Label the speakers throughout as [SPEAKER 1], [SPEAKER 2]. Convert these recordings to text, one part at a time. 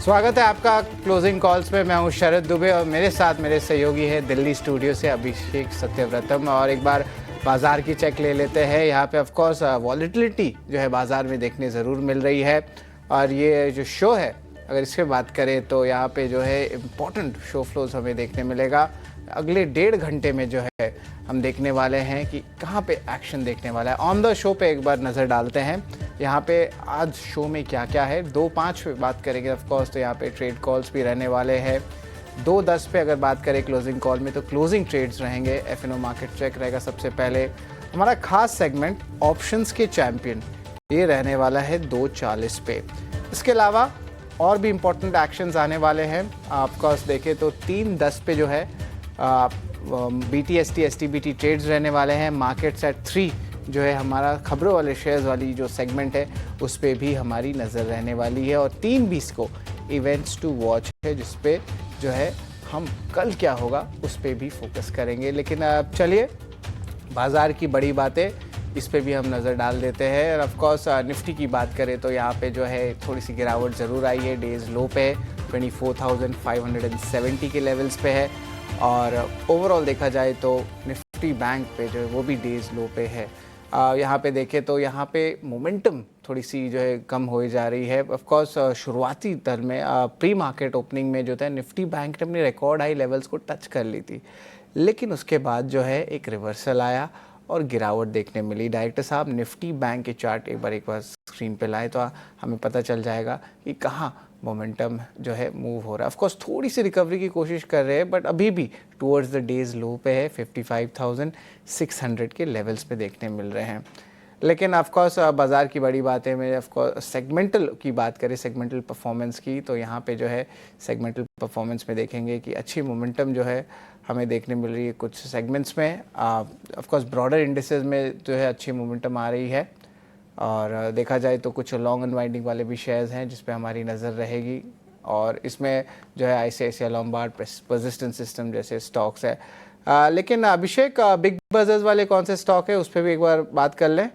[SPEAKER 1] स्वागत है आपका क्लोजिंग कॉल्स पे। मैं हूं शरद दुबे और मेरे साथ मेरे सहयोगी है दिल्ली स्टूडियो से अभिषेक सत्यव्रतम। और एक बार बाजार की चेक ले लेते हैं। यहाँ पे ऑफ कोर्स वॉलेटिलिटी जो है बाजार में देखने ज़रूर मिल रही है। और ये जो शो है, अगर इस पर बात करें तो यहाँ पे जो है इम्पोर्टेंट शो फ्लोज हमें देखने मिलेगा। अगले 1.5 घंटे में जो है हम देखने वाले हैं कि कहाँ पे एक्शन देखने वाला है। ऑन द शो पे एक बार नज़र डालते हैं यहाँ पे आज शो में क्या क्या है। 2:05 पे बात करेंगे ऑफ कोर्स, तो यहाँ पे ट्रेड कॉल्स भी रहने वाले हैं। 2:10 पे अगर बात करें क्लोजिंग कॉल में, तो क्लोजिंग ट्रेड्स रहेंगे। एफएनओ मार्केट चेक रहेगा सबसे पहले। हमारा खास सेगमेंट ऑप्शंस के चैंपियन, ये रहने वाला है 2:40 पे। इसके अलावा और भी इम्पोर्टेंट एक्शंस आने वाले हैं। ऑफकोर्स देखें तो 3:10 पे जो है BTST STBT ट्रेड्स रहने वाले हैं। मार्केट्स एट 3 जो है हमारा खबरों वाले शेयर्स वाली जो सेगमेंट है उस पर भी हमारी नज़र रहने वाली है। और 3:20 को इवेंट्स टू वॉच है, जिस पे जो है हम कल क्या होगा उस पर भी फोकस करेंगे। लेकिन अब चलिए बाज़ार की बड़ी बातें, इस पे भी हम नज़र डाल देते हैं। और ऑफ कोर्स निफ्टी की बात करें तो यहाँ पे जो है थोड़ी सी गिरावट ज़रूर आई है। डेज़ लो पे है, 24,570 के लेवल्स पे है। और ओवरऑल देखा जाए तो निफ्टी बैंक पे जो है वो भी डेज़ लो पे है। यहाँ पे देखें तो यहाँ पे मोमेंटम थोड़ी सी जो है कम हो जा रही है। ऑफ कोर्स शुरुआती दर में प्री मार्केट ओपनिंग में जो था निफ्टी बैंक ने अपनी रिकॉर्ड हाई लेवल्स को टच कर ली थी, लेकिन उसके बाद जो है एक रिवर्सल आया और गिरावट देखने मिली। डायरेक्टर साहब निफ्टी बैंक के चार्ट एक बार स्क्रीन पे लाए तो हमें पता चल जाएगा कि कहाँ मोमेंटम जो है मूव हो रहा है। ऑफ कोर्स थोड़ी सी रिकवरी की कोशिश कर रहे हैं, बट अभी भी टुवर्ड्स द डेज लो पे है। 55,600 के लेवल्स पे देखने मिल रहे हैं। लेकिन ऑफ कोर्स बाज़ार की बड़ी बातें में ऑफ कोर्स सेगमेंटल की बात करें, सेगमेंटल परफॉर्मेंस की, तो यहाँ पे जो है सेगमेंटल परफॉर्मेंस में देखेंगे कि अच्छी मोमेंटम जो है हमें देखने मिल रही है कुछ सेगमेंट्स में। ऑफ कोर्स ब्रॉडर इंडिसेस में जो है अच्छी मोमेंटम आ रही है। और देखा जाए तो कुछ लॉन्ग अनवाइंडिंग वाले भी शेयर्स हैं जिस पे हमारी नज़र रहेगी। और इसमें जो है ICICI लोम्बार्ड, पर्सिस्टेंट सिस्टम जैसे स्टॉक्स है। लेकिन अभिषेक, बिग बजर्स वाले कौन से स्टॉक है उस पर भी एक बार बात कर लें।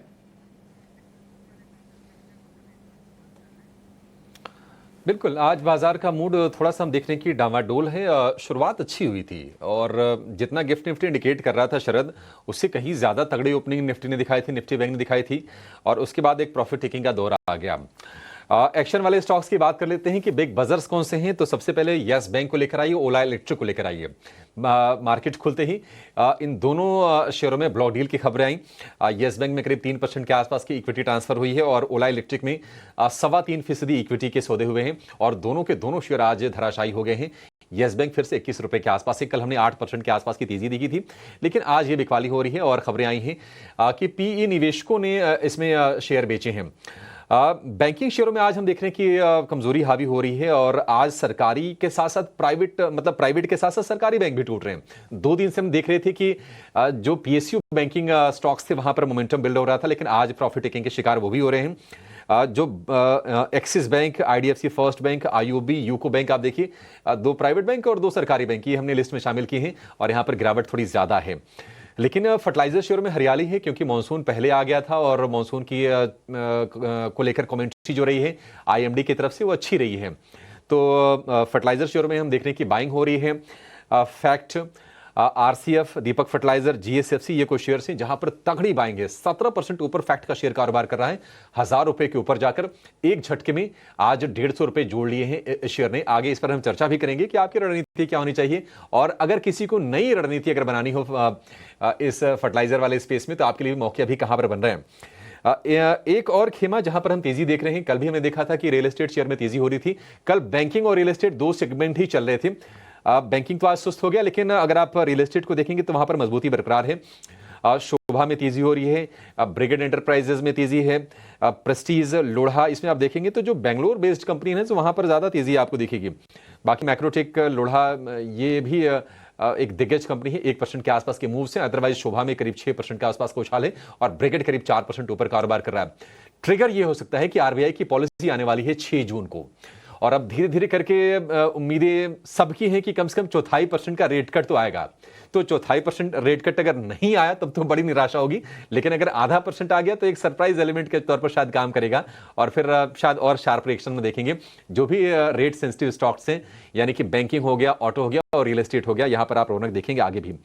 [SPEAKER 2] बिल्कुल, आज बाजार का मूड थोड़ा सा हम देखने की डामाडोल है। शुरुआत अच्छी हुई थी और जितना गिफ्ट निफ्टी इंडिकेट कर रहा था शरद, उससे कहीं ज़्यादा तगड़ी ओपनिंग निफ्टी ने दिखाई थी, निफ्टी बैंक ने दिखाई थी। और उसके बाद एक प्रॉफिट टेकिंग का दौर आ गया। एक्शन वाले स्टॉक्स की बात कर लेते हैं कि बिग बजर्स कौन से हैं। तो सबसे पहले यस बैंक को लेकर आइए, ओला इलेक्ट्रिक को लेकर आइए। मार्केट खुलते ही इन दोनों शेयरों में ब्लॉक डील की खबरें आई। यस बैंक में करीब 3% के आसपास की इक्विटी ट्रांसफर हुई है और ओला इलेक्ट्रिक में 3.25% इक्विटी के सौदे हुए हैं और दोनों के दोनों शेयर आज धराशायी हो गए हैं। यस बैंक फिर से 21 रुपए के आसपास से, कल हमने 8% के आसपास की तेजी दिखी थी, लेकिन आज ये बिकवाली हो रही है और खबरें आई हैं कि PE निवेशकों ने इसमें शेयर बेचे हैं। बैंकिंग शेयरों में आज हम देख रहे हैं कि कमजोरी हावी हो रही है और आज सरकारी के साथ साथ प्राइवेट के साथ साथ सरकारी बैंक भी टूट रहे हैं। 2 दिन से हम देख रहे थे कि जो PSU बैंकिंग स्टॉक्स थे वहां पर मोमेंटम बिल्ड हो रहा था, लेकिन आज प्रॉफिट टेकिंग के शिकार वो भी हो रहे हैं। जो axis bank, IDFC first bank, IOB, UCO bank, आप देखिए 2 प्राइवेट बैंक और 2 सरकारी बैंक, ये हमने लिस्ट में शामिल किए हैं और यहाँ पर गिरावट थोड़ी ज्यादा है। लेकिन फर्टिलाइजर शेयर में हरियाली है क्योंकि मानसून पहले आ गया था और मानसून की को लेकर कमेंट्री जो रही है IMD की तरफ से वो अच्छी रही है। तो फर्टिलाइजर शेयर में हम देख रहे हैं कि बाइंग हो रही है। फैक्ट, RCF, दीपक फर्टिलाइजर, GSFC, ये कुछ शेयर हैं जहां पर तगड़ी बाइंग है। 17% ऊपर फैक्ट का शेयर कारोबार कर रहा है, 1000 रुपए के ऊपर जाकर एक झटके में आज 150 रुपए जोड़ लिए हैं इस शेयर ने। आगे इस पर हम चर्चा भी करेंगे कि आपकी रणनीति क्या होनी चाहिए और अगर किसी को नई रणनीति अगर बनानी हो इस फर्टिलाइजर वाले स्पेस में तो आपके लिए मौके अभी कहां पर बन रहे हैं। एक और खेमा जहां पर हम तेजी देख रहे हैं, कल भी हमने देखा था कि रियल एस्टेट शेयर में तेजी हो रही थी। कल बैंकिंग और रियल एस्टेट 2 सेगमेंट ही चल रहे थे। बैंकिंग तो आज सुस्त हो गया, लेकिन अगर आप रियल एस्टेट को देखेंगे तो वहां पर मजबूती बरकरार है। शोभा में तेजी हो रही है, ब्रिगेड एंटरप्राइजेज में तेजी है, प्रेस्टीज, लोढ़ा, इसमें आप देखेंगे तो जो बेंगलोर बेस्ड कंपनी है तो वहां पर ज्यादा तेजी आपको दिखेगी। बाकी मैक्रोटेक, लोढ़ा, ये भी एक दिग्गज कंपनी है, 1% के आसपास के मूव से। अदरवाइज शोभा में करीब 6% के आसपास का उछाल है और ब्रिगेड करीब 4% ऊपर कारोबार कर रहा है। ट्रिगर ये हो सकता है कि RBI की पॉलिसी आने वाली है 6 जून को और अब धीरे धीरे करके उम्मीदें सबकी हैं कि कम से कम 0.25% का रेट कट तो आएगा। तो 0.25% रेट कट अगर नहीं आया तब तो बड़ी निराशा होगी, लेकिन अगर 0.5% आ गया तो एक सरप्राइज एलिमेंट के तौर पर शायद काम करेगा और फिर शायद और शार्प रिएक्शन में देखेंगे। जो भी रेट सेंसिटिव स्टॉक्स हैं, यानी कि बैंकिंग हो गया, ऑटो हो गया और रियल एस्टेट हो गया, यहां पर आप रौनक देखेंगे आगे भी।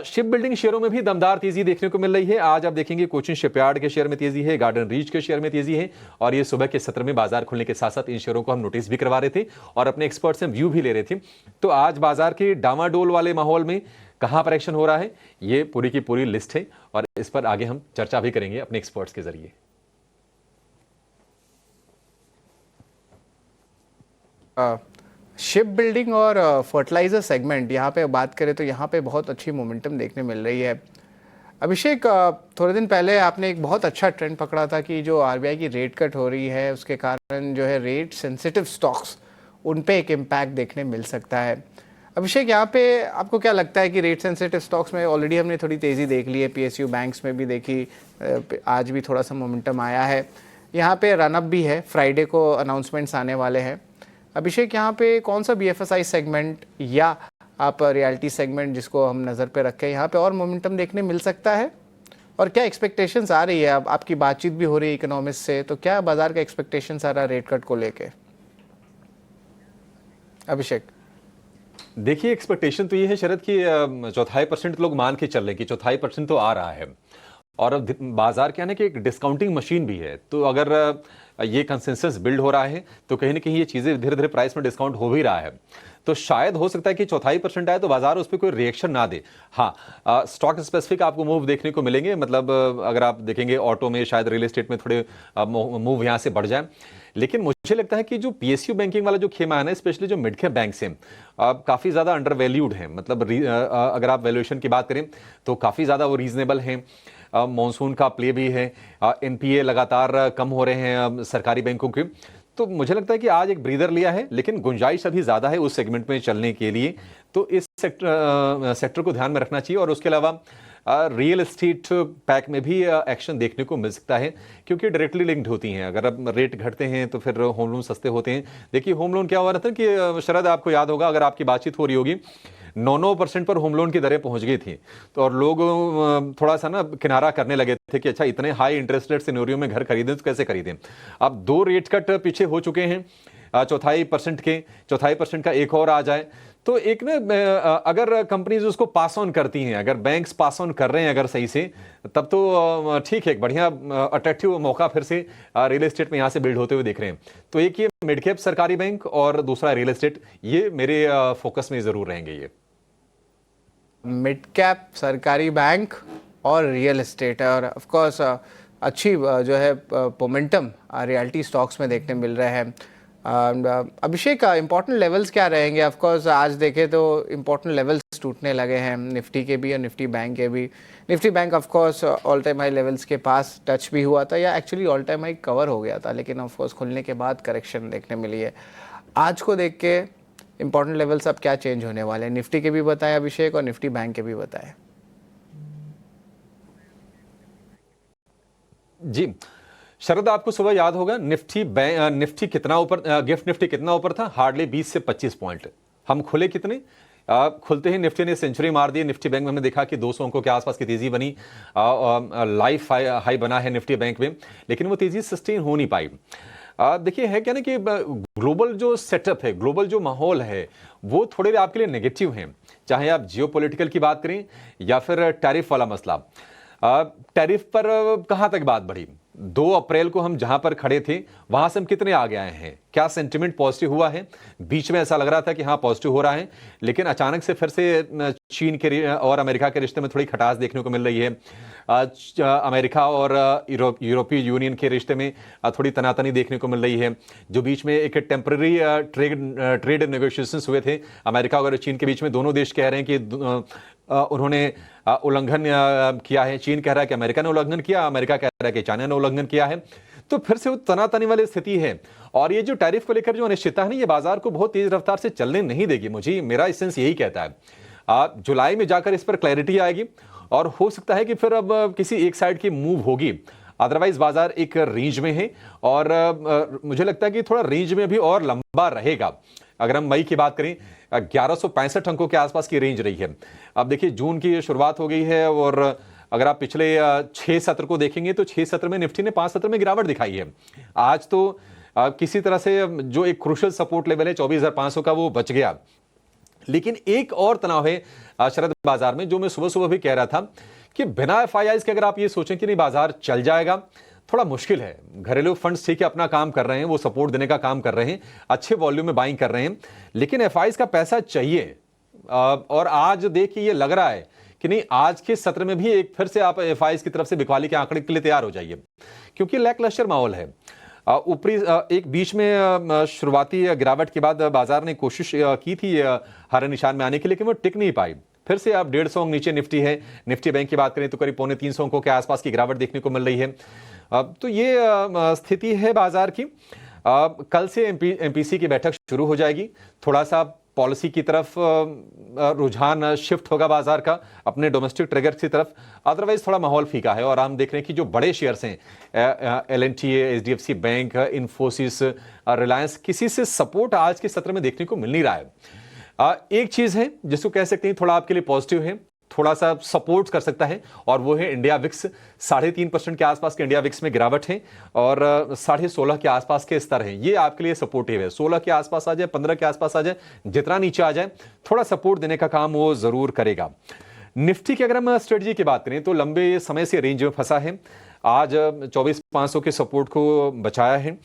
[SPEAKER 2] शिप बिल्डिंग शेयरों में भी दमदार तेजी देखने को मिल रही है। आज आप देखेंगे कोचिन शिपयार्ड के शेयर में तेजी है, गार्डन रीच के शेयर में तेजी है और ये सुबह के सत्र में बाजार खुलने के साथ साथ इन शेयरों को हम नोटिस भी करवा रहे थे और अपने एक्सपर्ट से व्यू भी ले रहे थे। तो आज बाजार के डामाडोल वाले माहौल में कहां पर एक्शन हो रहा है, ये पूरी की पूरी लिस्ट है और इस पर आगे हम चर्चा भी करेंगे अपने एक्सपर्ट्स के जरिए।
[SPEAKER 1] शिप बिल्डिंग और फर्टिलाइजर सेगमेंट यहाँ पे बात करें तो यहाँ पे बहुत अच्छी मोमेंटम देखने मिल रही है। अभिषेक, थोड़े दिन पहले आपने एक बहुत अच्छा ट्रेंड पकड़ा था कि जो आरबीआई की रेट कट हो रही है उसके कारण जो है रेट सेंसिटिव स्टॉक्स उन पे एक इम्पैक्ट देखने मिल सकता है। अभिषेक, यहाँ पे आपको क्या लगता है कि रेट सेंसिटिव स्टॉक्स में ऑलरेडी हमने थोड़ी तेज़ी देख ली है, पीएसयू बैंक्स में भी देखी, आज भी थोड़ा सा मोमेंटम आया है, यहाँ पे रनअप भी है, फ्राइडे को अनाउंसमेंट्स आने वाले हैं। अभिषेक, यहाँ पे कौन सा बीएफएसआई सेगमेंट या आप रियल्टी सेगमेंट जिसको हम नज़र पे रखें, यहाँ पे और मोमेंटम देखने मिल सकता है और क्या एक्सपेक्टेशंस आ रही है? अब आपकी बातचीत भी हो रही है इकोनॉमिस्ट से, तो क्या बाजार का एक्सपेक्टेशंस आ रहा है रेट कट को लेके? अभिषेक,
[SPEAKER 2] देखिए, एक्सपेक्टेशन तो ये है शरद कि 0.25% लोग मान के चल रहे कि 0.25% तो आ रहा है और अब बाजार क्या है कि एक डिस्काउंटिंग मशीन भी है। तो अगर ये कंसेंसस बिल्ड हो रहा है तो कहीं ना कहीं ये चीजें धीरे धीरे प्राइस में डिस्काउंट हो भी रहा है। तो शायद हो सकता है कि 0.25% आए तो बाजार उस पर कोई रिएक्शन ना दे। हाँ, स्टॉक स्पेसिफिक आपको मूव देखने को मिलेंगे, मतलब अगर आप देखेंगे ऑटो में, शायद रियल एस्टेट में थोड़े मूव यहाँ से बढ़ जाए। लेकिन मुझे लगता है कि जो पीएसयू बैंकिंग वाला जो खेमा है ना, स्पेशली जो मिड कैप बैंक्स हैं, काफी ज्यादा अंडर वैल्यूड हैं। मतलब अगर आप वैल्यूएशन की बात करें तो काफी ज्यादा वो रीजनेबल हैं। मॉनसून का प्ले भी है, एनपीए लगातार कम हो रहे हैं सरकारी बैंकों के। तो मुझे लगता है कि आज एक ब्रीदर लिया है, लेकिन गुंजाइश अभी ज्यादा है उस सेगमेंट में चलने के लिए। तो इस सेक्टर को ध्यान में रखना चाहिए और उसके अलावा रियल एस्टेट पैक में भी एक्शन देखने को मिल सकता है, क्योंकि डायरेक्टली लिंक्ड होती हैं। अगर अब रेट घटते हैं तो फिर होम लोन सस्ते होते हैं। देखिए, होम लोन क्या हुआ था कि शायद आपको याद होगा, अगर आपकी बातचीत हो रही होगी, 9% पर होम लोन की दरें पहुंच गई थी। तो और लोग थोड़ा सा ना किनारा करने लगे थे कि अच्छा, इतने हाई इंटरेस्ट रेट सिनेरियो में घर खरीदें तो कैसे खरीदें। अब 2 रेट कट पीछे हो चुके हैं, 0.25% का एक और आ जाए तो एक ना, अगर कंपनीज उसको पास ऑन करती हैं, अगर बैंक्स पास ऑन कर रहे हैं अगर सही से, तब तो ठीक है, एक बढ़िया अट्रैक्टिव मौका फिर से रियल एस्टेट में यहाँ से बिल्ड होते हुए देख रहे हैं। तो एक ये मिड कैप सरकारी बैंक और दूसरा रियल एस्टेट, ये मेरे फोकस में जरूर रहेंगे। ये
[SPEAKER 1] मिड कैप सरकारी बैंक और रियल एस्टेट है और ऑफ कोर्स अच्छी जो है मोमेंटम रियल्टी स्टॉक्स में देखने मिल रहे हैं। अभिषेक, इंपॉर्टेंट लेवल्स क्या रहेंगे? ऑफ कोर्स आज देखें तो इंपॉर्टेंट लेवल्स टूटने लगे हैं, निफ्टी के भी और निफ्टी बैंक के भी। Nifty bank of course all time high levels के पास टच भी हुआ था या actually all time high cover हो गया था, लेकिन ऑफ कोर्स खुलने के बाद करेक्शन देखने मिली है। आज को देख के इंपॉर्टेंट लेवल्स अब क्या चेंज होने वाले हैं? निफ्टी के भी बताएं अभिषेक और निफ्टी बैंक के भी बताएं।
[SPEAKER 2] जी शरद, आपको सुबह याद होगा निफ्टी कितना ऊपर, गिफ्ट निफ्टी कितना ऊपर था? हार्डली 20 से 25 पॉइंट। हम खुले कितने? खुलते ही निफ्टी ने सेंचुरी मार दी। निफ्टी बैंक में हमने देखा कि 200 अंकों के आसपास की तेजी बनी, लाइफ हाई बना है निफ्टी बैंक में, लेकिन वो तेजी सस्टेन हो नहीं पाई। देखिए, है क्या ना कि ग्लोबल जो सेटअप है, ग्लोबल जो माहौल है, वो थोड़े आपके लिए नेगेटिव हैं। चाहे आप जियोपॉलिटिकल की बात करें या फिर टैरिफ वाला मसला। टैरिफ पर कहां तक बात बढ़ी? 2 अप्रैल को हम जहां पर खड़े थे वहां से हम कितने आगे आए हैं? क्या सेंटिमेंट पॉजिटिव हुआ है? बीच में ऐसा लग रहा था कि हाँ पॉजिटिव हो रहा है, लेकिन अचानक से फिर से चीन के और अमेरिका के रिश्ते में थोड़ी खटास देखने को मिल रही है। अमेरिका और यूरोपीय यूनियन के रिश्ते में थोड़ी तनातनी देखने को मिल रही है। जो बीच में एक टेम्पररी ट्रेड नेगोशिएशंस हुए थे अमेरिका और चीन के बीच में, दोनों देश कह रहे हैं कि उन्होंने उल्लंघन किया है। चीन कह रहा है कि अमेरिका ने उल्लंघन किया, अमेरिका कह रहा है कि चाइना ने उल्लंघन किया है। तो फिर से वो तनातनी वाली स्थिति है और ये जो टैरिफ को लेकर जो अनिश्चितता है ना, ये बाजार को बहुत तेज रफ्तार से चलने नहीं देगी। मेरा सेंस यही कहता है। जुलाई में जाकर इस पर क्लैरिटी आएगी और हो सकता है कि फिर अब किसी एक साइड की मूव होगी। अदरवाइज बाजार एक रेंज में है और मुझे लगता है कि थोड़ा रेंज में भी और लंबा रहेगा। अगर हम मई की बात करें 1165 अंकों के आसपास की रेंज रही है। अब देखिए जून की शुरुआत हो गई है और अगर आप पिछले 6 सत्र को देखेंगे तो 6 सत्र में निफ्टी ने 5 सत्र में गिरावट दिखाई है। आज तो किसी तरह से जो एक क्रूशियल सपोर्ट लेवल है 24,500 का वो बच गया। लेकिन एक और तनाव है शरद बाजार में, जो मैं सुबह सुबह भी कह रहा था कि बिना एफआईआई के अगर आप ये सोचें कि नहीं बाजार चल जाएगा, थोड़ा मुश्किल है। घरेलू फंड्स ठीक है अपना काम कर रहे हैं, वो सपोर्ट देने का काम कर रहे हैं, अच्छे वॉल्यूम में बाइंग कर रहे हैं, लेकिन एफआईआई का पैसा चाहिए। और आज देखिए ये लग रहा है कि नहीं, आज के सत्र में भी एक फिर से आप एफआईआई की तरफ से बिकवाली के आंकड़े के लिए तैयार हो जाइए, क्योंकि लैकलस्टर माहौल है। ऊपरी एक बीच में शुरुआती गिरावट के बाद बाजार ने कोशिश की थी हरे निशान में आने की, लेकिन वो टिक नहीं पाई। फिर से आप 150 नीचे निफ्टी है। निफ्टी बैंक की बात करें तो करीब 350 अंकों के आसपास की गिरावट देखने को मिल रही है। तो ये स्थिति है बाजार की। कल से एमपीसी की बैठक शुरू हो जाएगी, थोड़ा सा पॉलिसी की तरफ रुझान शिफ्ट होगा बाजार का अपने डोमेस्टिक ट्रिगर्स की तरफ। अदरवाइज थोड़ा माहौल फीका है और हम देख रहे हैं कि जो बड़े शेयर्स हैं L&T, HDFC bank, Infosys, Reliance, किसी से सपोर्ट आज के सत्र में देखने को मिल नहीं रहा है। एक चीज है जिसको कह सकते हैं थोड़ा आपके लिए पॉजिटिव है, थोड़ा सा सपोर्ट कर सकता है, और वो है इंडिया विक्स। 3.5% के आसपास के इंडिया विक्स में गिरावट है और 16.5 के आसपास के स्तर हैं। ये आपके लिए सपोर्टिव है। 16 के आसपास आ जाए, 15 के आसपास आ जाए, जितना नीचे आ जाए थोड़ा सपोर्ट देने का काम वो जरूर करेगा। निफ्टी की अगर हम स्ट्रेटजी की बात करें तो लंबे समय से रेंज में फंसा है। आज 24,500 के सपोर्ट को बचाया है।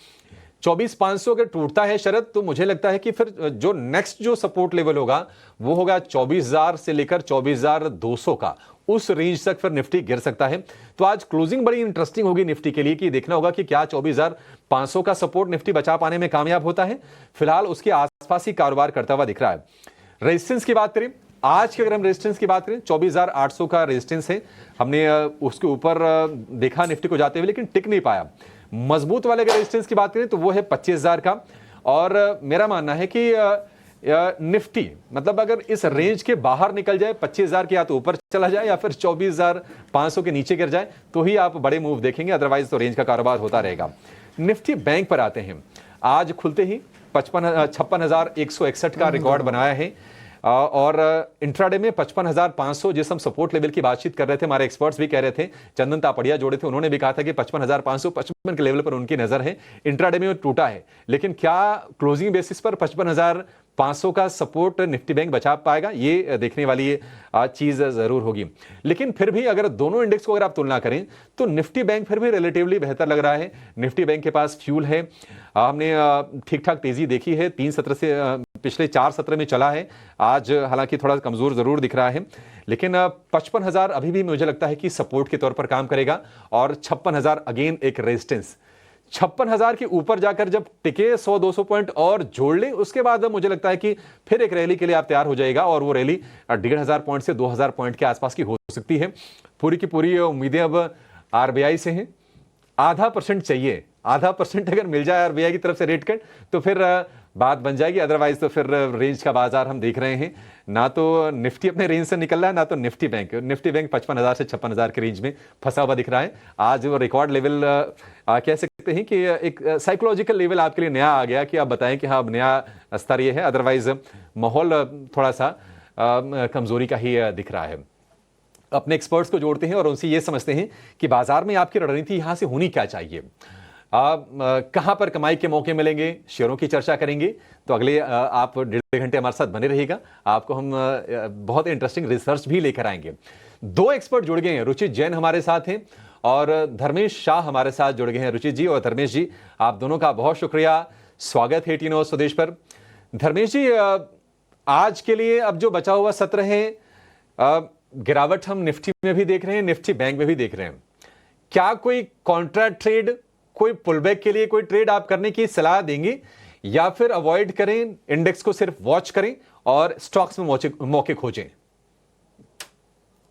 [SPEAKER 2] 24,500 अगर टूटता है शरद, तो मुझे लगता है कि फिर जो नेक्स्ट जो सपोर्ट लेवल होगा वो होगा 24,000 से लेकर 24,200 का। उस रेंज तक फिर निफ्टी गिर सकता है। तो आज क्लोजिंग बड़ी इंटरेस्टिंग होगी निफ्टी के लिए कि देखना होगा कि क्या 24,500 का सपोर्ट निफ्टी बचा पाने में कामयाब होता है। फिलहाल उसके आसपास ही कारोबार करता हुआ दिख रहा है। रेजिस्टेंस की बात करें, आज की अगर हम रेजिस्टेंस की बात करें 24,800 का रेजिस्टेंस है। हमने उसके ऊपर देखा निफ्टी को जाते हुए, लेकिन टिक नहीं पाया। मजबूत वाले अगर रेजिस्टेंस की बात करें तो वो है 25,000 का। और मेरा मानना है कि निफ्टी मतलब अगर इस रेंज के बाहर निकल जाए, 25,000 के या तो ऊपर चला जाए या फिर 24,500 के नीचे गिर जाए, तो ही आप बड़े मूव देखेंगे, अदरवाइज तो रेंज का कारोबार होता रहेगा। निफ्टी बैंक पर आते हैं। आज खुलते ही 56,161 का रिकॉर्ड बनाया है और इंट्राडे में 55,500, जिस हम सपोर्ट लेवल की बातचीत कर रहे थे, हमारे एक्सपर्ट्स भी कह रहे थे, चंदन तापड़िया जोड़े थे, उन्होंने भी कहा था कि 55,555 के लेवल पर उनकी नजर है। इंट्राडे में वो टूटा है, लेकिन क्या क्लोजिंग बेसिस पर 55,500 का सपोर्ट निफ्टी बैंक बचा पाएगा, ये देखने वाली चीज जरूर होगी। लेकिन फिर भी अगर दोनों इंडेक्स को अगर आप तुलना करें तो निफ्टी बैंक फिर भी रिलेटिवली बेहतर लग रहा है। निफ्टी बैंक के पास फ्यूल है। हमने ठीक ठाक तेजी देखी है, 3 सत्र से पिछले 4 सत्र में चला है। आज हालांकि थोड़ा कमजोर जरूर दिख रहा है, लेकिन 55,000 अभी भी मुझे लगता है कि सपोर्ट के तौर पर काम करेगा और 56,000 अगेन एक रेजिस्टेंस। 56,000 के ऊपर जाकर जब टिके 100-200 पॉइंट और जोड़ ले, उसके बाद मुझे लगता है कि फिर एक रैली के लिए आप तैयार हो जाएगा और वो रैली 1,500 पॉइंट से 2,000 पॉइंट के आसपास की हो सकती है। पूरी की पूरी उम्मीदें अब आरबीआई से हैं। 0.5% चाहिए, 0.5% अगर मिल जाए आरबीआई की तरफ से रेट कट तो फिर बात बन जाएगी। अदरवाइज तो फिर रेंज का बाजार हम देख रहे हैं, ना तो निफ्टी अपने रेंज से निकल रहा है, ना तो निफ्टी बैंक 55,000 से 56,000 के रेंज में फंसा हुआ दिख रहा है। आज वो रिकॉर्ड लेवल कह सकते हैं कि एक साइकोलॉजिकल लेवल आपके लिए नया आ गया कि आप बताएं कि हाँ अब नया स्तर ये है। अदरवाइज माहौल थोड़ा सा कमजोरी का ही दिख रहा है। अपने एक्सपर्ट्स को जोड़ते हैं और उनसे ये समझते हैं कि बाजार में आपकी रणनीति यहां से होनी क्या चाहिए, कहां पर कमाई के मौके मिलेंगे, शेयरों की चर्चा करेंगे। तो अगले आप 1.5 घंटे हमारे साथ बने रहिएगा, आपको हम बहुत इंटरेस्टिंग रिसर्च भी लेकर आएंगे। 2 एक्सपर्ट जुड़ गए हैं, रुचित जैन हमारे साथ हैं और धर्मेश शाह हमारे साथ जुड़ गए हैं। रुचित जी और धर्मेश जी, आप दोनों का बहुत शुक्रिया, स्वागत है टीनो स्वदेश पर। धर्मेश जी, आज के लिए अब जो बचा हुआ सत्र है, गिरावट हम निफ्टी में भी देख रहे हैं, निफ्टी बैंक में भी देख रहे हैं। क्या कोई कॉन्ट्रा ट्रेड, कोई पुलबैक के लिए कोई ट्रेड आप करने की सलाह देंगे, या फिर अवॉइड करें, इंडेक्स को सिर्फ वॉच करें और स्टॉक्स में मौके खोजें?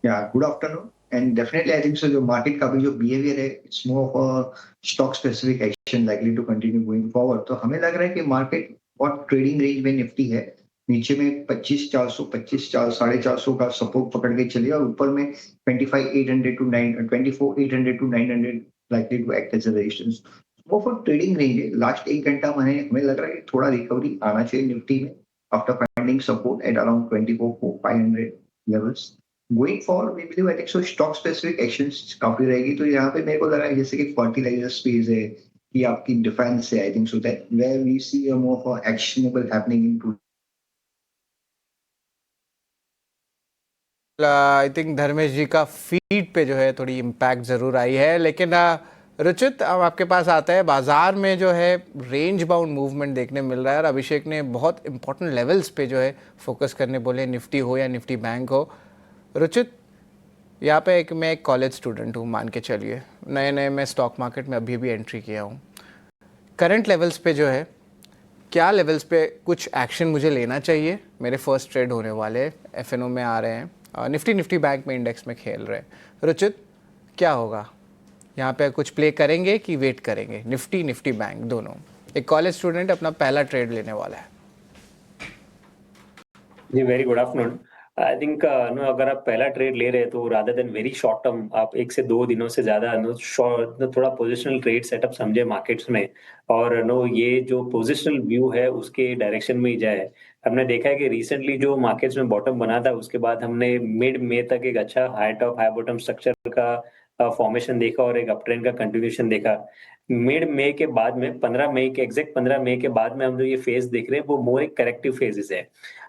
[SPEAKER 3] Good afternoon and definitely I think so जो मार्केट का भी जो बिहेवियर है, it's more of stock specific action likely to continue going forward. तो हमें लग रहा है कि मार्केट और ट्रेडिंग रेंज में निफ्टी है, नीचे में 25,400 450 का सपोर्ट पकड़ के चलिए और ऊपर में 24,800 to 900 likely to act as a resistance. वो फॉर ट्रेडिंग रेंज है, लास्ट 1 घंटा में हमें लग रहा है कि थोड़ा रिकवरी आना चाहिए निफ्टी में after finding support at around 24,500 levels. Going forward we believe I think so stock specific actions काफी रहेगी. तो यहाँ पे मेरे को लग रहा है जैसे कि फर्टिलाइजर स्पेस है कि आपकी डिफेंस है, I think so that where we see a more for actionable happening in to.
[SPEAKER 1] I think Dharmesh ji का फीड पे जो है थोड़ी इम्पैक्ट ज़रूर आई है, लेकिन रुचित अब आपके पास आता है. बाजार में जो है रेंज बाउंड मूवमेंट देखने मिल रहा है और अभिषेक ने बहुत इंपॉर्टेंट लेवल्स पे जो है फोकस करने बोले, निफ्टी हो या निफ्टी बैंक हो. रुचित, यहाँ पे मैं एक कॉलेज स्टूडेंट हूँ, मान के चलिए नए नए मैं स्टॉक मार्केट में अभी भी एंट्री किया हूँ. करंट लेवल्स पे जो है क्या लेवल्स पे कुछ एक्शन मुझे लेना चाहिए? मेरे फर्स्ट ट्रेड होने वाले एफएनओ में आ रहे हैं, निफ्टी बैंक में इंडेक्स में खेल रहे हैं. रुचित, क्या होगा यहाँ पे? कुछ प्ले करेंगे कि वेट करेंगे? निफ्टी बैंक दोनों. एक कॉलेज स्टूडेंट अपना पहला ट्रेड लेने वाला है.
[SPEAKER 4] जी, very good afternoon. I think no, अगर आप पहला ट्रेड ले रहे हैं तो rather than very short term आप 1 से 2 दिनों से ज्यादा थोड़ा पोजिशनल ट्रेड सेटअप समझे मार्केट्स में, और नो ये जो पोजिशनल व्यू है उसके डायरेक्शन में ही जाए. हमने देखा है कि रिसेंटली जो मार्केट्स में बॉटम बना था उसके बाद हमने मिड मे तक एक अच्छा high top high bottom structure का फॉर्मेशन देखा और एक अप ट्रेंड का कंटिन्यूएशन देखा. मिड मे के बाद में 15 मई के एग्जैक्ट 15 मई के बाद में हम जो ये फेज देख रहे हैं वो मोर एक करेक्टिव फेजेस है.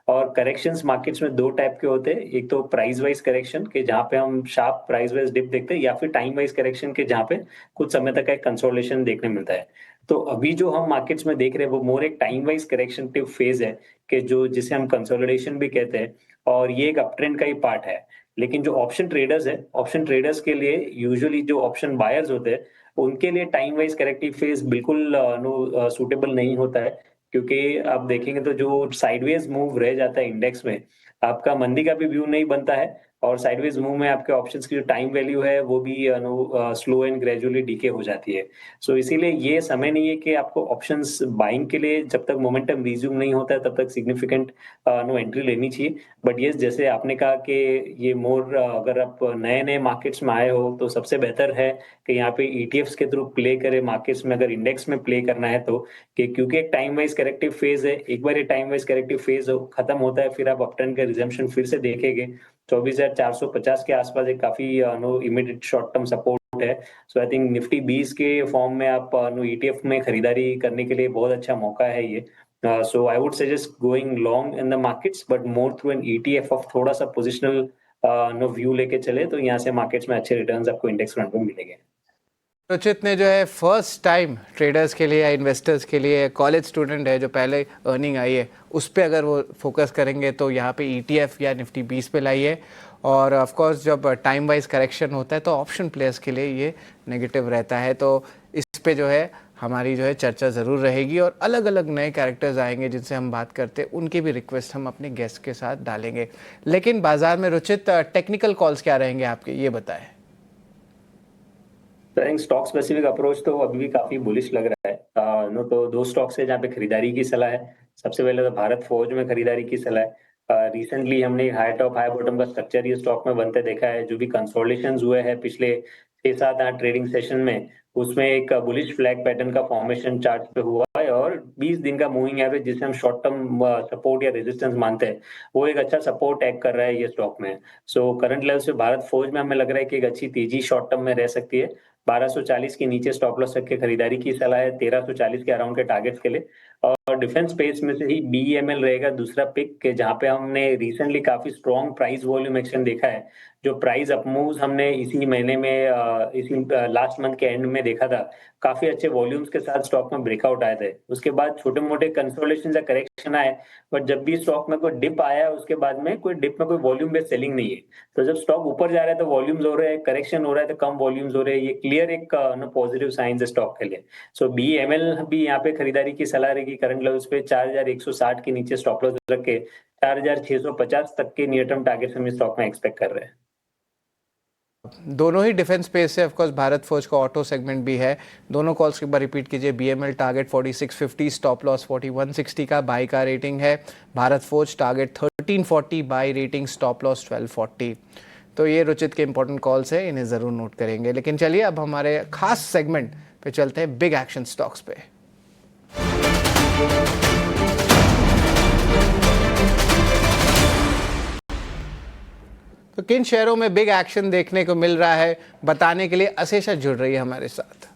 [SPEAKER 4] और करेक्शंस मार्केट्स में 2 टाइप के होते हैं. एक तो प्राइस वाइज करेक्शन के जहां पे हम शार्प प्राइस वाइज डिप देखते हैं, या फिर टाइम वाइज करेक्शन के जहां पे कुछ समय तक एक कंसोलिडेशन देखने मिलता है. तो अभी जो हम मार्केट्स में देख रहे हैं वो मोर एक time wise correction tip phase है कि जो जिसे हम कंसोलिडेशन भी कहते हैं, और ये एक अप ट्रेंड का ही पार्ट है. लेकिन जो ऑप्शन ट्रेडर्स है, ऑप्शन ट्रेडर्स के लिए यूजुअली जो ऑप्शन बायर्स होते हैं उनके लिए टाइम वाइज करेक्टिव फेज बिल्कुल सूटेबल नहीं होता है. क्योंकि आप देखेंगे तो जो साइडवेज मूव रह जाता है इंडेक्स में, आपका मंदी का भी व्यू नहीं बनता है, और साइडवेज मूव में आपके ऑप्शंस की जो टाइम वैल्यू है वो भी स्लो एंड ग्रेजुअली डीके हो जाती है. सो इसीलिए ये समय नहीं है कि आपको ऑप्शंस बाइंग के लिए जब तक मोमेंटम रिज्यूम नहीं होता है तब तक सिग्निफिकेंट एंट्री लेनी चाहिए. बट ये जैसे आपने कहा कि ये मोर अगर आप नए नए मार्केट्स में आए हो तो सबसे बेहतर है कि यहाँ पे ईटीएफ्स के थ्रू प्ले करें मार्केट्स में, अगर इंडेक्स में प्ले करना है तो. कि क्योंकि एक टाइम वाइज करेक्टिव फेज है, एक बार ये टाइम वाइज करेक्टिव फेज खत्म होता है फिर आप अपट्रेंड का रिजम्पशन फिर से देखेंगे. 24,450 के आसपास एक काफी इमीडिएट शॉर्ट टर्म सपोर्ट है. सो आई थिंक निफ्टी 20 के फॉर्म में आप ईटीएफ में खरीदारी करने के लिए बहुत अच्छा मौका है ये. So I would suggest going long in the markets but more through an ETF of थोड़ा सा पोजिशनल व्यू लेके चले तो यहाँ से मार्केट्स में अच्छे रिटर्न्स आपको इंडेक्स फंड में मिलेंगे.
[SPEAKER 1] रुचित ने जो है फर्स्ट टाइम ट्रेडर्स के लिए या इन्वेस्टर्स के लिए, कॉलेज स्टूडेंट है जो पहले अर्निंग आई है उस पर अगर वो फोकस करेंगे तो यहाँ पे ईटीएफ या निफ्टी 20 पे लाइए. और ऑफ कोर्स जब टाइम वाइज करेक्शन होता है तो ऑप्शन प्लेयर्स के लिए ये नेगेटिव रहता है. तो इस पे जो है हमारी जो है चर्चा ज़रूर रहेगी और अलग अलग नए कैरेक्टर्स आएंगे जिनसे हम बात करते हैं, उनकी भी रिक्वेस्ट हम अपने गेस्ट के साथ डालेंगे. लेकिन बाजार में रुचित टेक्निकल कॉल्स क्या रहेंगे आपके, ये बताएं.
[SPEAKER 4] स्टॉक स्पेसिफिक अप्रोच तो अभी भी काफी बुलिश लग रहा है. तो 2 स्टॉक्स है जहाँ पे खरीदारी की सलाह है. सबसे पहले तो भारत फोर्ज में खरीदारी की सलाह है. रिसेंटली हमने हाई टॉप हाई बॉटम का स्ट्रक्चर ये स्टॉक में बनते देखा है. जो भी कंसोलिडेशन हुए हैं पिछले 6-7-8 ट्रेडिंग सेशन में, उसमें एक बुलिश फ्लैग पैटर्न का फॉर्मेशन चार्ट पे हुआ है, और 20 दिन का मूविंग एवरेज जिसे हम शॉर्ट टर्म सपोर्ट या रेजिस्टेंस मानते हैं वो एक अच्छा सपोर्ट एक्ट कर रहा है ये स्टॉक में. सो करंट लेवल से भारत फौज में हमें लग रहा है कि एक अच्छी तेजी शॉर्ट टर्म में रह सकती है. 1240 के नीचे स्टॉप लॉस रख के खरीदारी की सलाह है 1340 के अराउंड के टारगेट्स के लिए. और डिफेंस स्पेस में से ही बीईएमएल रहेगा दूसरा पिक के, जहां पे हमने रिसेंटली काफी स्ट्रॉन्ग प्राइस वॉल्यूम एक्शन देखा है. जो प्राइस अपमूव्स हमने इसी महीने में इसी लास्ट मंथ के एंड में देखा था, काफी अच्छे वॉल्यूम्स के साथ स्टॉक में ब्रेकआउट आए थे. उसके बाद छोटे मोटे कंसोलिडेशन या करेक्शन आए, बट जब भी स्टॉक में कोई डिप आया उसके बाद में कोई डिप में कोई वॉल्यूम बेस्ड सेलिंग नहीं है. तो जब स्टॉक ऊपर जा रहा है तो वॉल्यूम्स हो रहे हैं, करेक्शन हो रहा है तो कम वॉल्यूम्स हो रहे हैं. ये क्लियर एक पॉजिटिव साइंस है स्टॉक के लिए. सो बीएमएल भी यहाँ पे खरीदारी की सलाह रहेगी. करंट लेवल्स पे 4160 के नीचे स्टॉप लॉस रख के 4650 तक के नियर टर्म टारगेट्स हम इस स्टॉक में एक्सपेक्ट कर रहे हैं.
[SPEAKER 1] दोनों ही डिफेंस स्पेस से, ऑफ कोर्स भारत फौज का ऑटो सेगमेंट भी है. दोनों कॉल्स के बार रिपीट कीजिए. बीएमएल टारगेट 4650, स्टॉप लॉस 4160 का बाई का रेटिंग है. भारत फौज target 1340, by rating, stop loss 1240. तो ये रुचित के इंपॉर्टेंट कॉल्स है, इन्हें ज़रूर नोट करेंगे। लेकिन चलिए अब हमारे खास सेगमेंट पे चलते हैं, बिग एक्शन स्टॉक्स पे। तो किन शेयरों में बिग एक्शन देखने को मिल रहा है, बताने के लिए अशेषा जुड़ रही है हमारे साथ।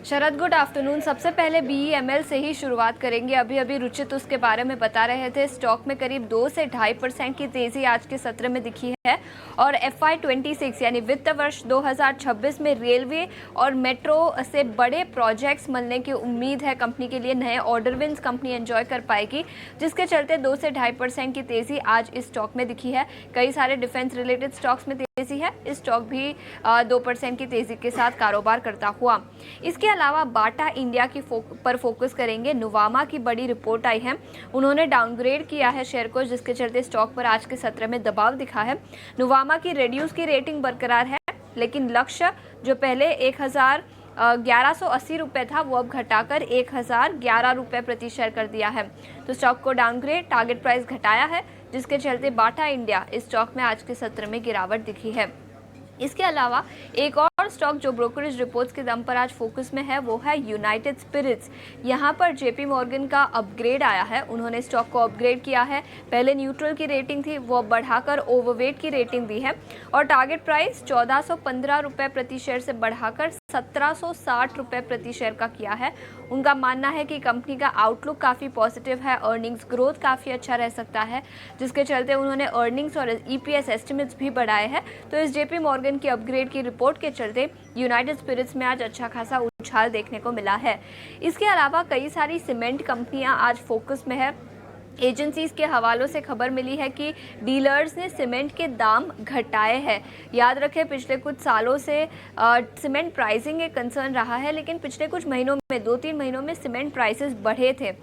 [SPEAKER 5] शरद, गुड आफ्टरनून। सबसे पहले BEML से ही शुरुआत करेंगे। अभी अभी रुचित उसके बारे में बता रहे थे। स्टॉक में करीब 2 से 2.5% की तेजी आज के सत्र में दिखी है और FY26 यानी वित्त वर्ष 2026 में रेलवे और मेट्रो से बड़े प्रोजेक्ट्स मिलने की उम्मीद है। कंपनी के लिए नए ऑर्डर विंस कंपनी एंजॉय कर पाएगी, जिसके चलते 2 से 2.5% की तेजी आज इस स्टॉक में दिखी है। कई सारे डिफेंस रिलेटेड स्टॉक्स में तेजी है। इस स्टॉक भी 2% की तेजी के साथ कारोबार करता हुआ। इसके अलावा बाटा इंडिया की पर फोकस करेंगे। नुवामा की बड़ी रिपोर्ट आई है, उन्होंने डाउनग्रेड किया है शेयर को, जिसके चलते स्टॉक पर आज के सत्र में दबाव दिखा है। नुवामा की रेड्यूस की रेटिंग बरकरार है, लेकिन लक्ष्य जो पहले 1180 रुपये था वो अब घटाकर 1011 रुपये प्रति शेयर कर दिया है। तो स्टॉक को डाउनग्रेड, टारगेट प्राइस घटाया है, जिसके चलते बाटा इंडिया इस स्टॉक में आज के सत्र में गिरावट दिखी है। इसके अलावा एक और स्टॉक जो ब्रोकरेज रिपोर्ट्स के दम पर आज फोकस में है वो है यूनाइटेड स्पिरिट्स। यहाँ पर JP मॉर्गन का अपग्रेड आया है, उन्होंने स्टॉक को अपग्रेड किया है। पहले न्यूट्रल की रेटिंग थी, वो बढ़ाकर ओवरवेट की रेटिंग दी है और टारगेट प्राइस 1415 रुपये प्रति शेयर से बढ़ाकर 1760 रुपये प्रति शेयर का किया है। उनका मानना है कि कंपनी का आउटलुक काफ़ी पॉजिटिव है, अर्निंग्स ग्रोथ काफ़ी अच्छा रह सकता है, जिसके चलते उन्होंने अर्निंग्स और EPS एस्टिमेट्स भी बढ़ाए हैं। तो इस JP मॉर्गन की अपग्रेड की रिपोर्ट के चलते यूनाइटेड स्पिरिट्स में आज अच्छा खासा उछाल देखने को मिला है। इसके अलावा कई सारी सीमेंट कंपनियां आज फोकस में है। एजेंसीज के हवालों से खबर मिली है कि डीलर्स ने सीमेंट के दाम घटाए हैं। याद रखें, पिछले कुछ सालों से सीमेंट प्राइसिंग एक कंसर्न रहा है, लेकिन पिछले कुछ महीनों में 2-3 महीनों में सीमेंट प्राइसेस बढ़े थे,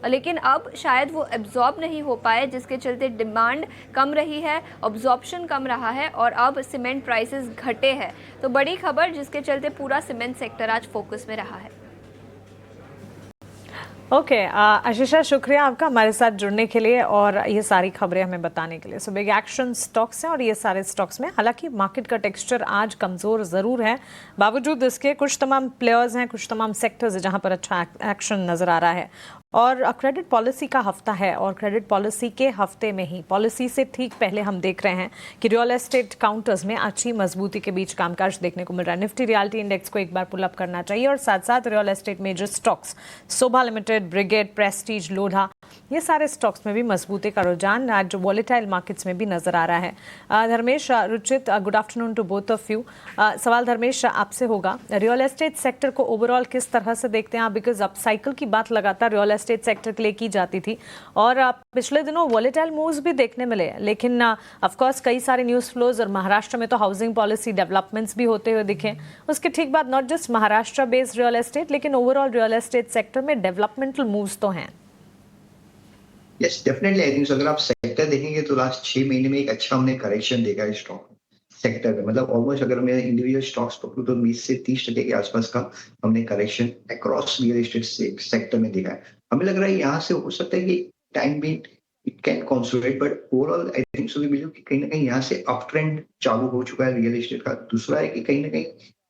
[SPEAKER 5] लेकिन अब शायद वो एब्जॉर्ब नहीं हो पाए, जिसके चलते डिमांड कम रही है, ऑब्जॉर्प्शन कम रहा है और अब सीमेंट प्राइसेस घटे हैं। तो बड़ी खबर, जिसके चलते पूरा सीमेंट सेक्टर आज फोकस में रहा है।
[SPEAKER 6] ओके, आशीषा, शुक्रिया आपका हमारे साथ जुड़ने के लिए और ये सारी खबरें हमें बताने के लिए। सो बिग एक्शन स्टॉक्स हैं और ये सारे स्टॉक्स में हालांकि मार्केट का टेक्सचर आज कमज़ोर ज़रूर है, बावजूद इसके कुछ तमाम प्लेयर्स हैं, कुछ तमाम सेक्टर्स हैं जहां पर अच्छा एक्शन नज़र आ रहा है। और क्रेडिट पॉलिसी का हफ्ता है और क्रेडिट पॉलिसी के हफ्ते में ही, पॉलिसी से ठीक पहले हम देख रहे हैं कि रियल एस्टेट काउंटर्स में अच्छी मजबूती के बीच कामकाज देखने को मिल रहा है। निफ्टी रियल्टी इंडेक्स को एक बार पुल अप करना चाहिए और साथ साथ रियल एस्टेट मेजर स्टॉक्स शोभा लिमिटेड, ब्रिगेड, प्रेस्टीज, लोढ़ा, ये सारे स्टॉक्स में भी मजबूती का रुझान आज वॉलेटाइल मार्केट्स में भी नजर आ रहा है। Dharmesh, Ruchit, good afternoon to both of you. सवाल धर्मेश आपसे होगा, रियल एस्टेट सेक्टर को ओवरऑल किस तरह से देखते हैं आप? बिकॉज अप साइकिल की बात लगातार रियल एस्टेट सेक्टर के लिए की जाती थी और पिछले दिनों वॉलेटाइल मूव्स भी देखने मिले, लेकिन ऑफ कोर्स कई सारे न्यूज़ फ्लोज और महाराष्ट्र में तो हाउसिंग पॉलिसी डेवलपमेंट्स भी होते हुए दिखे। उसके ठीक बाद not just Maharashtra based real estate लेकिन ओवरऑल रियल एस्टेट सेक्टर में डेवलपमेंटल मूव्स तो हैं।
[SPEAKER 3] यस, डेफिनेटली आई थिंक अगर आप सेक्टर देखेंगे तो लास्ट 6 महीने में एक अच्छा हमने करेक्शन देखा है स्टॉक सेक्टर में। मतलब ऑलमोस्ट अगर मैं इंडिविजुअल स्टॉक्स पकड़ूं तो 20 से 30% के आसपास का हमने correction across real estate sector में देखा है। हमें लग रहा है यहाँ से हो सकता है कि टाइम भी it can consolidate, but overall I think so we believe कि कहीं ना कहीं यहाँ से अप ट्रेंड चालू हो चुका है रियल एस्टेट का। दूसरा है कि कहीं ना कहीं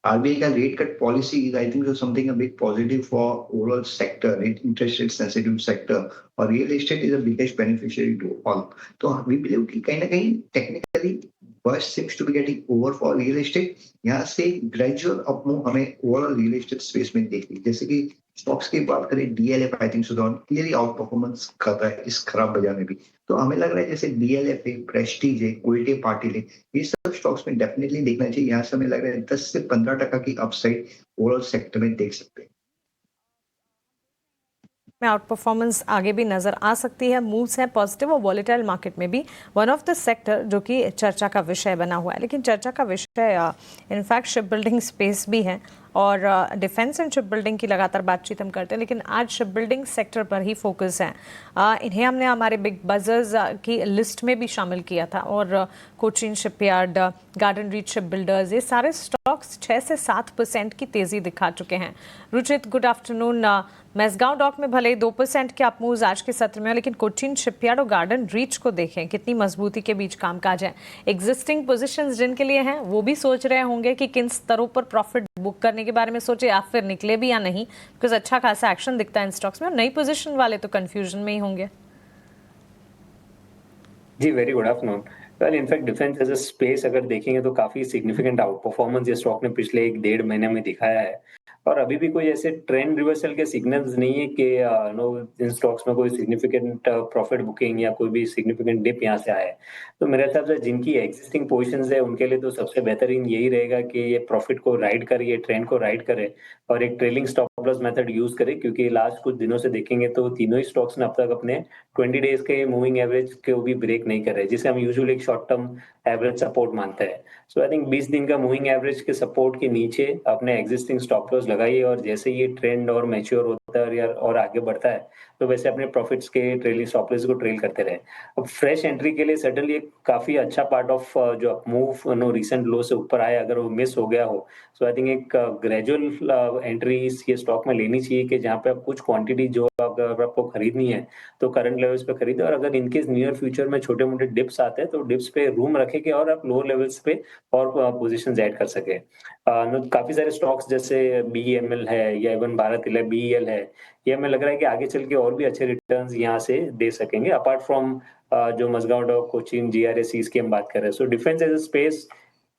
[SPEAKER 3] RBI का rate cut policy is I think something a big positive for overall sector, interest rate sensitive sector, और real estate is the biggest beneficiary to all. तो वी बिलीव कि कहीं ना कहीं technically burst seems to be getting over for real estate। यहाँ से gradual up move हमें overall real estate space में देखी। जैसे कि स्टॉक्स की बात करें, DLF आई think so clearly out performance कर रहा है इस खराब बाजार में भी। तो हमें लग रहा है जैसे DLF है, प्रेस्टीज है, कोयटे पाटिल है, ये सब स्टॉक्स में डेफिनेटली देखना चाहिए। यहाँ से हमें लग रहा है 10 से 15% की अपसाइड ओवरऑल सेक्टर में देख सकते हैं।
[SPEAKER 6] में आउट परफॉर्मेंस आगे भी नजर आ सकती है, मूव्स हैं पॉजिटिव और वॉलेटाइल मार्केट में भी वन ऑफ द सेक्टर जो कि चर्चा का विषय बना हुआ है। लेकिन चर्चा का विषय इनफैक्ट शिप बिल्डिंग स्पेस भी है और डिफेंस एंड शिप बिल्डिंग की लगातार बातचीत हम करते हैं, लेकिन आज शिप बिल्डिंग सेक्टर पर ही फोकस है। इन्हें हमने हमारे बिग बजर्स की लिस्ट में भी शामिल किया था और Cochin shipyard, garden reach ship builders, ये सारे स्टॉक्स 6 से 7% की तेजी दिखा चुके हैं। Ruchit, good afternoon. Mazagon dock में भले ही 2% के अप मूव्स आज के सत्र में, लेकिन कोचिन शिपयार्ड और गार्डन रीच को देखें, कितनी मजबूती के बीच कामकाज है। एग्जिस्टिंग पोजीशंस जिनके लिए हैं वो भी सोच रहे होंगे कि किन स्तरों पर प्रॉफिट बुक करने के बारे में सोचे या फिर निकले भी या नहीं, बिकॉज अच्छा खासा एक्शन दिखता है इन स्टॉक्स में। और नई पोजीशन वाले तो कंफ्यूजन में ही होंगे।
[SPEAKER 4] जी, very good afternoon. Well, in fact defence as a space अगर देखेंगे तो काफी सिग्निफिकेंट आउट परफॉर्मेंस ये स्टॉक ने पिछले 1-1.5 महीने में दिखाया है और अभी भी कोई ऐसे ट्रेंड रिवर्सल के सिग्नल्स नहीं है कि नो इन स्टॉक्स में कोई सिग्निफिकेंट प्रॉफिट बुकिंग या कोई भी सिग्निफिकेंट डिप यहाँ से आया है। तो मेरे हिसाब से जिनकी एग्जिस्टिंग पोजीशंस है उनके लिए तो सबसे बेहतरीन यही रहेगा कि ये प्रॉफिट को राइड करे, ये ट्रेंड को राइड करे और एक trailing stop loss method use करे, क्योंकि लास्ट कुछ दिनों से देखेंगे तो तीनों ही स्टॉक्स ने अब तक अपने 20 डेज के मूविंग एवरेज को भी ब्रेक नहीं कर रहे, जिसे हम यूजुअली एक शॉर्ट टर्म एवरेज सपोर्ट मानते हैं। सो आई थिंक 20 दिन का मूविंग एवरेज के सपोर्ट के नीचे अपने एग्जिस्टिंग स्टॉप लॉस लगाइए और जैसे ये ट्रेंड और मैच्योर होता है और आगे बढ़ता है तो वैसे अपने प्रॉफिट्स के ट्रेलिंग स्टॉप लॉस को ट्रेल करते रहे। अब फ्रेश एंट्री के लिए सर्टनली एक काफी अच्छा पार्ट ऑफ जो मूव नो रिसेंट लो से ऊपर आया, अगर वो मिस हो गया हो, सो आई थिंक एक ग्रेजुअल एंट्री ये स्टॉक में लेनी चाहिए कि जहाँ पे आप कुछ क्वांटिटी जो अगर आपको खरीदनी है तो करंट लेवल्स पे खरीदे और अगर इनकेस नियर फ्यूचर में छोटे मोटे डिप्स आते हैं तो डिप्स पे रूम रखेंगे और आप लोअर लेवल्स पे और पोजीशंस ऐड कर सके। काफी सारे स्टॉक्स जैसे बीईएमएल है या इवन भारत बीईएल है, ये हमें लग रहा है कि आगे चल के और भी अच्छे रिटर्न्स यहाँ से दे सकेंगे अपार्ट फ्रॉम जो मजगांव डॉक, कोचिन, जीआरएस की हम बात कर रहे हैं। So defence as a space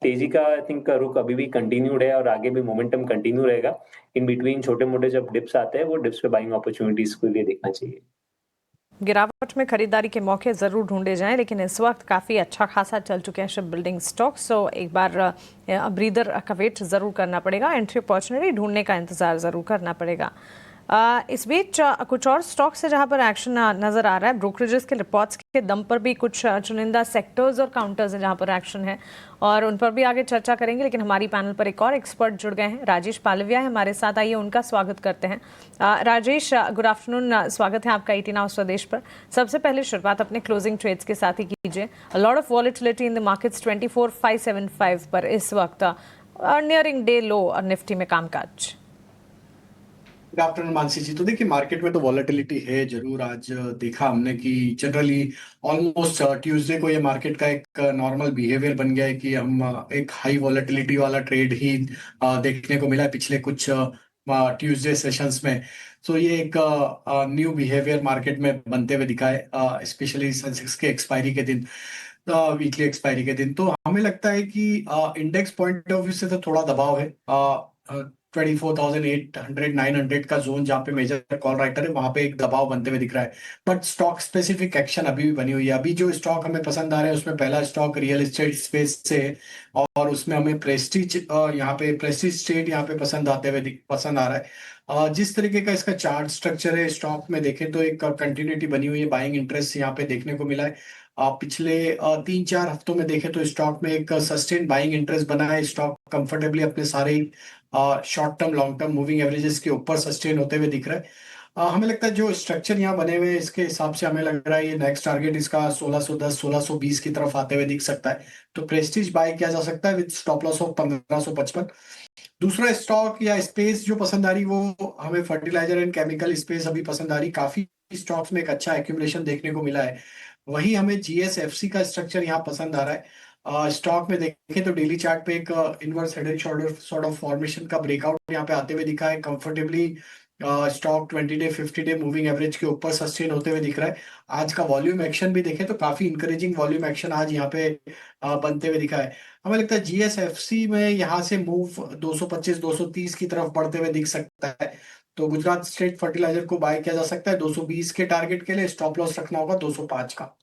[SPEAKER 4] तेजी का आई थिंक रुख अभी भी कंटिन्यूड है और आगे भी मोमेंटम कंटिन्यू रहेगा। इन बिटवीन छोटे मोटे जब डिप्स आते हैं वो डिप्स पे बाइंग अपॉर्चुनिटीज को लिए देखना चाहिए।
[SPEAKER 6] गिरावट में खरीदारी के मौके जरूर ढूंढे जाएं, लेकिन इस वक्त काफ़ी अच्छा खासा चल चुके हैं शिप बिल्डिंग स्टॉक्स, तो एक बार ब्रीदर का वेट ज़रूर करना पड़ेगा, एंट्री अपॉर्चुनिटी ढूंढने का इंतज़ार ज़रूर करना पड़ेगा। इस बीच कुछ और स्टॉक से जहां पर एक्शन नजर आ रहा है, ब्रोकरेजेस के रिपोर्ट्स के दम पर भी कुछ चुनिंदा सेक्टर्स और काउंटर्स हैं जहां पर एक्शन है और उन पर भी आगे चर्चा करेंगे। लेकिन हमारी पैनल पर एक और एक्सपर्ट जुड़ गए हैं, राजेश पालविया है हमारे साथ, आइए उनका स्वागत करते हैं। राजेश, गुड आफ्टरनून, स्वागत है आपका 18 आवर्स स्वदेश पर। सबसे पहले शुरुआत अपने क्लोजिंग ट्रेड्स के साथ ही कीजिए। Lot of volatility in the markets 24,575 पर इस वक्त नियरिंग डे लो और निफ्टी में कामकाज।
[SPEAKER 7] गुड आफ्टरनून मानसी जी। तो देखिए, मार्केट में तो वॉलेटिलिटी है जरूर। आज देखा हमने कि जनरली ऑलमोस्ट ट्यूसडे को ये मार्केट का एक नॉर्मल बिहेवियर बन गया है कि हम एक हाई वॉलेटिलिटी वाला ट्रेड ही देखने को मिला है पिछले कुछ ट्यूसडे सेशंस में। तो ये एक न्यू बिहेवियर मार्केट में बनते हुए दिखा है, स्पेशली सेंसेक्स के एक्सपायरी के दिन, वीकली एक्सपायरी के दिन। तो हमें लगता है कि इंडेक्स पॉइंट ऑफ व्यू से तो थोड़ा दबाव है। 24,800 900 का जोन जहाँ पे मेजर कॉल राइटर है, वहां पे एक दबाव बनते हुए दिख रहा है। बट स्टॉक स्पेसिफिक एक्शन अभी भी बनी हुई है। अभी जो स्टॉक हमें पसंद आ रहे हैं उसमें पहला स्टॉक रियल एस्टेट स्पेस से है और उसमें हमें प्रेस्टीज यहाँ पे प्रेस्टीज स्टेट यहाँ पे पसंद आ रहा है। जिस तरीके का इसका चार्ट स्ट्रक्चर है स्टॉक में देखें तो एक कंटिन्यूटी बनी हुई है, बाइंग इंटरेस्ट यहाँ पे देखने को मिला है। पिछले 3-4 हफ्तों में देखें तो स्टॉक में एक सस्टेन बाइंग इंटरेस्ट बना है। स्टॉक कंफर्टेबली अपने सारे short term long term moving averages के ऊपर सस्टेन होते हुए दिख रहा है। हमें लगता है जो स्ट्रक्चर यहाँ बने हुए हैं इसके हिसाब से हमें लग रहा है ये नेक्स्ट टारगेट इसका 1610 1620 की तरफ आते हुए दिख सकता है। तो प्रेस्टीज बाय किया जा सकता है विद स्टॉप लॉस ऑफ 1555। दूसरा स्टॉक या स्पेस जो पसंद आ रही वो हमें फर्टिलाइजर एंड केमिकल स्पेस अभी पसंद आ रही। काफी स्टॉक्स में एक अच्छा एक्यूमुलेशन देखने को मिला है। वही हमें जीएसएफसी का स्ट्रक्चर यहाँ पसंद आ रहा है। स्टॉक में देखें तो डेली चार्ट पे एक inverse head and shoulder sort of formation का ब्रेकआउट यहाँ पे आते हुए दिखा है। Comfortably stock 20 day 50 day moving average के ऊपर सस्टेन होते हुए दिख रहा है। आज का वॉल्यूम एक्शन भी देखें तो काफी इंकरेजिंग वॉल्यूम एक्शन आज यहाँ पे बनते हुए दिखा है। हमें लगता है जीएसएफसी में यहाँ से मूव 225 230 की तरफ बढ़ते हुए दिख सकता है। तो गुजरात स्टेट फर्टिलाइजर को बाय किया जा सकता है 220 के टारगेट के लिए। स्टॉप लॉस रखना होगा 205 का।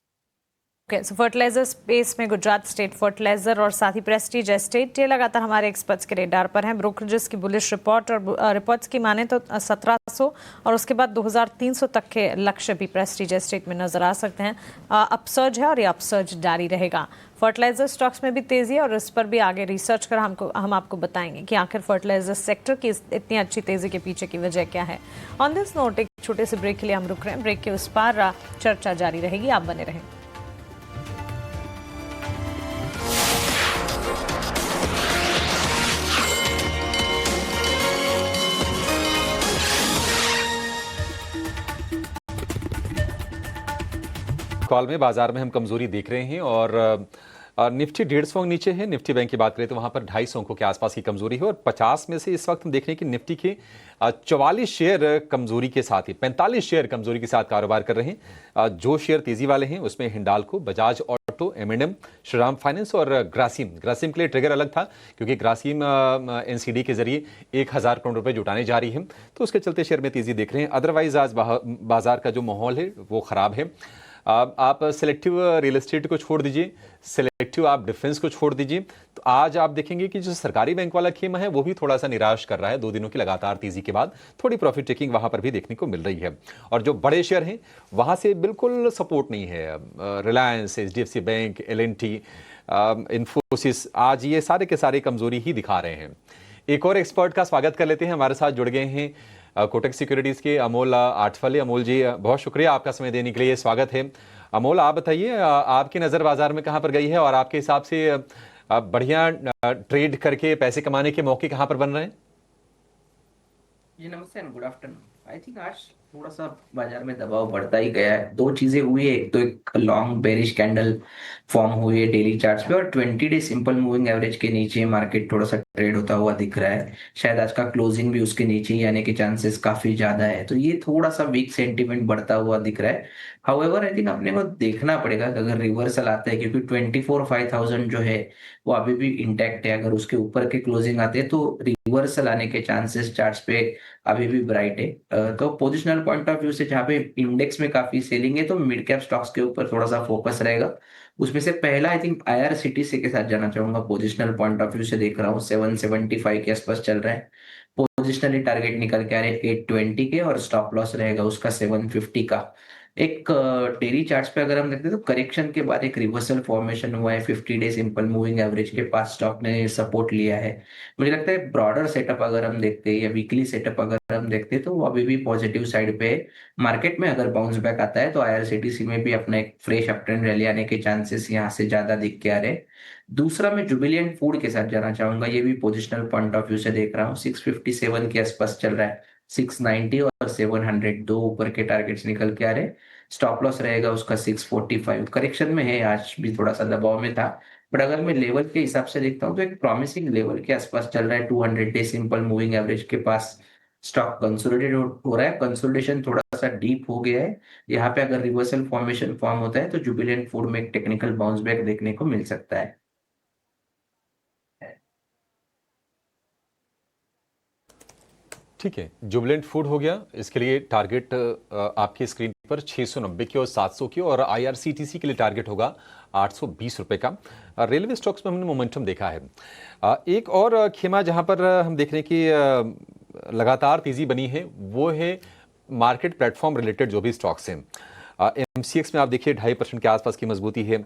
[SPEAKER 6] ओके, सो फर्टिलाइजर स्पेस में गुजरात स्टेट फर्टिलाइजर और साथ ही प्रेस्टीज एस्टेट ये लगातार हमारे एक्सपर्ट्स के रेडार पर हैं। ब्रोकरेजेस की बुलिश रिपोर्ट और रिपोर्ट्स की माने तो 1700 और उसके बाद 2300 तक के लक्ष्य भी प्रेस्टीज एस्टेट में नजर आ सकते हैं। अपसर्ज है और ये अपसर्ज जारी रहेगा। फर्टिलाइजर स्टॉक्स में भी तेजी है और इस पर भी आगे रिसर्च कर हम आपको बताएंगे कि आखिर फर्टिलाइजर सेक्टर की इतनी अच्छी तेजी के पीछे की वजह क्या है। ऑन दिस नोट एक छोटे से ब्रेक के लिए हम रुक रहे हैं। ब्रेक के उस पार चर्चा जारी रहेगी, आप बने रहें।
[SPEAKER 2] कॉल में बाजार में हम कमजोरी देख रहे हैं और निफ्टी 150 अंक नीचे है। निफ्टी बैंक की बात करें तो वहां पर 250 अंकों के आसपास की कमजोरी है और 50 में से इस वक्त हम देख रहे हैं कि निफ्टी के 44 शेयर कमजोरी के साथ ही 45 शेयर कमजोरी के साथ कारोबार कर रहे हैं। जो शेयर तेजी वाले हैं उसमें Hindalco, Bajaj auto, M&M, Shriram finance और ग्रासिम के लिए ट्रिगर अलग था क्योंकि ग्रासिम एनसीडी के जरिए 1000 करोड़ रुपए जुटाने जा रही है, तो उसके चलते शेयर में तेजी देख रहे हैं। अदरवाइज आज बाजार का जो माहौल है वो खराब है। आप सिलेक्टिव रियल एस्टेट को छोड़ दीजिए, सिलेक्टिव आप डिफेंस को छोड़ दीजिए, तो आज आप देखेंगे कि जो सरकारी बैंक वाला खेमा है वो भी थोड़ा सा निराश कर रहा है। 2 दिनों की लगातार तेजी के बाद थोड़ी प्रॉफिट टेकिंग वहां पर भी देखने को मिल रही है और जो बड़े शेयर हैं वहां से बिल्कुल सपोर्ट नहीं है। Reliance, HDFC bank, L&T, Infosys, आज ये सारे के सारे कमजोरी ही दिखा रहे हैं। एक और एक्सपर्ट का स्वागत कर लेते हैं। हमारे साथ जुड़ गए हैं कोटक सिक्योरिटीज के अमोल आठवले। अमोल जी, बहुत शुक्रिया आपका समय देने के लिए, स्वागत है। अमोल, आप बताइए आपकी नज़र बाजार में कहाँ पर गई है और आपके हिसाब से बढ़िया ट्रेड करके पैसे कमाने के मौके कहाँ पर बन रहे हैं?
[SPEAKER 8] जी नमस्ते and good afternoon. I think आज थोड़ा सा बाजार में दबाव बढ़ता ही गया है। 2 चीजें हुई है, एक तो एक लॉन्ग बेरिश कैंडल फॉर्म हुई है डेली चार्ट्स पे और 20 डे सिंपल मूविंग एवरेज के नीचे मार्केट थोड़ा सा ट्रेड होता हुआ दिख रहा है। शायद आज का क्लोजिंग भी उसके नीचे ही आने के चांसेस काफी ज्यादा है, तो ये थोड़ा सा वीक सेंटीमेंट बढ़ता हुआ दिख रहा है। हाउएवर आई थिंक अपने को देखना पड़ेगा कि अगर रिवर्सल आता है, क्योंकि 24,500 जो है वो अभी भी इंटैक्ट है। अगर उसके ऊपर के क्लोजिंग आते हैं तो रिवर्सल आने के चांसेस चार्ट्स पे अभी भी ब्राइट है। तो पोजिशनल पॉइंट ऑफ व्यू से जहाँ पे इंडेक्स में काफी सेलिंग है तो मिड कैप स्टॉक्स के ऊपर थोड़ा सा फोकस रहेगा। उसमें से पहला आई थिंक IRCTC के साथ जाना चाहूंगा। पोजिशनल पॉइंट ऑफ व्यू से देख रहा हूँ 775 के आसपास चल रहा है। पोजिशनली टारगेट निकल के आ रहे हैं 820 के और स्टॉप लॉस रहेगा उसका 750 का। एक डेली चार्ट्स पे अगर हम देखते हैं तो करेक्शन के बाद एक रिवर्सल फॉर्मेशन हुआ है 50 डे सिंपल मूविंग एवरेज के पास स्टॉक ने सपोर्ट लिया है। मुझे लगता है ब्रॉडर सेटअप अगर हम देखते हैं या वीकली सेटअप अगर हम देखते हैं तो वो अभी भी पॉजिटिव साइड पे है। मार्केट में अगर बाउंस बैक आता है तो IRCTC में भी अपना एक फ्रेश अप ट्रेंड रैली आने के चांसेस यहाँ से ज्यादा दिख के आ रहे हैं। दूसरा मैं जुबिलिएंट फूड के साथ जाना चाहूंगा। ये भी पोजिशनल पॉइंट ऑफ व्यू से देख रहा हूँ 657 के आसपास चल रहा है। 690 और 700 दो ऊपर के टारगेट्स निकल के आ रहे हैं। स्टॉप लॉस रहेगा उसका 645। करेक्शन में है, आज भी थोड़ा सा दबाव में था, बट अगर मैं लेवल के हिसाब से देखता हूँ तो एक प्रॉमिसिंग लेवल के आसपास चल रहा है। 200 डे सिंपल मूविंग एवरेज के पास स्टॉक कंसोलिडेट हो रहा है। कंसोलिडेशन थोड़ा सा डीप हो गया है। यहाँ पे अगर रिवर्सल फॉर्मेशन फॉर्म होता है तो जुबिलिएंट फूड में एक टेक्निकल बाउंस बैक देखने को मिल सकता है।
[SPEAKER 2] ठीक है, जुबिलेंट फूड हो गया। इसके लिए टारगेट आपकी स्क्रीन पर 690 की और 700 की और IRCTC के लिए टारगेट होगा 820 रुपए का। रेलवे स्टॉक्स में हमने मोमेंटम देखा है। एक और खेमा जहां पर हम देख रहे हैं कि लगातार तेजी बनी है वो है मार्केट प्लेटफॉर्म रिलेटेड जो भी स्टॉक्स हैं। MCX में आप देखिए 2.5% के आसपास की मजबूती है।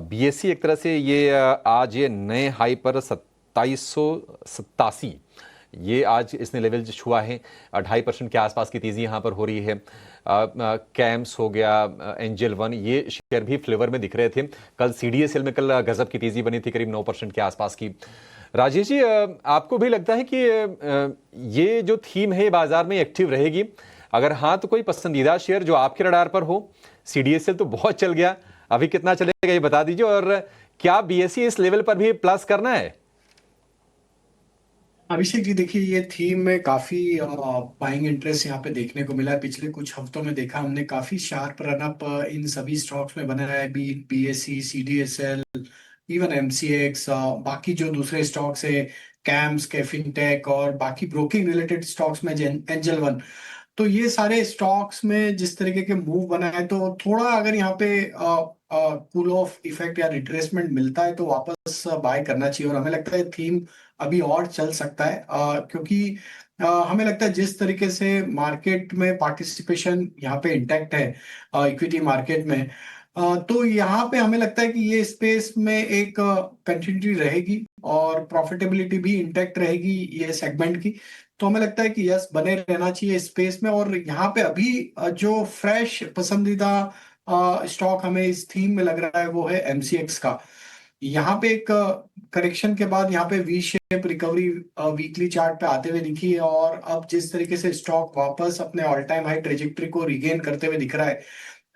[SPEAKER 2] BSE एक तरह से ये आज ये नए हाई पर 2787 ये आज इसने लेवल छुआ है। 2.5% के आसपास की तेजी यहाँ पर हो रही है। कैम्स हो गया, एंजल वन, ये शेयर भी फ्लेवर में दिख रहे थे। कल CDSL में कल गजब की तेजी बनी थी करीब 9% के आसपास की। राजेश जी, आपको भी लगता है कि ये जो थीम है बाजार में एक्टिव रहेगी? अगर हाँ तो कोई पसंदीदा शेयर जो आपके रडार पर हो? CDSL तो बहुत चल गया, अभी कितना चलेगा ये बता दीजिए, और क्या BSE इस लेवल पर भी प्लस करना है?
[SPEAKER 7] अभिषेक जी देखिए, ये थीम में काफी बाइंग इंटरेस्ट यहाँ पे देखने को मिला है। पिछले कुछ हफ्तों में देखा हमने काफी शार्प रनअप इन सभी स्टॉक्स में बना है। BSE, CDSL, इवन MCX, बाकी जो दूसरे स्टॉक्स है, कैम्स, कैफिन टेक और बाकी ब्रोकिंग रिलेटेड स्टॉक्स में एंजल वन, तो ये सारे स्टॉक्स में जिस तरीके के मूव बना है, तो थोड़ा अगर यहाँ पे कूल ऑफ इफेक्ट या रिट्रेसमेंट मिलता है तो वापस बाय करना चाहिए। और हमें लगता है थीम अभी और चल सकता है, क्योंकि हमें लगता है जिस तरीके से मार्केट में पार्टिसिपेशन यहाँ पे इंटैक्ट है इक्विटी मार्केट में, तो यहाँ पे हमें लगता है कि ये स्पेस में एक कंटिन्यूटी रहेगी और प्रॉफिटेबिलिटी भी इंटैक्ट रहेगी ये सेगमेंट की। तो हमें लगता है कि यस, बने रहना चाहिए स्पेस में। और यहाँ पे अभी जो फ्रेश पसंदीदा स्टॉक हमें इस थीम में लग रहा है वो है एमसीएक्स का। यहाँ पे एक करेक्शन के बाद यहाँ पे V shape recovery weekly chart पे आते हुए दिखी है, और अब जिस तरीके से स्टॉक वापस अपने ऑल टाइम हाई ट्रेजेक्टरी को रिगेन करते हुए दिख रहा है,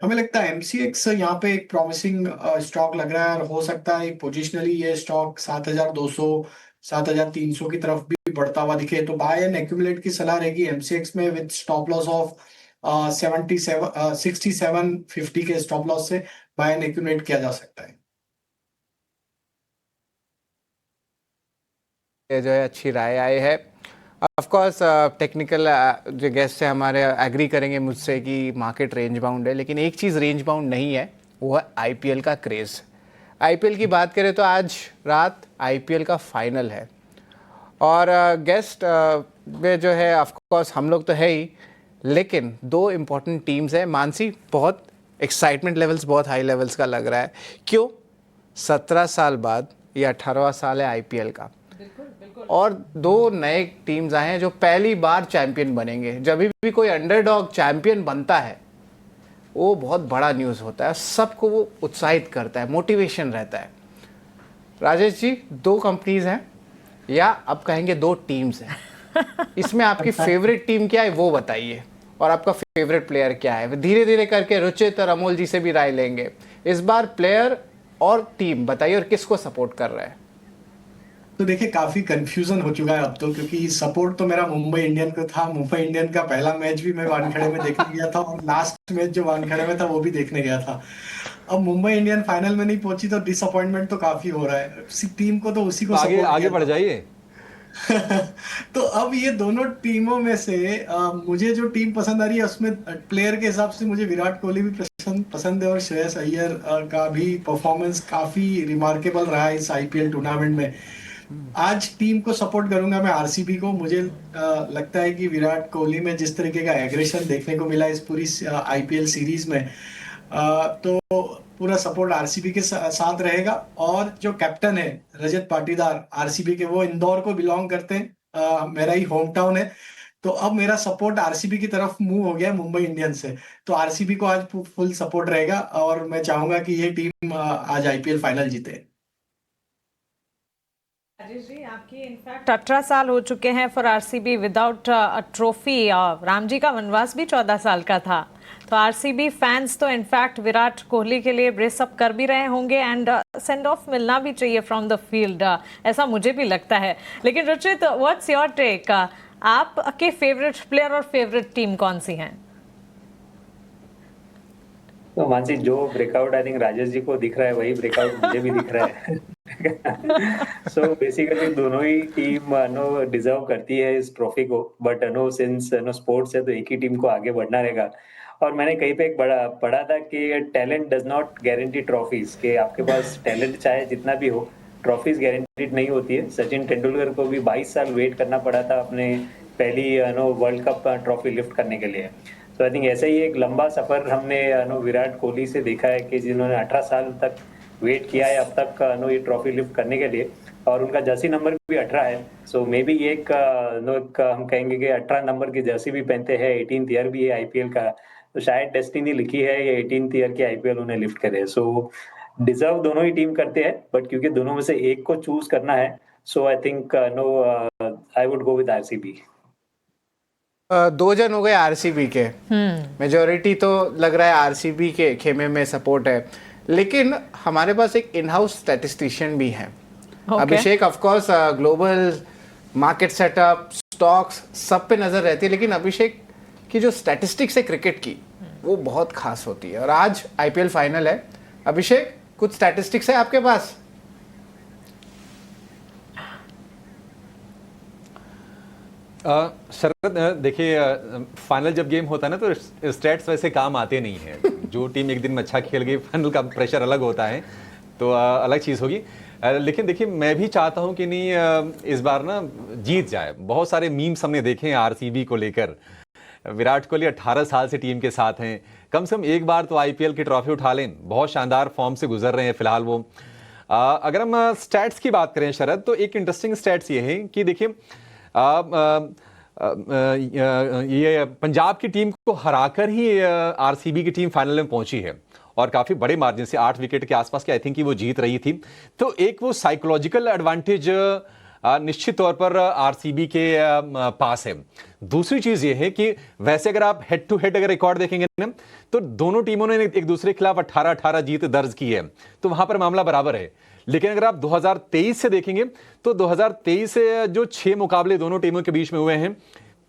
[SPEAKER 7] हमें लगता है एमसीएक्स यहाँ पे एक प्रॉमिसिंग स्टॉक लग रहा है। और हो सकता है पोजिशनली ये स्टॉक 7200 7300 की तरफ भी बढ़ता हुआ दिखे, तो बाय एंड एक्यूमुलेट की सलाह रहेगी एमसीएक्स में विद स्टॉप लॉस ऑफ 6750 के स्टॉप लॉस से बाय एंड एक्यूमुलेट किया जा सकता है।
[SPEAKER 1] ये जो है अच्छी राय आई है। ऑफ कोर्स टेक्निकल जो गेस्ट है हमारे एग्री करेंगे मुझसे कि मार्केट रेंज बाउंड है, लेकिन एक चीज़ रेंज बाउंड नहीं है, वो है आईपीएल का क्रेज़। आईपीएल की बात करें तो आज रात आईपीएल का फाइनल है, और गेस्ट में जो है ऑफ कोर्स हम लोग तो है ही, लेकिन दो इम्पोर्टेंट टीम्स हैं। मानसी, बहुत एक्साइटमेंट लेवल्स बहुत हाई लेवल्स का लग रहा है, क्यों? 17 साल बाद ये 18वां साल है आईपीएल का, और दो नए टीम्स आए हैं जो पहली बार चैंपियन बनेंगे। जब भी कोई अंडरडॉग चैंपियन बनता है वो बहुत बड़ा न्यूज़ होता है, सबको वो उत्साहित करता है, मोटिवेशन रहता है। राजेश जी, दो कंपनीज हैं या अब कहेंगे दो टीम्स हैं, इसमें आपकी फेवरेट टीम क्या है वो बताइए, और आपका फेवरेट प्लेयर क्या है? धीरे धीरे करके रुचित और अमोल जी से भी राय लेंगे। इस बार प्लेयर और टीम बताइए, और किसको सपोर्ट कर रहा है?
[SPEAKER 7] तो देखिए, काफी कंफ्यूजन हो चुका है अब तो, क्योंकि सपोर्ट तो मेरा मुंबई इंडियन को था। मुंबई इंडियन का पहला मैच भी मैं वानखेड़े में देखने गया था, और लास्ट मैच जो वानखेड़े में था वो भी देखने गया था। अब मुंबई इंडियन फाइनल में नहीं पहुंची तो डिसअपॉइंटमेंट तो काफी हो रहा है। टीम को तो उसी को
[SPEAKER 2] आगे बढ़ जाइए।
[SPEAKER 7] तो अब ये दोनों टीमों में से मुझे जो टीम पसंद आ रही है उसमें प्लेयर के हिसाब से मुझे विराट कोहली भी पसंद है, और श्रेयस अय्यर का भी परफॉर्मेंस काफी रिमार्केबल रहा है इस आईपीएल टूर्नामेंट में। आज टीम को सपोर्ट करूंगा मैं, आरसीबी को। मुझे लगता है कि विराट कोहली में जिस तरीके का एग्रेशन देखने को मिला इस पूरी आईपीएल सीरीज में, तो पूरा सपोर्ट आरसीबी के साथ रहेगा। और जो कैप्टन है रजत पाटीदार आरसीबी के, वो इंदौर को बिलोंग करते हैं, मेरा ही होम टाउन है। तो अब मेरा सपोर्ट आरसीबी की तरफ मूव हो गया है मुंबई इंडियंस से, तो आरसीबी को आज फुल सपोर्ट रहेगा, और मैं चाहूंगा कि ये टीम आज आईपीएल फाइनल जीते।
[SPEAKER 6] राजेश जी, आपकी इनफैक्ट 18 साल हो चुके हैं for RCB without a trophy. Ram ji का वनवास भी 14 साल का था, तो आरसीबी फैंस तो इनफैक्ट विराट कोहली के लिए ब्रेस अप कर भी रहे होंगे, एंड सेंड ऑफ मिलना भी चाहिए फ्रॉम द फील्ड, ऐसा मुझे भी लगता है। लेकिन रुचित, व्हाट्स योर टेक? आपके फेवरेट प्लेयर और फेवरेट टीम कौन सी हैं?
[SPEAKER 4] तो मानसी, जो breakout I think Rajesh ji को दिख रहा है वही ब्रेकआउट मुझे भी दिख रहा है। सो बेसिकली दोनों ही टीम नो डिजर्व करती है इस ट्रॉफी को, but no since no sports है तो एक ही टीम को आगे बढ़ना रहेगा। और मैंने कहीं पे एक पढ़ा था कि talent does not guarantee trophies, के आपके पास टैलेंट चाहे जितना भी हो, ट्रॉफीज गारंटीड नहीं होती है। सचिन तेंदुलकर को भी 22 साल वेट करना पड़ा था अपने पहली वर्ल्ड कप ट्रॉफी लिफ्ट करने के लिए। तो आई थिंक ऐसे ही एक लंबा सफर हमने विराट कोहली से देखा है कि जिन्होंने 18 साल तक वेट किया है अब तक ये ट्रॉफी लिफ्ट करने के लिए, और उनका जर्सी नंबर भी 18 है। सो मे बी एक हम कहेंगे कि 18 नंबर की जर्सी भी पहनते हैं, 18th ईयर भी है आईपीएल का, तो शायद डेस्टिनी लिखी है ये 18th ईयर की आईपीएल उन्हें लिफ्ट करे। सो डिजर्व दोनों ही टीम करते हैं, बट क्योंकि दोनों में से एक को चूज करना है, so I think I would go with RCB.
[SPEAKER 1] दो जन हो गए आरसीबी के, मेजोरिटी तो लग रहा है आरसीबी के खेमे में सपोर्ट है, लेकिन हमारे पास एक इन हाउस स्टैटिस्टिशियन भी है। Abhishek of course global market setup, stocks सब पे नजर रहती है, लेकिन अभिषेक की जो स्टैटिस्टिक्स है क्रिकेट की वो बहुत खास होती है, और आज आईपीएल फाइनल है। अभिषेक, कुछ स्टैटिस्टिक्स है आपके पास?
[SPEAKER 2] शरद देखिए, फाइनल जब गेम होता है ना तो स्टैट्स वैसे काम आते नहीं हैं। जो टीम एक दिन में अच्छा खेल गई, फाइनल का प्रेशर अलग होता है, तो अलग चीज़ होगी। लेकिन देखिए, मैं भी चाहता हूं कि नहीं इस बार ना जीत जाए। बहुत सारे मीम्स हमने देखे हैं आरसीबी को लेकर। विराट कोहली 18 साल से टीम के साथ हैं, कम से कम एक बार तो आईपीएल की ट्रॉफी उठा लें। बहुत शानदार फॉर्म से गुजर रहे हैं फिलहाल वो। अगर हम स्टैट्स की बात करें शरद, तो एक इंटरेस्टिंग स्टैट्स ये है कि देखिए ये पंजाब की टीम को हराकर ही आरसीबी की टीम फाइनल में पहुंची है, और काफी बड़े मार्जिन से 8 विकेट के आसपास की आई थिंक वो जीत रही थी। तो एक वो साइकोलॉजिकल एडवांटेज निश्चित तौर पर आरसीबी के पास है। दूसरी चीज ये है कि वैसे अगर आप हेड टू हेड अगर रिकॉर्ड देखेंगे ना, तो दोनों टीमों ने एक दूसरे के खिलाफ 18-18 जीत दर्ज की है, तो वहां पर मामला बराबर है। लेकिन अगर आप 2023 से देखेंगे तो 2023 से जो 6 मुकाबले दोनों टीमों के बीच में हुए हैं,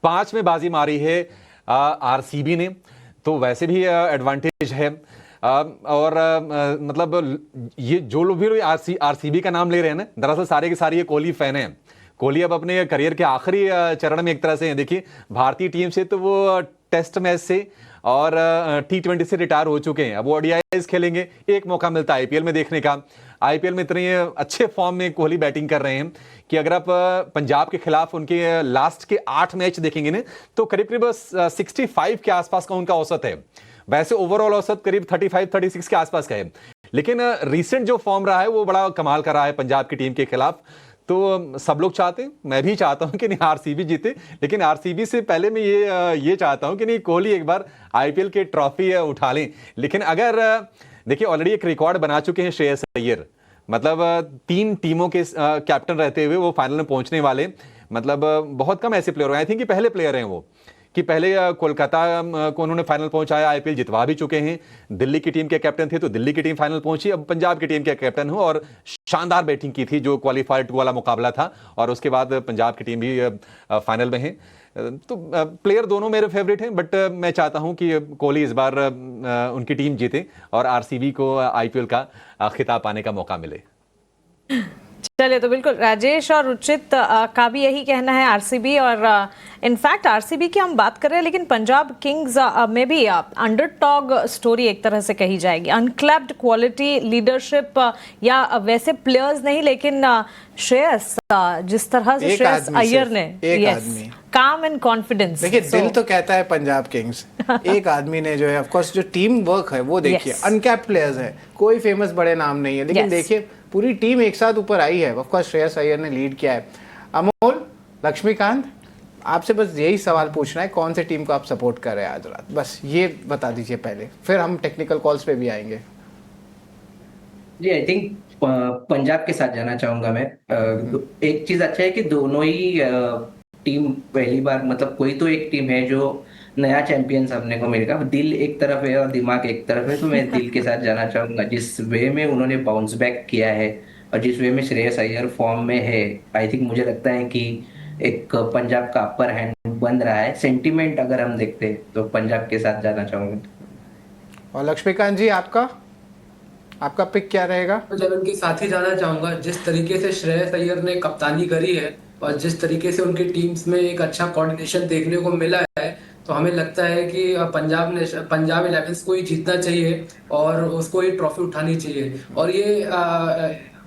[SPEAKER 2] 5 में बाजी मारी है आरसीबी ने, तो वैसे भी एडवांटेज है। और मतलब ये जो लोग भी आरसीबी का नाम ले रहे हैं ना, दरअसल सारे के सारे ये कोहली फैन हैं। कोहली अब अपने करियर के आखिरी चरण में एक तरह से देखिए, भारतीय टीम से तो वो टेस्ट मैच से और T20 से रिटायर हो चुके हैं। अब वो ओडीआईज खेलेंगे, एक मौका मिलता है आईपीएल में देखने का। आईपीएल में इतने अच्छे फॉर्म में कोहली बैटिंग कर रहे हैं कि अगर आप पंजाब के खिलाफ उनके लास्ट के 8 मैच देखेंगे ना, तो करीब करीब 65 के आसपास का उनका औसत है। वैसे ओवरऑल औसत करीब 35-36 के आसपास का है, लेकिन रिसेंट जो फॉर्म रहा है वो बड़ा कमाल का रहा है पंजाब की टीम के खिलाफ। तो सब लोग चाहते हैं, मैं भी चाहता हूं कि नहीं आरसीबी जीते, लेकिन आरसीबी से पहले मैं ये चाहता हूं कि नहीं कोहली एक बार आईपीएल की ट्रॉफी उठा लें। लेकिन अगर देखिए, ऑलरेडी एक रिकॉर्ड बना चुके हैं श्रेयस अय्यर, मतलब 3 टीमों के कैप्टन रहते हुए वो फाइनल में पहुंचने वाले। मतलब बहुत कम ऐसे प्लेयर हैं, आई थिंक कि पहले प्लेयर हैं वो, कि पहले कोलकाता को उन्होंने फाइनल पहुंचाया, आईपीएल जितवा भी चुके हैं। दिल्ली की टीम के कैप्टन थे तो दिल्ली की टीम फाइनल पहुंची, अब पंजाब की टीम के कैप्टन हो और शानदार बैटिंग की थी जो क्वालीफायर 2 वाला मुकाबला था, और उसके बाद पंजाब की टीम भी फाइनल में है। तो प्लेयर दोनों मेरे फेवरेट हैं, बट मैं चाहता हूं कि कोहली इस बार उनकी टीम जीते और आरसीबी को आईपीएल का खिताब पाने का मौका मिले।
[SPEAKER 6] चलिए, तो बिल्कुल राजेश और रुचित का भी यही कहना है आरसीबी, और इनफैक्ट आरसीबी की हम बात कर रहे हैं, लेकिन पंजाब किंग्स में भी अंडरडॉग स्टोरी एक तरह से कही जाएगी। अनक्लैप्ड क्वालिटी, लीडरशिप, या वैसे प्लेयर्स नहीं, लेकिन श्रेयस, जिस तरह से श्रेयस अय्यर ने काम एंड कॉन्फिडेंस।
[SPEAKER 1] देखिए, दिल तो कहता है पंजाब किंग्स। एक आदमी ने जो है, ऑफ कोर्स जो टीम वर्क है वो देखिए, अनकैप्ड प्लेयर्स है, कोई फेमस बड़े नाम नहीं है, लेकिन देखिए पूरी टीम एक साथ ऊपर आई है। ऑफ कोर्स श्रेयस अय्यर ने लीड किया है। अमोल, लक्ष्मीकांत, आपसे बस यही सवाल पूछना है, कौन से टीम को आप सपोर्ट कर रहे हैं आज रात, बस ये बता दीजिए पहले, फिर हम टेक्निकल कॉल्स पे भी आएंगे।
[SPEAKER 8] जी, आई थिंक पंजाब के साथ जाना चाहूंगा मैं। एक चीज अच्छा है कि दोनों ही टीम पहली बार, मतलब कोई तो एक टीम है जो नया चैंपियन सामने को मिलेगा। दिल एक तरफ है और दिमाग एक तरफ है, तो मैं दिल के साथ जाना चाहूंगा। जिस वे में उन्होंने बाउंस बैक किया है और जिस वे में श्रेयस अय्यर फॉर्म में है, आई थिंक मुझे लगता है कि एक पंजाब का अपर हैंड बन रहा है। सेंटीमेंट अगर हम देखते हैं तो पंजाब के साथ जाना चाहूंगा।
[SPEAKER 1] और लक्ष्मीकांत जी, आपका पिक क्या रहेगा?
[SPEAKER 9] जब उनके साथ ही जाना चाहूंगा। जिस तरीके से श्रेयस अय्यर ने कप्तानी करी है और जिस तरीके से उनकी टीम्स में एक अच्छा कोऑर्डिनेशन देखने को मिला है, तो हमें लगता है कि पंजाब 11 को ही जीतना चाहिए और उसको ही ट्रॉफी उठानी चाहिए। और ये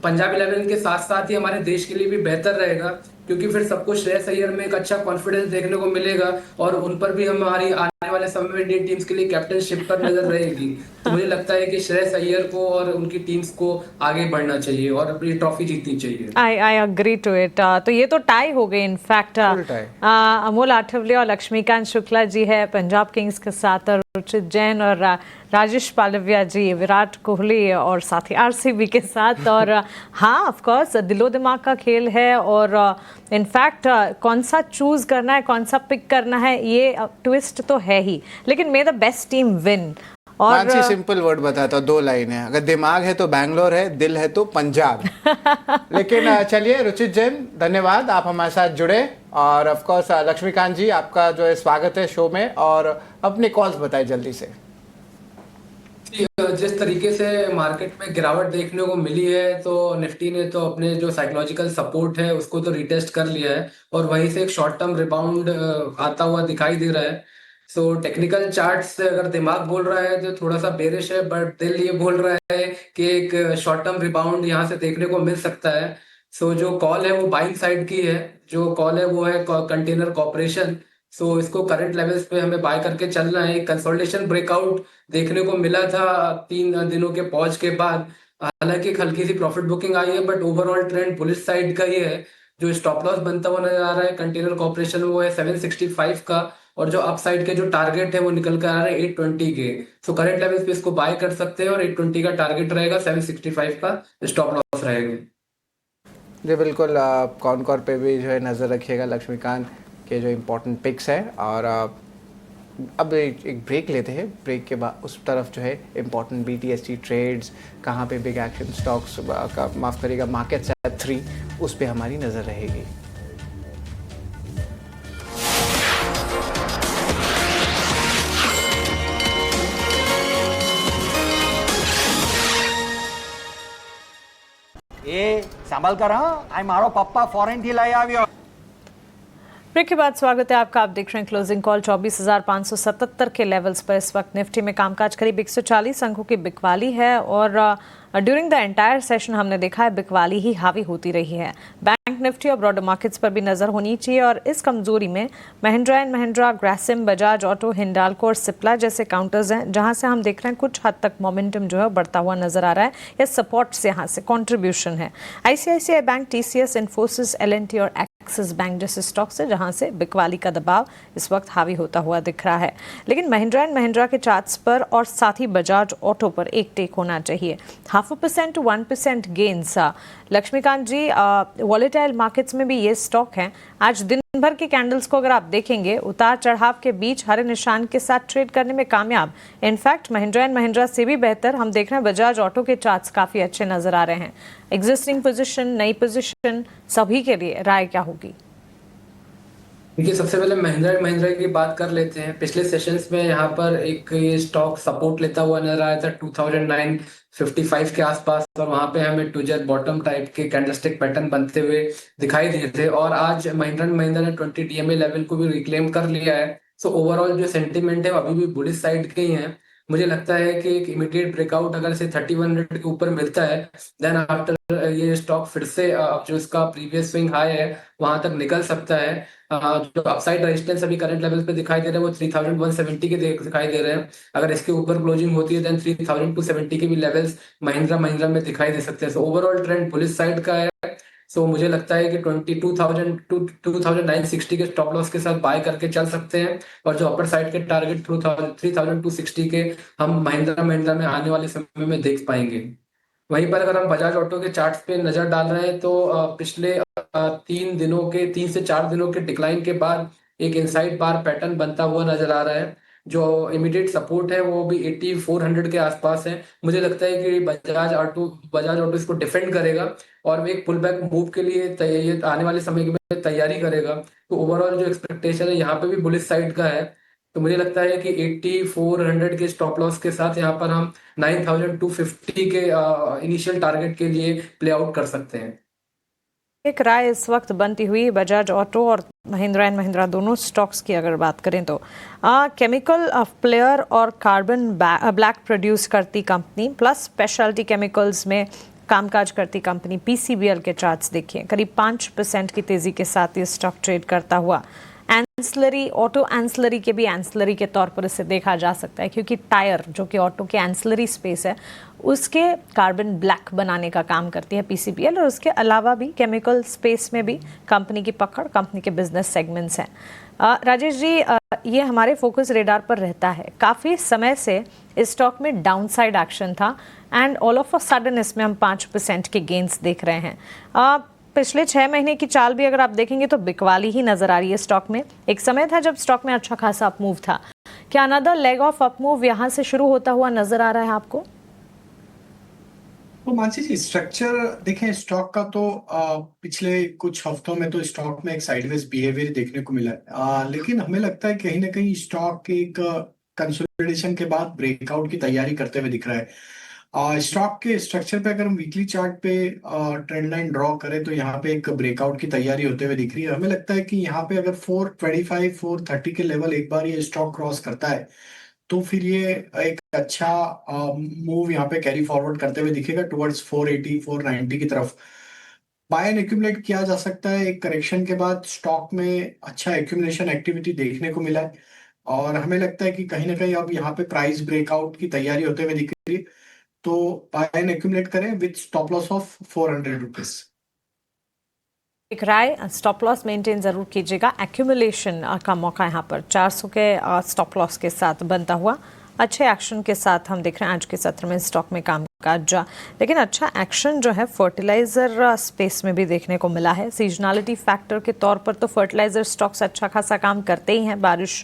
[SPEAKER 9] पंजाब 11 के साथ साथ ही हमारे देश के लिए भी बेहतर रहेगा, क्योंकि फिर सबको श्रेयस अय्यर में एक अच्छा कॉन्फिडेंस देखने को मिलेगा और उन पर भी हमारी आने वाले समय में इंडियन टीम्स के लिए कैप्टनशिप पर नजर रहेगी। तो मुझे लगता है कि श्रेयस अय्यर को और उनकी टीम्स को आगे बढ़ना चाहिए और अपनी ट्रॉफी जीतनी चाहिए।
[SPEAKER 6] I agree to it. तो ये तो टाई हो गई इनफैक्ट। अमोल आठवले और लक्ष्मीकांत शुक्ला जी है पंजाब किंग्स के साथ, और रुचित जैन और राजेश पालविया जी विराट कोहली और साथ ही आरसीबी के साथ। और हाँ, ऑफ कोर्स दिलो दिमाग का खेल है, और इनफैक्ट कौन सा चूज करना है, कौन सा पिक करना है, ये ट्विस्ट तो है ही, लेकिन मे द बेस्ट टीम विन। और
[SPEAKER 1] सिंपल वर्ड बताता हूँ, 2 लाइन है, अगर दिमाग है तो बैंगलोर है, दिल है तो पंजाब। लेकिन चलिए, रुचित जैन धन्यवाद, आप हमारे साथ जुड़े, और ऑफ कोर्स लक्ष्मीकांत जी, आपका जो है स्वागत है शो में, और अपने कॉल्स बताएं जल्दी से।
[SPEAKER 9] जिस तरीके से मार्केट में गिरावट देखने को मिली है तो निफ्टी ने तो अपने जो साइकोलॉजिकल सपोर्ट है उसको तो रिटेस्ट कर लिया है और वहीं से एक शॉर्ट टर्म रिबाउंड आता हुआ दिखाई दे रहा है। सो टेक्निकल चार्ट से अगर दिमाग बोल रहा है तो थोड़ा सा बेरिश है, बट दिल ये बोल रहा है कि एक शॉर्ट टर्म रिबाउंड यहाँ से देखने को मिल सकता है। सो जो कॉल है वो बाइंग साइड की है, जो कॉल है वो है कंटेनर कॉर्पोरेशन। सो इसको करंट लेवल्स पे हमें बाय करके चलना है। कंसोलिडेशन ब्रेकआउट देखने को मिला था 3 दिनों के पॉज के बाद। हालांकि एक हल्की सी प्रॉफिट बुकिंग आई है, but overall trend bullish side का ही है। जो स्टॉप लॉस बनता हुआ नजर आ रहा है कंटेनर कॉर्पोरेशन वो है 765 का, और जो अपसाइड के जो टारगेट है वो निकल कर आ रहे हैं 820 के। सो करंट लेवल्स पे इसको बाय कर सकते हैं और 820 का टारगेट रहेगा, 765 का स्टॉप लॉस रहेगा।
[SPEAKER 1] जी बिल्कुल, कॉनकॉर पे भी जो है नज़र रखिएगा लक्ष्मीकांत के जो इम्पोर्टेंट पिक्स हैं। और अब एक ब्रेक लेते हैं, ब्रेक के बाद उस तरफ जो है इम्पोर्टेंट BTST ट्रेड्स कहाँ पे बिग एक्शन स्टॉक्स का माफ़ करिएगा मार्केट 3 उस पे हमारी नज़र रहेगी।
[SPEAKER 10] એ સંભાળ કર હા આ મારો પપ્પા ફોરેન થી લઈ આવ્યો।
[SPEAKER 6] ब्रेक के बाद स्वागत है आपका। आप देख रहे हैं क्लोजिंग कॉल। 24,577 के लेवल्स पर इस वक्त निफ्टी में कामकाज करीब 140 अंकों की बिकवाली है और ड्यूरिंग द एंटायर सेशन हमने देखा है बिकवाली ही हावी होती रही है। बैंक निफ्टी और ब्रॉडर मार्केट्स पर भी नजर होनी चाहिए और इस कमजोरी में महिंद्रा एंड महिंद्रा, ग्रासिम, बजाज ऑटो, हिंडाल्को और सिप्ला जैसे काउंटर्स हैं जहां से हम देख रहे हैं कुछ हद तक मोमेंटम जो है बढ़ता हुआ नजर आ रहा है या सपोर्ट से यहाँ से कॉन्ट्रीब्यूशन है। ICICI bank, TCS, Infosys, LNT और एक्सिस बैंक जैसे स्टॉक्स है जहां से बिकवाली का दबाव इस वक्त हावी होता हुआ दिख रहा है। लेकिन महिंद्रा एंड महिंद्रा के चार्ट्स पर और साथ ही बजाज ऑटो पर एक टेक होना चाहिए। 0.5% to 1% gains. Laxmikant ji, volatile markets में भी ये स्टॉक हैं। आज दिन भर के कैंडल्स को अगर आप देखेंगे उतार चढ़ाव के बीच हरे निशान के साथ ट्रेड करने में कामयाब। इनफैक्ट महिंद्रा एंड महिंद्रा से भी बेहतर हम देख रहे हैं बजाज ऑटो के चार्ट्स काफी अच्छे नजर आ रहे हैं। एग्जिस्टिंग पोजीशन, नई पोजीशन, सभी के लिए राय क्या होगी?
[SPEAKER 9] देखिए, सबसे पहले महिंद्रा एंड महिंद्रा की बात कर लेते हैं। पिछले सेशंस में यहाँ पर एक ये स्टॉक सपोर्ट लेता हुआ नजर आया था 2955 के आसपास, और वहां पे हमें टूजर बॉटम टाइप के कैंडलस्टिक पैटर्न बनते हुए दिखाई दिए थे। और आज महिंद्रा एंड महिंद्रा ने 20 DMA लेवल को भी रिक्लेम कर लिया है। सो ओवरऑल जो सेंटीमेंट है वो अभी भी बुलिश साइड के ही है। मुझे लगता है कि एक इमीडिएट ब्रेकआउट अगर से 3100 के ऊपर मिलता है, देन आफ्टर ये स्टॉक फिर से जो इसका प्रीवियस स्विंग हाई है वहां तक निकल सकता है। जो अपसाइड रेजिस्टेंस अभी करंट लेवल पे दिखाई दे रहे हैं वो 3170 के दिखाई दे रहे हैं। अगर इसके ऊपर क्लोजिंग होती है देन 3270 के भी लेवल्स महिंद्रा महिंद्रा में दिखाई दे सकते हैं। So overall trend bullish side का है। सो मुझे लगता है कि 22,000 टू 2,960 के स्टॉप लॉस के साथ बाय करके चल सकते हैं, और जो अपर साइड के टारगेट 3,260 के हम महिंद्रा महिंद्रा में आने वाले समय में देख पाएंगे। वहीं पर अगर हम बजाज ऑटो के चार्ट्स पे नजर डाल रहे हैं तो पिछले 3 से 4 दिनों के डिक्लाइन के बाद एक इनसाइड बार पैटर्न बनता हुआ नजर आ रहा है। जो इमीडिएट सपोर्ट है वो भी 8400 के आसपास है। मुझे लगता है कि बजाज ऑटो इसको डिफेंड करेगा और एक पुल बैक मूव के लिए ये आने वाले समय में तैयारी करेगा। तो ओवरऑल जो एक्सपेक्टेशन है यहाँ पे भी बुलिश साइड का है। तो मुझे लगता है कि 8400 के स्टॉप लॉस के साथ यहाँ पर हम 9250 के इनिशियल टारगेट के लिए प्ले आउट कर सकते हैं।
[SPEAKER 6] एक राय इस वक्त बनती हुई बजाज ऑटो और महिंद्रा एंड महिंद्रा दोनों स्टॉक्स की अगर बात करें तो केमिकल प्लेयर और कार्बन ब्लैक प्रोड्यूस करती कंपनी प्लस स्पेशलिटी केमिकल्स में कामकाज करती कंपनी PCBL के चार्ट्स देखिए, करीब 5% की तेजी के साथ ये स्टॉक ट्रेड करता हुआ। एंसलरी, ऑटो एंसलरी के भी एंसलरी के तौर पर इसे देखा जा सकता है क्योंकि टायर जो कि ऑटो के एंसलरी स्पेस है उसके कार्बन ब्लैक बनाने का काम करती है PCBL, और उसके अलावा भी केमिकल स्पेस में भी कंपनी की पकड़, कंपनी के बिजनेस सेगमेंट्स हैं। राजेश जी, ये हमारे फोकस रेडार पर रहता है। काफ़ी समय से इस स्टॉक में डाउनसाइड एक्शन था and all of a sudden इसमें हम 5% के गेंस देख रहे हैं। पिछले 6 महीने की चाल भी अगर आप देखेंगे तो बिकवाली ही नजर आ रही है स्टॉक में। एक समय था जब स्टॉक में अच्छा खासा अपमूव था। क्या अनदर लेग ऑफ अपमूव यहाँ से शुरू होता हुआ नजर आ रहा है आपको?
[SPEAKER 7] तो मानसी जी, स्ट्रक्चर देखें स्टॉक का तो पिछले कुछ हफ्तों में तो स्टॉक में एक साइडवेज बिहेवियर देखने को मिला है। लेकिन हमें लगता है कहीं ना कहीं स्टॉक एक कंसोलिडेशन के बाद ब्रेकआउट की तैयारी करते हुए दिख रहा है। स्टॉक के स्ट्रक्चर पे अगर हम वीकली चार्ट पे ट्रेंड लाइन ड्रॉ करें तो यहाँ पे एक ब्रेकआउट की तैयारी होते हुए दिख रही है। हमें लगता है कि यहाँ पे अगर 425 430 के लेवल एक बार ये स्टॉक क्रॉस करता है तो फिर ये एक अच्छा मूव यहाँ पे कैरी फॉरवर्ड करते हुए दिखेगा टुवर्ड्स 480 490 की तरफ। बाय एंड एक्यूमुलेट किया जा सकता है। एक करेक्शन के बाद स्टॉक में अच्छा एक्यूमुलेशन एक्टिविटी देखने को मिला है और हमें लगता है कि कहीं ना कहीं अब यहाँ पे प्राइस ब्रेकआउट की तैयारी होते हुए दिख रही है, तो बाय एंड एक्यूमुलेट करें with stop loss of 400 rupees.
[SPEAKER 6] एक राय, स्टॉप लॉस मेंटेन जरूर कीजिएगा। एक्यूमुलेशन का मौका यहाँ पर 400 के स्टॉप लॉस के साथ बनता हुआ अच्छे एक्शन के साथ हम देख रहे हैं आज के सत्र में स्टॉक में कामकाज। लेकिन अच्छा एक्शन जो है फर्टिलाइजर स्पेस में भी देखने को मिला है। सीजनलिटी फैक्टर के तौर पर तो फर्टिलाइजर स्टॉक्स अच्छा खासा काम करते ही हैं बारिश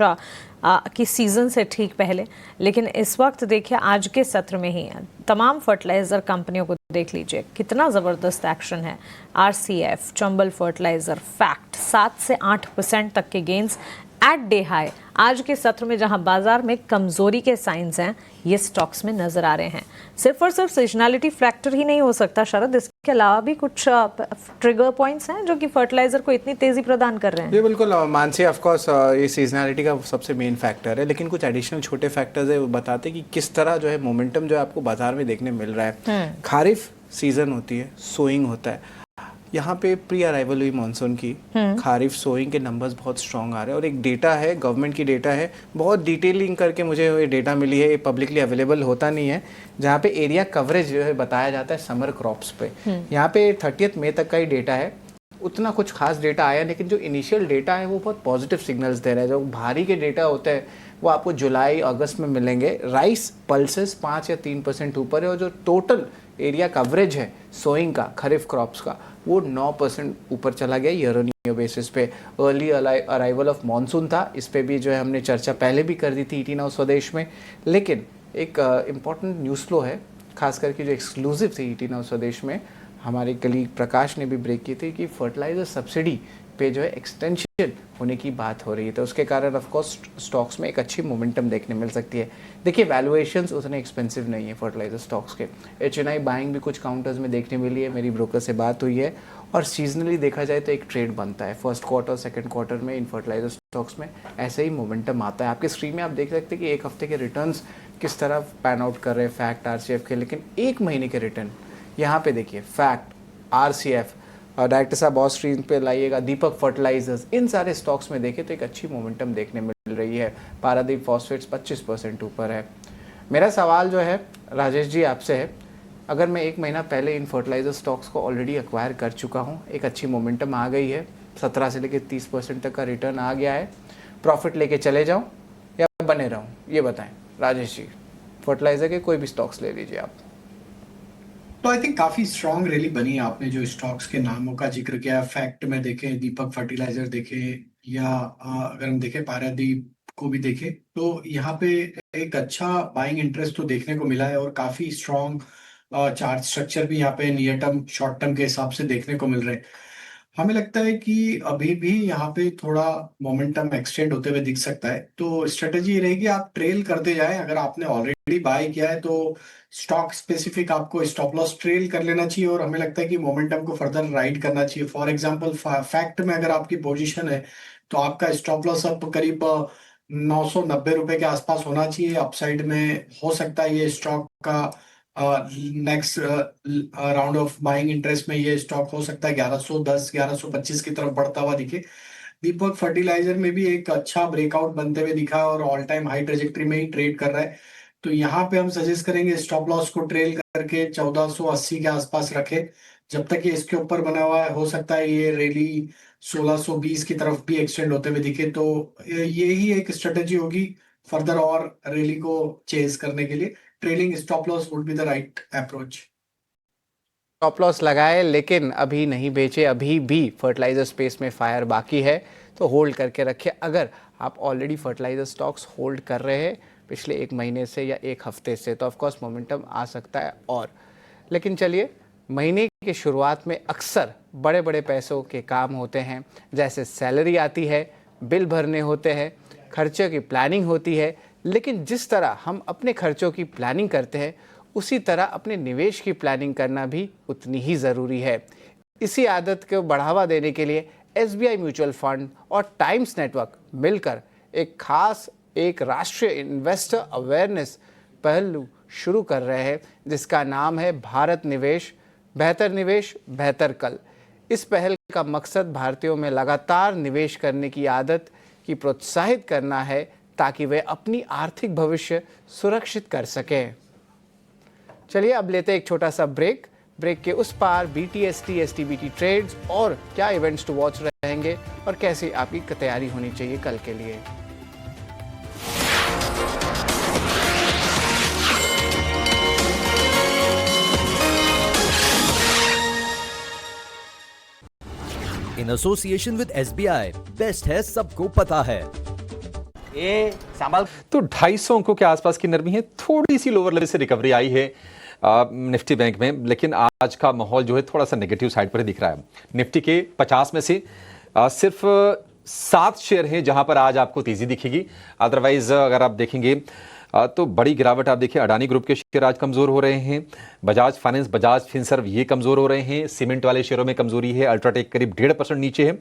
[SPEAKER 6] की सीज़न से ठीक पहले, लेकिन इस वक्त देखिए आज के सत्र में ही तमाम फर्टिलाइज़र कंपनियों को देख लीजिए कितना ज़बरदस्त एक्शन है। आरसीएफ, चंबल फर्टिलाइज़र, फैक्ट 7 से 8% तक के गेंस एट डे हाई। आज के सत्र में जहां बाजार में कमजोरी के साइंस हैं ये स्टॉक्स में नजर आ रहे हैं। सिर्फ और सिर्फ सीजनलिटी फैक्टर ही नहीं हो सकता शरद, इसके अलावा भी कुछ ट्रिगर पॉइंट्स हैं जो कि फर्टिलाइजर को इतनी तेजी प्रदान कर रहे हैं।
[SPEAKER 1] ये बिल्कुल मानसी, ऑफ कोर्स ये सीजनलिटी का सबसे मेन फैक्टर है, लेकिन कुछ एडिशनल छोटे फैक्टर्स है वो बताते हैं कि किस तरह जो है मोमेंटम जो है आपको बाजार में देखने मिल रहा है। खारिफ सीजन होती है, सोइंग होता है, यहाँ पे प्री अराइवल हुई मानसून की, खारिफ सोइंग के नंबर्स बहुत स्ट्रॉन्ग आ रहे हैं और एक डेटा है, गवर्नमेंट की डेटा है, बहुत डिटेलिंग करके मुझे ये डेटा मिली है, ये पब्लिकली अवेलेबल होता नहीं है, जहाँ पे एरिया कवरेज जो है बताया जाता है समर क्रॉप्स पे। यहाँ पे 30 मई तक का ही डेटा है, उतना कुछ खास डेटा आया, लेकिन जो इनिशियल डेटा है वो बहुत पॉजिटिव सिग्नल्स दे रहे हैं। जो भारी के डेटा होते हैं वो आपको जुलाई अगस्त में मिलेंगे। राइस पल्सेस 5 या 3% ऊपर है और जो टोटल एरिया कवरेज है सोइंग का, खरीफ क्रॉप्स का, वो 9% ऊपर चला गया ईयर ऑन ईयर बेसिस पे। अर्ली अराइवल ऑफ मॉनसून था, इस पे भी जो है हमने चर्चा पहले भी कर दी थी ईटी नाउ स्वदेश में। लेकिन एक इम्पॉर्टेंट न्यूज़ फ्लो है, खास करके जो एक्सक्लूसिव थी ईटी नाउ स्वदेश में, हमारे कलीग प्रकाश ने भी ब्रेक की थी कि फर्टिलाइजर सब्सिडी पे जो है एक्सटेंशन होने की बात हो रही है, तो उसके कारण ऑफ कोर्स स्टॉक्स में एक अच्छी मोमेंटम देखने मिल सकती है। देखिए वैल्यूएशंस उतने एक्सपेंसिव नहीं है फर्टिलाइजर स्टॉक्स के। एचएनआई बाइंग भी कुछ काउंटर्स में देखने मिली है, मेरी ब्रोकर से बात हुई है, और सीजनली देखा जाए तो एक ट्रेड बनता है फर्स्ट क्वार्टर सेकंड क्वार्टर में इन फर्टिलाइजर स्टॉक्स में, ऐसे ही मोमेंटम आता है। आपके स्क्रीन में आप देख सकते हैं कि एक हफ्ते के रिटर्न्स किस तरह पैन आउट कर रहे हैं फैक्ट, आरसीएफ के, लेकिन एक महीने के रिटर्न यहाँ पे देखिए फैक्ट, आरसीएफ, डायरेक्टर साहब और स्क्रीन पे लाइएगा, दीपक फर्टिलाइजर्स, इन सारे स्टॉक्स में देखें तो एक अच्छी मोमेंटम देखने मिल रही है। पारादीप फॉस्फेट्स 25% ऊपर है। मेरा सवाल जो है राजेश जी आपसे है, अगर मैं एक महीना पहले इन फर्टिलाइजर स्टॉक्स को ऑलरेडी एक्वायर कर चुका हूँ, एक अच्छी मोमेंटम आ गई है, 17 से लेकर 30% तक का रिटर्न आ गया है, प्रॉफिट लेके चले जाऊँ या बने रहूँ, ये बताएं राजेश जी। फर्टिलाइजर के कोई भी स्टॉक्स ले लीजिए आप।
[SPEAKER 7] तो आई थिंक काफी स्ट्रॉन्ग रैली बनी। आपने जो स्टॉक्स के नामों का जिक्र किया, फैक्ट में देखें, दीपक फर्टिलाइजर देखें, या अगर हम देखें पारादीप को भी देखें, तो यहाँ पे एक अच्छा बाइंग इंटरेस्ट तो देखने को मिला है और काफी स्ट्रॉन्ग चार्ट स्ट्रक्चर भी यहाँ पे नियर टर्म शॉर्ट टर्म के हिसाब से देखने को मिल रहे हैं। हमें लगता है कि अभी भी यहाँ पे थोड़ा मोमेंटम एक्सटेंड होते हुए दिख सकता है, तो स्ट्रेटेजी ये रहेगी आप ट्रेल करते जाएं। अगर आपने ऑलरेडी बाय किया है तो स्टॉक स्पेसिफिक आपको स्टॉप लॉस ट्रेल कर लेना चाहिए और हमें लगता है कि मोमेंटम को फर्दर राइड करना चाहिए। फॉर एग्जांपल फैक्ट में अगर आपकी पोजीशन है तो आपका स्टॉप लॉस अब करीब 990 रुपए के आसपास होना चाहिए। अपसाइड में हो सकता है ये स्टॉक का next round of buying interest में ये स्टॉक हो सकता है 1110 1125 की तरफ बढ़ता हुआ दिखे। दीपक फर्टिलाइजर में भी एक अच्छा ब्रेकआउट बनते हुए दिखा और ऑल टाइम हाई ट्रेजेक्टरी में ही ट्रेड कर रहा है, तो यहाँ पे हम सजेस्ट करेंगे स्टॉप लॉस को ट्रेल करके 1480 के आसपास रखे। जब तक ये इसके ऊपर बना हुआ है, हो सकता है ये रैली 1620 की तरफ भी एक्सटेंड होते हुए दिखे, तो यही एक स्ट्रेटेजी होगी फर्दर और रैली को चेज करने के लिए। Trailing stop loss would be the right approach.
[SPEAKER 1] Stop loss लगाए लेकिन अभी नहीं बेचे, अभी भी फर्टिलाइजर स्पेस में फायर बाकी है, तो होल्ड करके रखिए। अगर आप ऑलरेडी फर्टिलाइजर स्टॉक्स होल्ड कर रहे हैं पिछले एक महीने से या एक हफ्ते से, तो ऑफकोर्स मोमेंटम आ सकता है और। लेकिन चलिए, महीने की शुरुआत में अक्सर बड़े बड़े पैसों के काम होते हैं, जैसे सैलरी आती है, बिल भरने होते हैं, खर्चे की प्लानिंग होती है, लेकिन जिस तरह हम अपने खर्चों की प्लानिंग करते हैं उसी तरह अपने निवेश की प्लानिंग करना भी उतनी ही ज़रूरी है। इसी आदत को बढ़ावा देने के लिए SBI म्यूचुअल फंड और टाइम्स नेटवर्क मिलकर एक राष्ट्रीय इन्वेस्टर अवेयरनेस पहलू शुरू कर रहे हैं जिसका नाम है भारत निवेश बेहतर कल। इस पहल का मकसद भारतीयों में लगातार निवेश करने की आदत की प्रोत्साहित करना है ताकि वे अपनी आर्थिक भविष्य सुरक्षित कर सकें। चलिए अब लेते हैं एक छोटा सा ब्रेक के उस पार BTST STBT ट्रेड्स और क्या इवेंट्स टू वॉच रहेंगे और कैसी आपकी तैयारी होनी चाहिए कल के लिए।
[SPEAKER 11] In association with SBI, best है सबको पता है।
[SPEAKER 10] ए संभाल।
[SPEAKER 2] तो 250 अंकों के आसपास की नरमी है, थोड़ी सी लोअर लेवल से रिकवरी आई है निफ्टी बैंक में, लेकिन आज का माहौल जो है थोड़ा सा नेगेटिव साइड पर ही दिख रहा है। निफ्टी के 50 में से सिर्फ 7 शेयर हैं जहां पर आज आपको तेजी दिखेगी। अदरवाइज अगर आप देखेंगे तो बड़ी गिरावट आप देखिए, अडानी ग्रुप के शेयर आज कमजोर हो रहे हैं, बजाज फाइनेंस, बजाज फिनसर्व ये कमजोर हो रहे हैं, सीमेंट वाले शेयरों में कमजोरी है, अल्ट्राटेक करीब 1.5% नीचे है,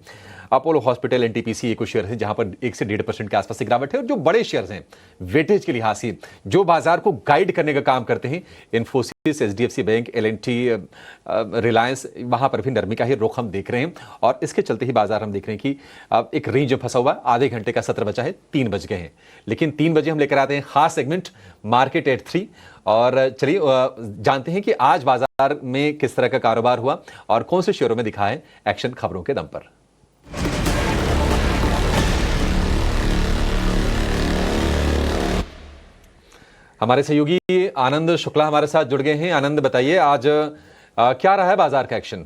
[SPEAKER 2] अपोलो हॉस्पिटल NTPC ये कुछ शेयर है जहां पर 1 से 1.5% के आसपास की गिरावट है। और जो बड़े शेयर्स हैं वेटेज के लिहाज से जो बाजार को गाइड करने का काम करते हैं, Infosys, HDFC bank, L&T, Reliance, वहां पर भी नरमी का ही रुख हम देख रहे हैं। और इसके चलते ही बाजार हम देख रहे हैं कि अब एक रेंज में फंसा हुआ, आधे घंटे का सत्र बचा है, 3 बज गए हैं, लेकिन 3 बजे हम लेकर आते हैं खास सेगमेंट मार्केट एट 3। और चलिए जानते हैं कि आज बाजार में किस तरह का कारोबार हुआ और कौन से शेयरों में दिखा है एक्शन खबरों के दम पर। हमारे सहयोगी आनंद शुक्ला हमारे साथ जुड़ गए हैं। आनंद बताइए आज क्या रहा है बाजार का एक्शन?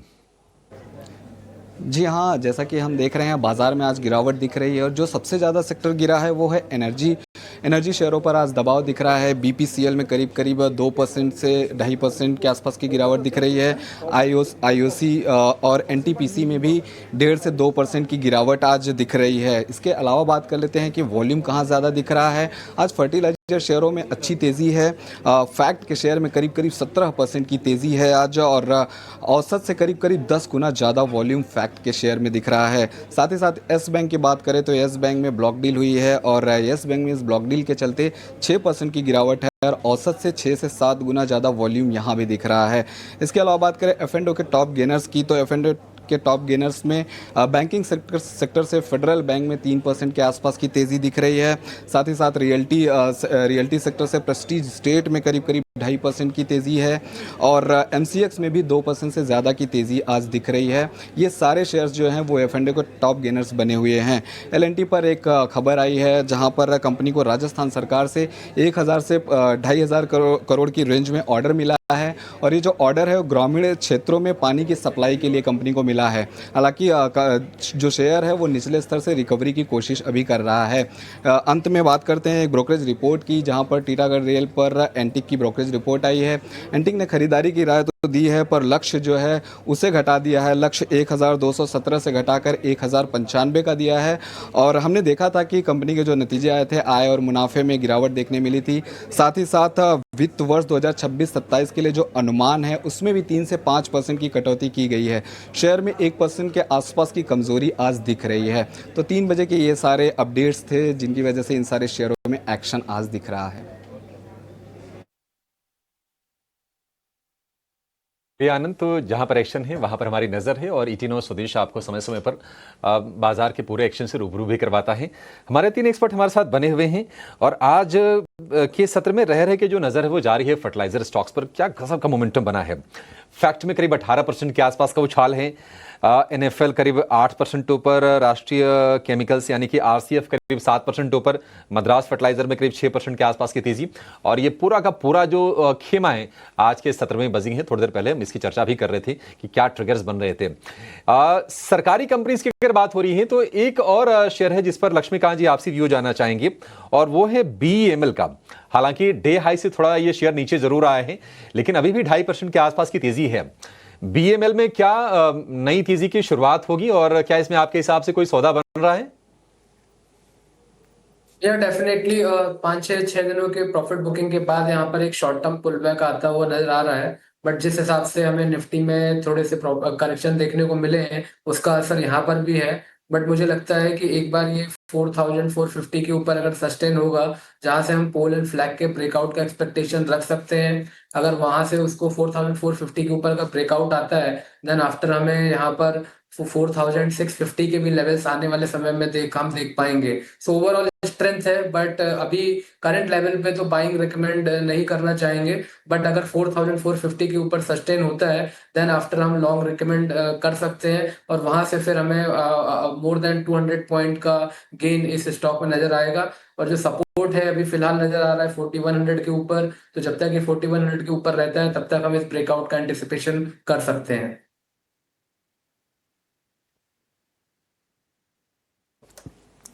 [SPEAKER 12] जी हाँ, जैसा कि हम देख रहे हैं बाजार में आज गिरावट दिख रही है और जो सबसे ज़्यादा सेक्टर गिरा है वो है एनर्जी शेयरों पर आज दबाव दिख रहा है। BPCL में करीब 2% से 2.5% के आसपास की गिरावट दिख रही है। IOC और NTPC में भी 1.5 से 2% की गिरावट आज दिख रही है। इसके अलावा बात कर लेते हैं कि वॉल्यूम कहाँ ज़्यादा दिख रहा है। आज फर्टिलाइजर शेयरों में अच्छी तेज़ी है, फैक्ट के शेयर में करीब 17% की तेज़ी है आज, और औसत से करीब 10 गुना ज़्यादा वॉल्यूम फैक्ट के शेयर में दिख रहा है। साथ ही साथ येस बैंक की बात करें तो येस बैंक में ब्लॉक डील हुई है और येस बैंक में इस ब्लॉक डील के चलते 6% की गिरावट है और औसत से 6 से 7 गुना ज़्यादा वॉल्यूम यहाँ भी दिख रहा है। इसके अलावा बात करें F&O के टॉप गेनर्स की तो F&O के टॉप गेनर्स में बैंकिंग सेक्टर से फेडरल बैंक में 3% के आसपास की तेज़ी दिख रही है। साथ ही साथ रियल्टी सेक्टर से प्रेस्टीज स्टेट में करीब 2.5% की तेज़ी है और MCX में भी 2% से ज़्यादा की तेज़ी आज दिख रही है। ये सारे शेयर्स जो हैं वो F&O के टॉप गेनर्स बने हुए हैं। L&T पर एक खबर आई है जहां पर कंपनी को राजस्थान सरकार से 1000 से 2500 करोड़ की रेंज में ऑर्डर मिला है और ये जो ऑर्डर है वो ग्रामीण क्षेत्रों में पानी की सप्लाई के लिए कंपनी को मिला है। हालांकि जो शेयर है वो निचले स्तर से रिकवरी की कोशिश अभी कर रहा है। अंत में बात करते हैं एक ब्रोकरेज रिपोर्ट की, जहां पर टीटागढ़ रेल पर एंटिक की ब्रोकरेज रिपोर्ट आई है। एंटिक ने खरीदारी की राय तो दी है पर लक्ष्य जो है उसे घटा दिया है। लक्ष्य 1217 से घटाकर 1095 का दिया है और हमने देखा था कि कंपनी के जो नतीजे आए थे आय और मुनाफे में गिरावट देखने मिली थी। साथ ही साथ वित्त वर्ष 2026-27 के लिए जो अनुमान है उसमें भी 3 से 5% की कटौती की गई है। शेयर में 1% के आसपास की कमजोरी आज दिख रही है। तो 3 बजे के ये सारे अपडेट्स थे जिनकी वजह से इन सारे शेयरों में एक्शन आज दिख रहा है।
[SPEAKER 2] आनंद, तो जहां पर एक्शन है वहां पर हमारी नजर है और ET9 स्वदेश आपको समय समय पर बाजार के पूरे एक्शन से रूबरू भी करवाता है। हमारे 3 एक्सपर्ट हमारे साथ बने हुए हैं और आज के सत्र में रह के जो नजर है वो जारी है फर्टिलाइजर स्टॉक्स पर। क्या गजब का मोमेंटम बना है। फैक्ट में करीब 18% के आसपास का उछाल है। NFL करीब 8% ऊपर, राष्ट्रीय केमिकल्स यानी कि RCF करीब 7% ऊपर, मद्रास फर्टिलाइजर में करीब 6% के आसपास की तेजी। और ये पूरा का पूरा जो खेमा है आज के सत्र में बजी है। थोड़ी देर पहले हम इसकी चर्चा भी कर रहे थे कि क्या ट्रिगर्स बन रहे थे। सरकारी कंपनीज की अगर बात हो रही है तो एक और शेयर है जिस पर लक्ष्मीकांत जी आपसे व्यू जानना चाहेंगे और वो है BEML का। हालांकि डे हाई से थोड़ा ये शेयर नीचे जरूर आए हैं लेकिन अभी भी 2.5% के आसपास की तेजी है। BEML में क्या नई तेजी की शुरुआत होगी और क्या इसमें आपके हिसाब से कोई सौदा बन रहा है?
[SPEAKER 9] या डेफिनेटली 5 6 दिनों के प्रॉफिट बुकिंग के बाद यहाँ पर एक शॉर्ट टर्म पुल बैक आता हुआ नजर आ रहा है। बट जिस हिसाब से हमें निफ्टी में थोड़े से करेक्शन देखने को मिले हैं, उसका असर यहाँ पर भी है। बट मुझे लगता है कि एक बार ये 4450 के ऊपर अगर सस्टेन होगा, जहां से हम पोल एंड फ्लैग के ब्रेकआउट का एक्सपेक्टेशन रख सकते हैं। अगर वहां से उसको 4450 के ऊपर का ब्रेकआउट आता है, देन आफ्टर हमें यहाँ पर 4650 के भी लेवल्स आने वाले समय में हम देख पाएंगे। सो ओवरऑल स्ट्रेंथ है, बट अभी करंट लेवल पे तो बाइंग रिकमेंड नहीं करना चाहेंगे। बट अगर 4450 के ऊपर सस्टेन होता है, देन आफ्टर हम लॉन्ग रिकमेंड कर सकते हैं, और वहां से फिर हमें मोर देन 200 पॉइंट का गेन इस स्टॉक में नजर आएगा। और जो सपोर्ट है अभी फिलहाल नजर आ रहा है 4100 के ऊपर, तो जब तक ये 4100 के ऊपर रहता है तब तक हम इस ब्रेकआउट का एंटिसिपेशन कर सकते हैं।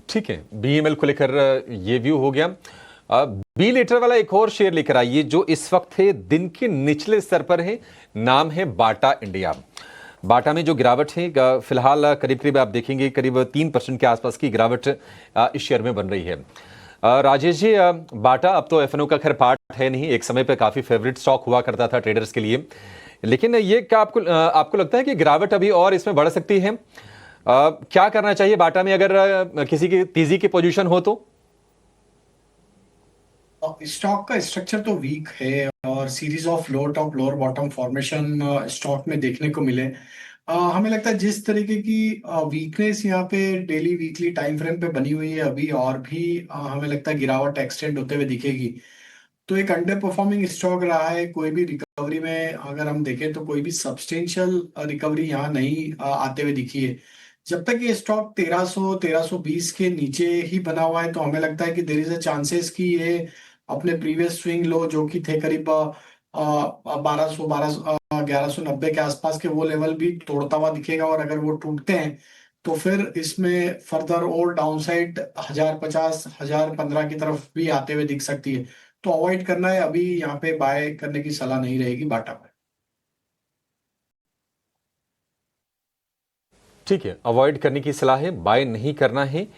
[SPEAKER 2] ठीक है, बीईएमएल को लेकर ये व्यू हो गया। बी लेटर वाला एक और शेयर लेकर आइए जो इस वक्त है दिन के निचले स्तर पर है। नाम है बाटा इंडिया। बाटा में जो गिरावट है फिलहाल करीब करीब आप देखेंगे करीब 3% के आसपास की गिरावट इस शेयर में बन रही है। राजेश जी, बाटा अब तो एफएनओ का खैर पार्ट है नहीं, एक समय पर काफी फेवरेट स्टॉक हुआ करता था ट्रेडर्स के लिए, लेकिन ये क्या आपको लगता है कि गिरावट अभी और इसमें बढ़ सकती है? क्या करना चाहिए बाटा में अगर किसी की तेजी की पोजीशन हो तो?
[SPEAKER 7] स्टॉक का स्ट्रक्चर तो वीक है और series of lower top lower bottom formation stock में देखने को मिले। हमें लगता है जिस तरीके की वीकनेस यहाँ पे डेली वीकली टाइम फ्रेम पे बनी हुई है अभी, और भी हमें लगता है गिरावट एक्सटेंड होते हुए दिखेगी। तो एक अंडर परफॉर्मिंग स्टॉक रहा है। कोई भी रिकवरी में अगर हम देखें तो कोई भी सब्सटेंशियल रिकवरी यहाँ नहीं आते हुए दिखी है। जब तक ये स्टॉक 1300 1320 के नीचे ही बना हुआ है, तो हमें लगता है कि देयर इज अ चांसेस कि ये अपने प्रीवियस स्विंग लो जो कि थे करीब 1190 के आसपास के, वो लेवल भी तोड़ता हुआ दिखेगा। और अगर वो टूटते हैं तो फिर इसमें फर्दर और डाउनसाइड 1050 1015 की तरफ भी आते हुए दिख सकती है। तो अवॉइड करना है, अभी यहाँ पे बाय करने की सलाह नहीं रहेगी बाटा में।
[SPEAKER 2] ठीक है, अवॉइड करने की सलाह है, बाय नहीं करना है।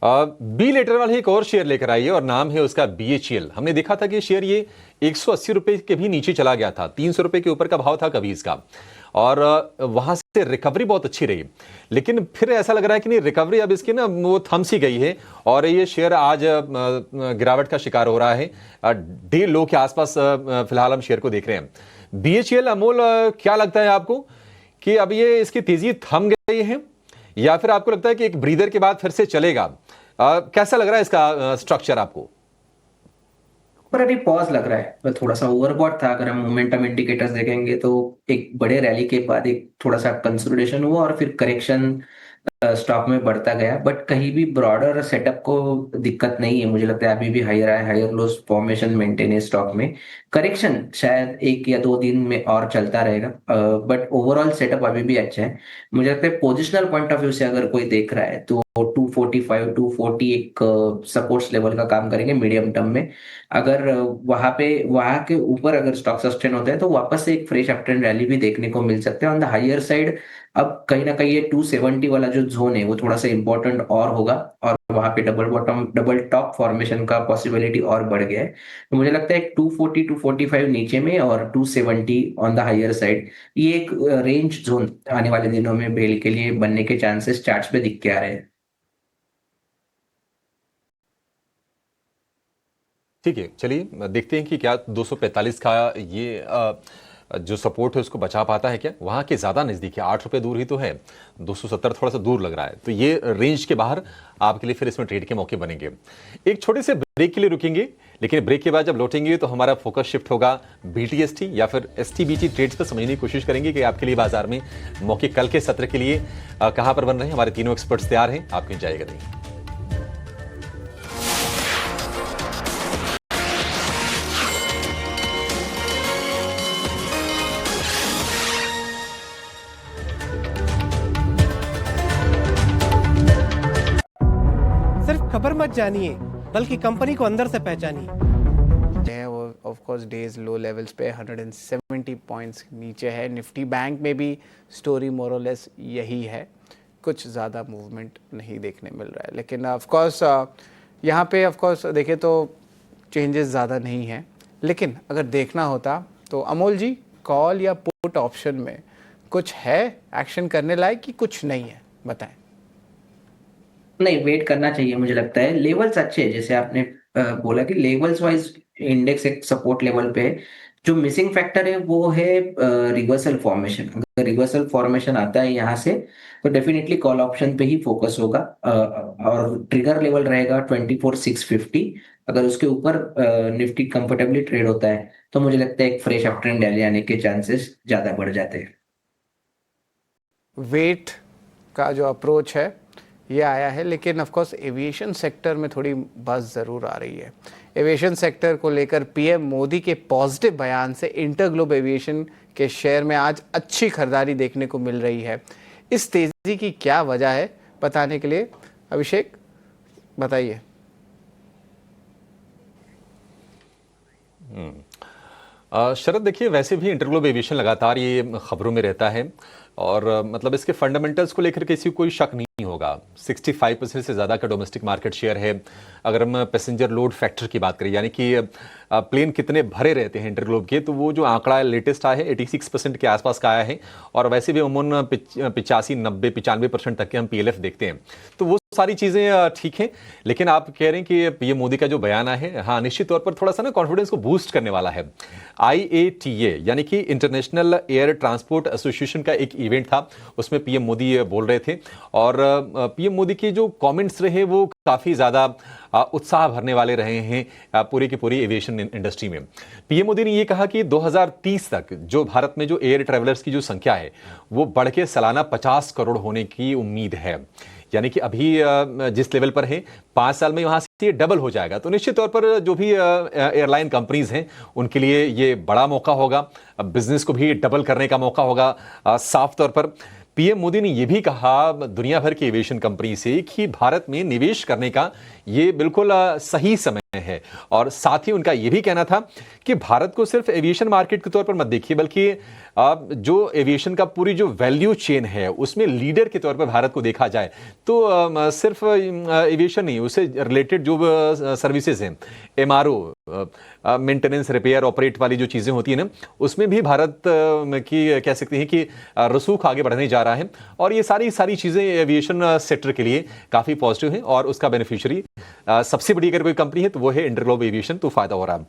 [SPEAKER 2] बी लेटर वाले एक और शेयर लेकर आइए और नाम है उसका बीएचईएल। हमने देखा था कि शेयर ये 180 रुपए के भी नीचे चला गया था, 300 रुपए के ऊपर का भाव था कभी इसका, और वहां से रिकवरी बहुत अच्छी रही, लेकिन फिर ऐसा लग रहा है कि नहीं, रिकवरी अब इसकी ना वो थम सी गई है और ये शेयर आज गिरावट का शिकार हो रहा है। डे लो के आसपास फिलहाल हम शेयर को देख रहे हैं। बीएचईएल, अमोल, क्या लगता है आपको कि अब ये इसकी तेजी थम गई है या फिर आपको लगता है कि एक ब्रीदर के बाद फिर से चलेगा? कैसा लग रहा है इसका स्ट्रक्चर आपको?
[SPEAKER 8] पर अभी पॉज लग रहा है, थोड़ा सा ओवरबॉट था। अगर हम मोमेंटम इंडिकेटर्स देखेंगे तो एक बड़े रैली के बाद एक थोड़ा सा कंसोलिडेशन हुआ और फिर करेक्शन स्टॉक में बढ़ता गया। बट कहीं भी ब्रॉडर सेटअप को दिक्कत नहीं है, मुझे लगता है अभी भी higher high higher lows formation maintain है स्टॉक में। करेक्शन शायद 1 या 2 दिन में और चलता रहेगा, बट ओवरऑल सेटअप अभी भी अच्छा है। मुझे लगता है पोजिशनल पॉइंट ऑफ व्यू से अगर कोई देख रहा है तो 245 240 एक सपोर्ट्स लेवल का काम करेंगे मीडियम टर्म में। अगर वहां के ऊपर अगर स्टॉक सस्टेन होता है तो वापस से एक फ्रेश अपट्रेंड रैली भी देखने को मिल सकते हैं ऑन द हायर साइड। अब कहीं ना कहीं ये 270 वाला जो जोन है वो थोड़ा सा इंपॉर्टेंट और होगा, और वहां पे double bottom double top formation का पॉसिबिलिटी और बढ़ गया है। तो मुझे लगता है 240 245 नीचे में और 270 ऑन द हायर साइड, ये एक रेंज जोन आने वाले दिनों में बेल के लिए बनने के चांसेस चार्ट्स पे दिख के आ रहे हैं।
[SPEAKER 2] ठीक है, चलिए देखते हैं कि क्या 245 का ये जो सपोर्ट है उसको बचा पाता है क्या? वहां के ज्यादा नजदीक है, 8 रुपए दूर ही तो है, 270 थोड़ा सा दूर लग रहा है, तो ये रेंज के बाहर आपके लिए फिर इसमें ट्रेड के मौके बनेंगे। एक छोटे से ब्रेक के लिए रुकेंगे, लेकिन ब्रेक के बाद जब लौटेंगे तो हमारा फोकस शिफ्ट होगा बीटीएसटी या फिर एसटीबीटी ट्रेड्स पर समझने की कोशिश करेंगे कि आपके लिए बाजार में मौके कल के सत्र के लिए कहां पर बन रहे हैं। हमारे तीनों एक्सपर्ट्स तैयार हैं, आप कहीं जाएगा नहीं।
[SPEAKER 13] खबर मत जानिए बल्कि कंपनी को अंदर से पहचानिए।
[SPEAKER 1] है वो of course days low levels पे 170 पॉइंट्स नीचे है। निफ्टी बैंक में भी स्टोरी मोरलेस यही है, कुछ ज़्यादा मूवमेंट नहीं देखने मिल रहा है। लेकिन ऑफ कोर्स यहाँ पे ऑफ कोर्स देखें तो चेंजेस ज़्यादा नहीं हैं, लेकिन अगर देखना होता तो अमोल जी कॉल या पुट ऑप्शन में कुछ है एक्शन करने लायक कि कुछ नहीं है, बताएं।
[SPEAKER 8] नहीं, वेट करना चाहिए मुझे लगता है। लेवल्स अच्छे हैं, जैसे आपने बोला कि लेवल्स वाइज इंडेक्स एक सपोर्ट लेवल पे है। जो मिसिंग फैक्टर है वो है रिवर्सल फॉर्मेशन। अगर रिवर्सल फॉर्मेशन आता है यहाँ से तो डेफिनेटली कॉल ऑप्शन पे ही फोकस होगा, और ट्रिगर लेवल रहेगा 24,650। अगर उसके ऊपर निफ्टी कंफर्टेबली ट्रेड होता है तो मुझे लगता है एक फ्रेश अप ट्रेंड रैली आने के चांसेस ज्यादा बढ़ जाते हैं।
[SPEAKER 1] वेट का जो अप्रोच है ये आया है, लेकिन ऑफ कोर्स एविएशन सेक्टर में थोड़ी बज़ ज़रूर आ रही है। एविएशन सेक्टर को लेकर पीएम मोदी के पॉजिटिव बयान से इंटरग्लोब एविएशन के शेयर में आज अच्छी खरीदारी देखने को मिल रही है। इस तेज़ी की क्या वजह है, बताने के लिए अभिषेक बताइए।
[SPEAKER 2] शरद, देखिए वैसे भी इंटरग्लोब एविएशन लगातार ये खबरों में रहता है और मतलब इसके फंडामेंटल्स को लेकर किसी को कोई शक नहीं होगा। 65% से ज़्यादा का डोमेस्टिक मार्केट शेयर है। अगर हम पैसेंजर लोड फैक्टर की बात करें, यानी कि प्लेन कितने भरे रहते हैं इंटरग्लोब के, तो वो जो आंकड़ा लेटेस्ट आया है 86% के आसपास का आया है। और वैसे भी अमूमन 85, 90, 95% तक के हम PLF देखते हैं, तो वो सारी चीज़ें ठीक हैं। लेकिन आप कह रहे हैं कि पीएम मोदी का जो बयान आया है, हाँ निश्चित तौर पर थोड़ा सा ना कॉन्फिडेंस को बूस्ट करने वाला है। IATA यानी कि इंटरनेशनल एयर ट्रांसपोर्ट एसोसिएशन का एक इवेंट था, उसमें पीएम मोदी बोल रहे थे और पीएम मोदी के जो कमेंट्स रहे वो काफ़ी ज़्यादा उत्साह भरने वाले रहे हैं पूरी की पूरी एविएशन इंडस्ट्री में। पीएम मोदी ने ये कहा कि 2030 तक जो भारत में जो एयर ट्रैवलर्स की जो संख्या है वो बढ़ के सालाना 50 करोड़ होने की उम्मीद है। यानी कि अभी जिस लेवल पर है 5 साल में वहां से डबल हो जाएगा। तो निश्चित तौर पर जो भी एयरलाइन कंपनीज हैं उनके लिए ये बड़ा मौका होगा, बिजनेस को भी डबल करने का मौका होगा। साफ तौर पर पीएम मोदी ने यह भी कहा दुनिया भर की एविएशन कंपनी से कि भारत में निवेश करने का ये बिल्कुल सही समय है। और साथ ही उनका यह भी कहना था कि भारत को सिर्फ एविएशन मार्केट के तौर पर मत देखिए, बल्कि जो एविएशन का पूरी जो वैल्यू चेन है उसमें लीडर के तौर पर भारत को देखा जाए तो सिर्फ एविएशन नहीं, उससे रिलेटेड जो सर्विसेज हैं, MRO, मेंटेनेंस, रिपेयर, ऑपरेट वाली जो चीज़ें होती हैं ना, उसमें भी भारत की कह सकते हैं कि रसूख आगे बढ़ने जा रहा है। और ये सारी चीज़ें एविएशन सेक्टर के लिए काफ़ी पॉजिटिव हैं और उसका बेनिफिशियरी सबसे बड़ी अगर कोई कंपनी है तो वो है इंटरग्लोब एविएशन, तो फायदा हो रहा है।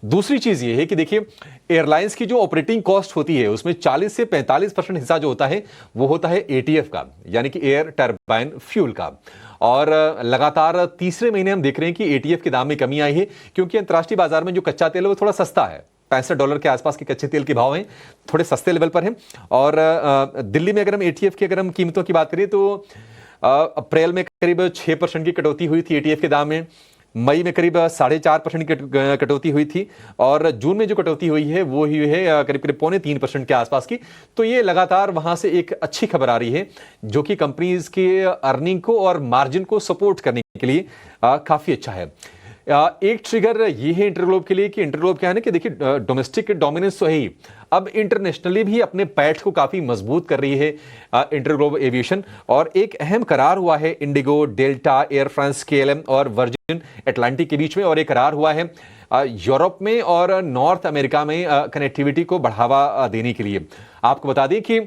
[SPEAKER 2] दूसरी चीज ये है कि देखिए एयरलाइंस की जो ऑपरेटिंग कॉस्ट होती है उसमें 40 से 45% हिस्सा जो होता है वो होता है ATF का, यानी कि एयर टर्बाइन फ्यूल का। और लगातार तीसरे महीने हम देख रहे हैं कि ATF के दाम में कमी आई है, क्योंकि अंतर्राष्ट्रीय बाजार में जो कच्चा तेल है वो थोड़ा सस्ता है। $65 के आसपास के कच्चे तेल के भाव हैं, थोड़े सस्ते लेवल पर हैं। और दिल्ली में अगर हम ATF की अगर हम कीमतों की बात करें तो अप्रैल में करीब 6% की कटौती हुई थी ATF के दाम में, मई में करीब 4.5% की कटौती हुई थी, और जून में जो कटौती हुई है वो ही है करीब 3.25% के आसपास की। तो ये लगातार वहां से एक अच्छी खबर आ रही है जो कि कंपनीज के अर्निंग को और मार्जिन को सपोर्ट करने के लिए काफी अच्छा है। एक ट्रिगर ये है इंटरग्लोब के लिए कि इंटरग्लोब क्या है ना कि देखिए डोमेस्टिक डोमिनेंस तो है ही, अब इंटरनेशनली भी अपने पैठ को काफी मजबूत कर रही है इंटरग्लोब एविएशन। और एक अहम करार हुआ है Indigo, delta, air France, KLM और वर्जिन अटलांटिक के बीच में, और एक करार हुआ है यूरोप में और नॉर्थ अमेरिका में कनेक्टिविटी को बढ़ावा देने के लिए। आपको बता दें कि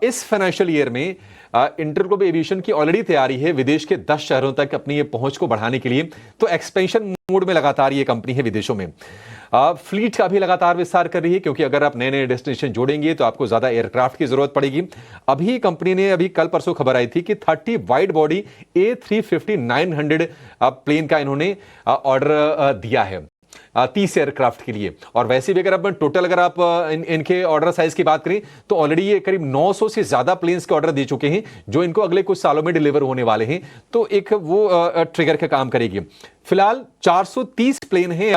[SPEAKER 2] इस फाइनेंशियल ईयर में इंटरग्लोब एविएशन की ऑलरेडी तैयारी है विदेश के 10 शहरों तक अपनी ये पहुंच को बढ़ाने के लिए। तो एक्सपेंशन मोड में लगातार ये कंपनी है विदेशों में। फ्लीट का भी लगातार विस्तार कर रही है, क्योंकि अगर आप नए नए डेस्टिनेशन जोड़ेंगे तो आपको ज्यादा एयरक्राफ्ट की जरूरत पड़ेगी। अभी कंपनी ने अभी कल परसों खबर आई थी कि 30 वाइड बॉडी A350-900 प्लेन का इन्होंने ऑर्डर दिया है 30 एयरक्राफ्ट के लिए। और वैसे भी अगर आप टोटल अगर आप इनके ऑर्डर साइज की बात करें तो ऑलरेडी ये करीब 900 से ज्यादा प्लेन्स के ऑर्डर दे चुके हैं जो इनको अगले कुछ सालों में डिलीवर होने वाले हैं। तो एक वो ट्रिगर का काम करेगी। फिलहाल 430 प्लेन है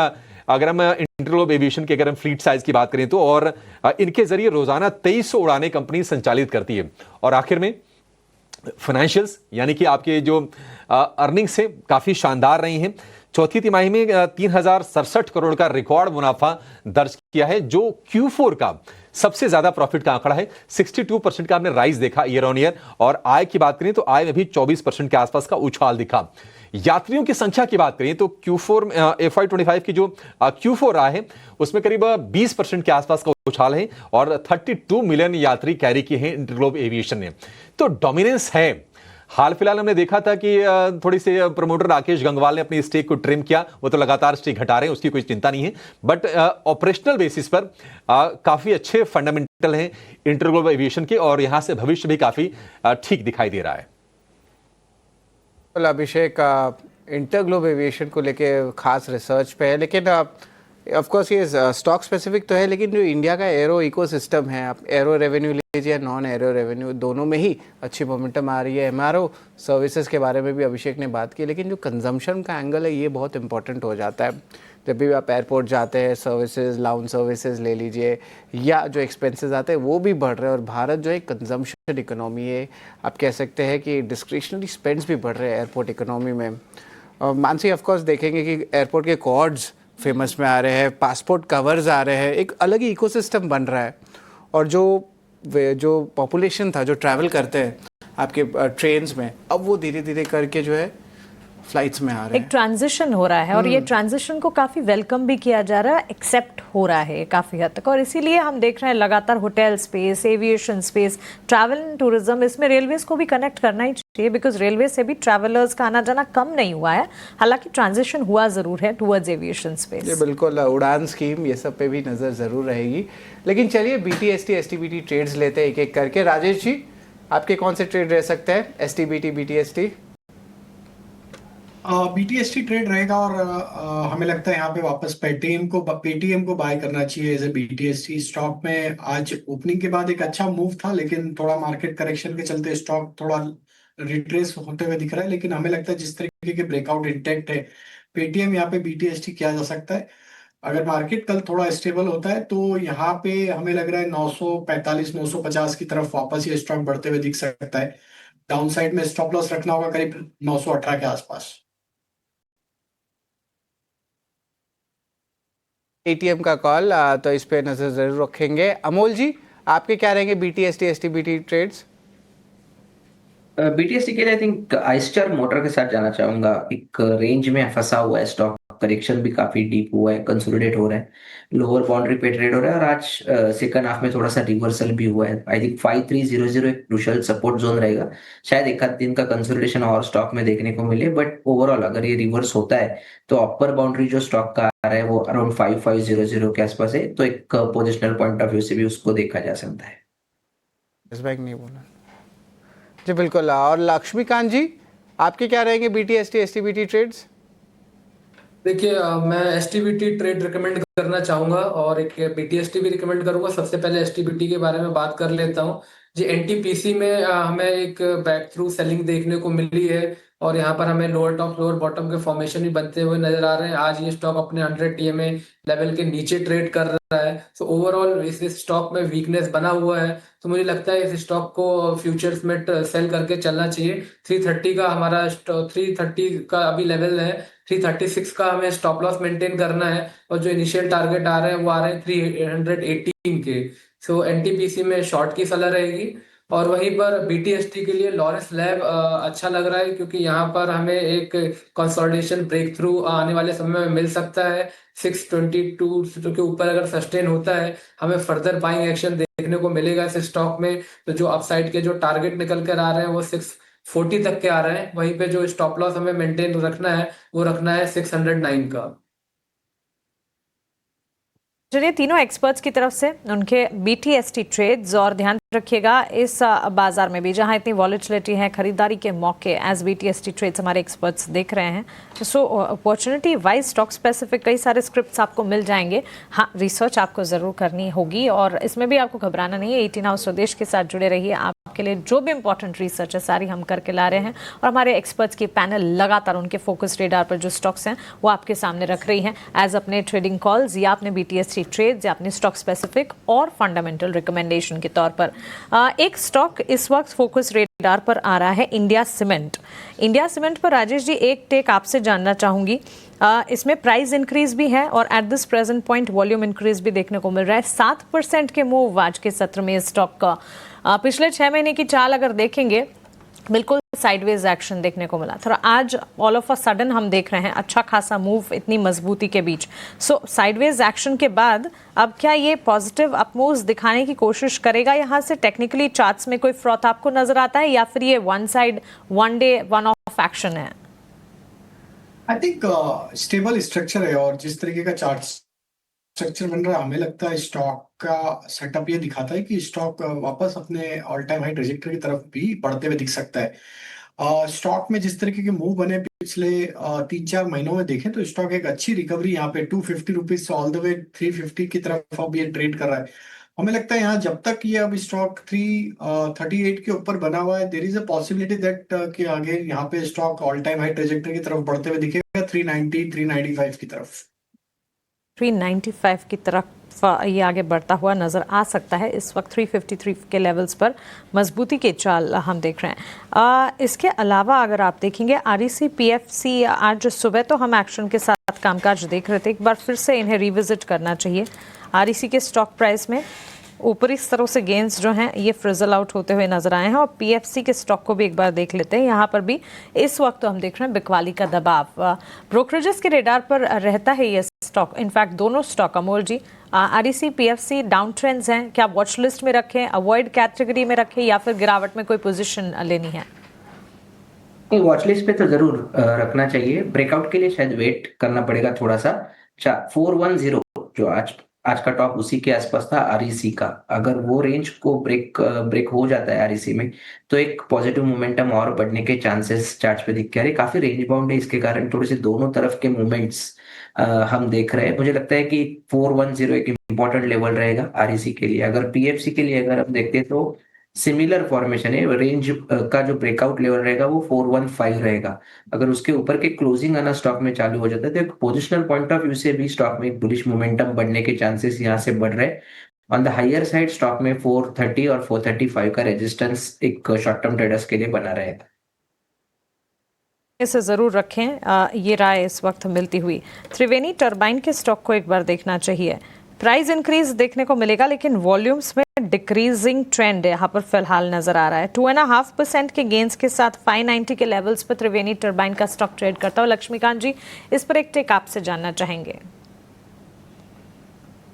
[SPEAKER 2] अगर हम इंटरग्लोब एविएशन की अगर हम फ्लीट साइज की बात करें तो, और इनके जरिए रोजाना 2300 उड़ानें कंपनी संचालित करती है। और आखिर में फाइनेंशियल्स यानी कि आपके जो अर्निंग्स हैं काफी शानदार रही हैं। चौथी तिमाही में 3067 करोड़ का रिकॉर्ड मुनाफा दर्ज किया है, जो Q4 का सबसे ज्यादा प्रॉफिट का आंकड़ा है। 62% का आपने राइज देखा ईयर ऑन ईयर। और आय की बात करें तो आय में भी 24% के आसपास का उछाल दिखा। यात्रियों की संख्या की बात करें तो Q4 FY25 की जो Q4 रहा है उसमें करीब 20% के आसपास का उछाल है और 32 मिलियन यात्री कैरी किए हैं इंटरग्लोब एविएशन ने। तो डोमिनेंस है। हाल फिलहाल हमने देखा था कि थोड़ी सी प्रमोटर राकेश गंगवाल ने अपनी स्टेक को ट्रिम किया, वो तो लगातार स्टेक घटा रहे हैं, उसकी कोई चिंता नहीं है, बट ऑपरेशनल बेसिस पर काफी अच्छे फंडामेंटल हैं इंटरग्लोब एविएशन के और यहां से भविष्य भी काफी ठीक दिखाई दे रहा है।
[SPEAKER 1] अभिषेक, इंटरग्लोब एविएशन को लेके खास रिसर्च पे है, लेकिन ऑफ कोर्स ये स्टॉक स्पेसिफिक तो है, लेकिन जो इंडिया का एरो इकोसिस्टम है, आप एरो रेवेन्यू लीजिए, नॉन एरो रेवेन्यू, दोनों में ही अच्छी मोमेंटम आ रही है। एमआरओ सर्विसेज के बारे में भी अभिषेक ने बात की, लेकिन जो कंजम्पशन का एंगल है ये बहुत इंपॉर्टेंट हो जाता है। जब भी आप एयरपोर्ट जाते हैं, सर्विसेज, लाउंज सर्विसेज ले लीजिए, या जो एक्सपेंसेस आते हैं वो भी बढ़ रहे हैं। और भारत जो है कंजम्पशन इकोनॉमी है, आप कह सकते हैं कि डिस्क्रिशनरी स्पेंड्स भी बढ़ रहे हैं एयरपोर्ट इकोनॉमी में। और मानसी ऑफकोर्स देखेंगे कि एयरपोर्ट के कॉर्ड्स फेमस में आ रहे हैं, पासपोर्ट कवर्स आ रहे हैं, एक अलग ही इकोसिस्टम बन रहा है। और जो पॉपुलेशन था जो ट्रैवल करते हैं आपके ट्रेन्स में, अब वो धीरे धीरे करके जो है फ्लाइट्स में आ रहे हैं।
[SPEAKER 6] एक ट्रांजिशन हो रहा है और ये ट्रांजिशन को काफ़ी वेलकम भी किया जा रहा है, एक्सेप्ट हो रहा है काफ़ी हद तक। और इसीलिए हम देख रहे हैं लगातार hotel space, aviation space, travel and tourism, इसमें रेलवेज को भी कनेक्ट करना ही चाहिए, बिकॉज रेलवे से भी ट्रैवलर्स का आना जाना कम नहीं हुआ है। हालांकि ट्रांजिशन हुआ ज़रूर है टूवर्ड्स एविएशन स्पेस।
[SPEAKER 1] ये बिल्कुल, उड़ान स्कीम, ये सब पे भी नज़र ज़रूर रहेगी। लेकिन चलिए BTST STBT ट्रेड्स लेते हैं एक एक करके। राजेश जी, आपके कौन से ट्रेड रह सकते हैं? STBT BTST
[SPEAKER 7] BTST ट्रेड रहेगा और हमें लगता है यहाँ पे वापस पेटीएम को बाय करना चाहिए एज ए BTST स्टॉक में। आज ओपनिंग के बाद एक अच्छा मूव था, लेकिन थोड़ा मार्केट करेक्शन के चलते स्टॉक थोड़ा रिट्रेस होते हुए दिख रहा है। लेकिन हमें लगता है जिस तरीके के ब्रेकआउट इंटेक्ट है, पेटीएम यहाँ पे BTST किया जा सकता है। अगर मार्केट कल थोड़ा स्टेबल होता है तो यहाँ पे हमें लग रहा है 945 950 की तरफ वापस ये स्टॉक बढ़ते हुए दिख सकता है। डाउन साइड में स्टॉप लॉस रखना होगा करीब 918 के आसपास।
[SPEAKER 1] ATM का कॉल, तो इस पे नजर जरूर रखेंगे। अमोल जी, आपके क्या रहेंगे BTST STBT ट्रेड्स?
[SPEAKER 8] BTST के लिए आई थिंक आइस्टर मोटर के साथ जाना चाहूंगा। एक रेंज में फंसा हुआ है स्टॉक, करेक्शन भी काफी डीप हुआ है, कंसोलिडेट हो रहा है, लोअर बाउंड्री पे ट्रेड हो रहा है और आज सेकंड हाफ में थोड़ा सा रिवर्सल भी हुआ है। आई थिंक 5300 एक क्रूशियल सपोर्ट जोन रहेगा। शायद एक आध दिन का कंसोलिडेशन और स्टॉक में देखने को मिले, बट ओवरऑल अगर ये रिवर्स होता है तो अपर बाउंड्री जो स्टॉक का आ रहा है वो अराउंड 5500 के आसपास है। तो एक पोजिशनल पॉइंट ऑफ व्यू से भी उसको देखा जा सकता है।
[SPEAKER 1] इस बैंक नहीं बोला जी, बिल्कुल। और लक्ष्मीकांत जी, आपके क्या रहेंगे BTST STBT ट्रेड्स?
[SPEAKER 9] देखिए, मैं STBT ट्रेड रिकमेंड करना चाहूंगा और एक BTST भी रिकमेंड करूंगा। सबसे पहले STBT के बारे में बात कर लेता हूं जी। NTPC में हमें एक बैक थ्रू सेलिंग देखने को मिली है और यहाँ पर हमें लोअर टॉप लोअर बॉटम के फॉर्मेशन भी बनते हुए नजर आ रहे हैं। आज ये स्टॉक अपने 100 TMA लेवल के नीचे ट्रेड कर रहा है। तो ओवरऑल इस स्टॉक में वीकनेस बना हुआ है, तो मुझे लगता है इस स्टॉक को फ्यूचर्स में सेल करके चलना चाहिए। 330 का हमारा 330 का अभी लेवल है, 336 का हमें स्टॉप लॉस मेंटेन करना है और जो इनिशियल टारगेट आ रहे हैं वो आ रहे हैं 318 के। सो NTPC में शॉर्ट की सलाह रहेगी। और वहीं पर BTST के लिए लॉरेंस लैब अच्छा लग रहा है, क्योंकि यहाँ पर हमें एक कंसोलिडेशन ब्रेक थ्रू आने वाले समय में मिल सकता है। 622 के ऊपर अगर सस्टेन होता है, हमें फर्दर बाइंग एक्शन देखने को मिलेगा इस स्टॉक में। तो जो अपसाइड के जो टारगेट निकल कर आ रहे हैं वो 640 तक के आ रहे हैं। वहीं पे जो स्टॉप लॉस हमें मेंटेन रखना है वो रखना है 609 का।
[SPEAKER 6] चलिए, तीनों एक्सपर्ट्स की तरफ से उनके BTST ट्रेड्स, और ध्यान रखिएगा इस बाजार में भी जहां इतनी वॉलेटिलिटी है, खरीदारी के मौके एज BTST ट्रेड्स हमारे एक्सपर्ट्स देख रहे हैं। So opportunity wise stock specific कई सारे स्क्रिप्ट्स आपको मिल जाएंगे। हाँ, रिसर्च आपको ज़रूर करनी होगी और इसमें भी आपको घबराना नहीं है। 18 हाउस स्वदेश के साथ जुड़े रहिए, आपके लिए जो भी इंपॉर्टेंट रिसर्च है सारी हम करके ला रहे हैं और हमारे एक्सपर्ट्स की पैनल लगातार उनके फोकस रेडार पर जो स्टॉक्स हैं वो आपके सामने रख रही हैं एज अपने ट्रेडिंग कॉल्स या अपने BTST ट्रेड्स या अपने स्टॉक स्पेसिफिक और फंडामेंटल रिकमेंडेशन के तौर पर। एक स्टॉक इस वक्त फोकस रेडार पर आ रहा है, इंडिया सीमेंट। इंडिया सीमेंट पर राजेश जी एक टेक आपसे जानना चाहूंगी। इसमें प्राइस इंक्रीज भी है और at this present point volume increase भी देखने को मिल रहा है। 7% के मूव आज के सत्र में स्टॉक का। पिछले 6 महीने की चाल अगर देखेंगे, बिल्कुल साइडवेज एक्शन देखने को मिला था, आज ऑल ऑफ अ सडन हम देख रहे हैं अच्छा खासा मूव इतनी मजबूती के बीच। सो साइडवेज एक्शन के बाद अब क्या ये पॉजिटिव अप मूव्स दिखाने की कोशिश करेगा यहाँ से? टेक्निकली चार्ट्स में कोई फ्रॉथ आपको नजर आता है या फिर ये one side one day one off action है?
[SPEAKER 7] आई थिंक स्टेबल स्ट्रक्चर है और जिस तरीके का चार्ट स्ट्रक्चर बन रहा है हमें लगता है स्टॉक का सेटअप ये दिखाता है कि स्टॉक वापस अपने ऑल टाइम हाई ट्रेजेक्टरी की तरफ भी बढ़ते हुए दिख सकता है। स्टॉक में जिस तरीके के मूव बने पिछले 3-4 महीनों में देखें तो स्टॉक एक अच्छी रिकवरी यहाँ पे 250 रुपीज से ऑल द वे 350 की तरफ अब ये ट्रेड कर रहा है। हमें लगता है यहाँ जब तक ये अब स्टॉक 338 के ऊपर बना हुआ है there is a possibility that कि आगे यहाँ पे stock all time high trajectory की तरफ बढ़ते हुए दिखेगा 390 395 की तरफ।
[SPEAKER 6] 395 की तरफ ये आगे बढ़ता हुआ नज़र आ सकता है। इस वक्त 353 के लेवल्स पर मजबूती के चाल हम देख रहे हैं। इसके अलावा अगर आप देखेंगे REC PFC आज सुबह तो हम एक्शन के साथ कामकाज देख रहे थे, एक बार फिर से इन्हें रिविजिट करना चाहिए। REC के स्टॉक प्राइस में ऊपरी स्तरों से गेंस जो हैं ये फ्रिजल आउट होते हुए नजर आए हैं और PFC के स्टॉक को भी एक बार देख लेते हैं। यहाँ पर भी इस वक्त तो हम देख रहे हैं बिकवाली का दबाव ब्रोकरेजेस के रेडार पर रहता है ये स्टॉक। इनफैक्ट दोनों स्टॉक अमोल जी REC PFC डाउन ट्रेंड्स हैं, क्या वॉच लिस्ट में रखें, अवॉइड कैटेगरी में रखें या फिर गिरावट में कोई पोजीशन लेनी है?
[SPEAKER 8] वॉच लिस्ट पे तो जरूर रखना चाहिए। ब्रेकआउट के लिए शायद वेट करना पड़ेगा थोड़ा सा। 410 जो आज का टॉप उसी के आसपास था REC का, अगर वो रेंज को ब्रेक हो जाता है REC में तो एक पॉजिटिव मोमेंटम और बढ़ने के चांसेस चार्ट पे दिख के आ रहे। काफी रेंज बाउंड है, इसके कारण थोड़े से दोनों तरफ के मूवमेंट्स हम देख रहे हैं। मुझे लगता है कि 410 एक इम्पोर्टेंट लेवल रहेगा REC के लिए। अगर PFC के लिए अगर हम देखते हैं तो सिमिलर फॉर्मेशन है, रेंज का जो ब्रेकआउट लेवल रहेगा वो 415 रहेगा। अगर उसके ऊपर के क्लोजिंग आना स्टॉक में चालू हो जाता है तो एक पोजिशनल पॉइंट ऑफ व्यू से भी स्टॉक में एक बुलिश मोमेंटम बढ़ने के चांसेस यहाँ से बढ़ रहे हैं। On the higher side stock में 430 और 435 का रेजिस्टेंस एक शॉर्ट टर्म ट्रेडर्स के लिए बना रहेगा।
[SPEAKER 6] इसे ज़रूर रखें, ये राय इस वक्त मिलती हुई। त्रिवेणी टर्बाइन के स्टॉक को एक बार देखना चाहिए। प्राइस इंक्रीज देखने को मिलेगा लेकिन वॉल्यूम्स में डिक्रीजिंग ट्रेंड यहाँ पर फिलहाल नजर आ रहा है। 2.5% के गेंस के साथ 590 के लेवल्स पर त्रिवेणी टर्बाइन का स्टॉक ट्रेड करता है। लक्ष्मीकांत जी, इस पर एक टेक आपसे जानना चाहेंगे।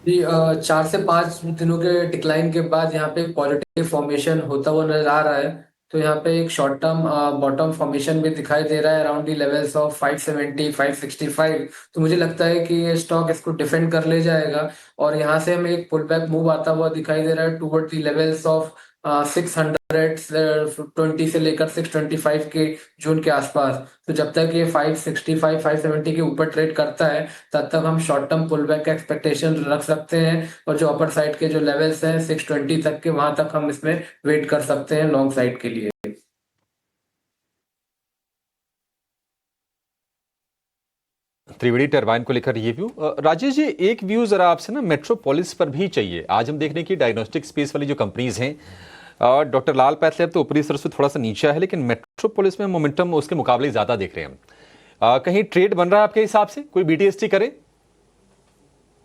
[SPEAKER 9] जी 4 से 5 दिनों के डिक्लाइन के बाद यहाँ पे पॉजिटिव फॉर्मेशन होता हुआ नजर आ रहा है। तो यहाँ पे एक शॉर्ट टर्म बॉटम फॉर्मेशन भी दिखाई दे रहा है अराउंड दी लेवल्स ऑफ 570 565। तो मुझे लगता है कि ये स्टॉक इसको डिफेंड कर ले जाएगा और यहाँ से हमें एक पुल बैक मूव आता हुआ दिखाई दे रहा है टुवर्ड दी लेवल्स ऑफ 620 से लेकर 625 के जोन के आसपास। तो जब तक ये 565 570 के ऊपर ट्रेड करता है तब तक हम शॉर्ट टर्म पुल बैक का एक्सपेक्टेशन रख सकते हैं और जो अपर साइड के जो लेवल्स हैं 620 तक के, वहां तक हम इसमें वेट कर सकते हैं लॉन्ग साइड के लिए।
[SPEAKER 2] त्रिवेणी टरबाइन को लेकर ये व्यू। राजेश जी, एक व्यू जरा आपसे ना मेट्रोपोलिस पर भी चाहिए। आज हम देख रहे हैं कि डायग्नोस्टिक स्पेस वाली जो कंपनीज हैं, डॉक्टर लाल पैथ लैब तो ऊपरी स्तर से थोड़ा सा नीचे है लेकिन मेट्रोपोलिस में मोमेंटम उसके मुकाबले ज्यादा देख रहे हैं। कहीं ट्रेड बन रहा है आपके हिसाब से? कोई BTST करे?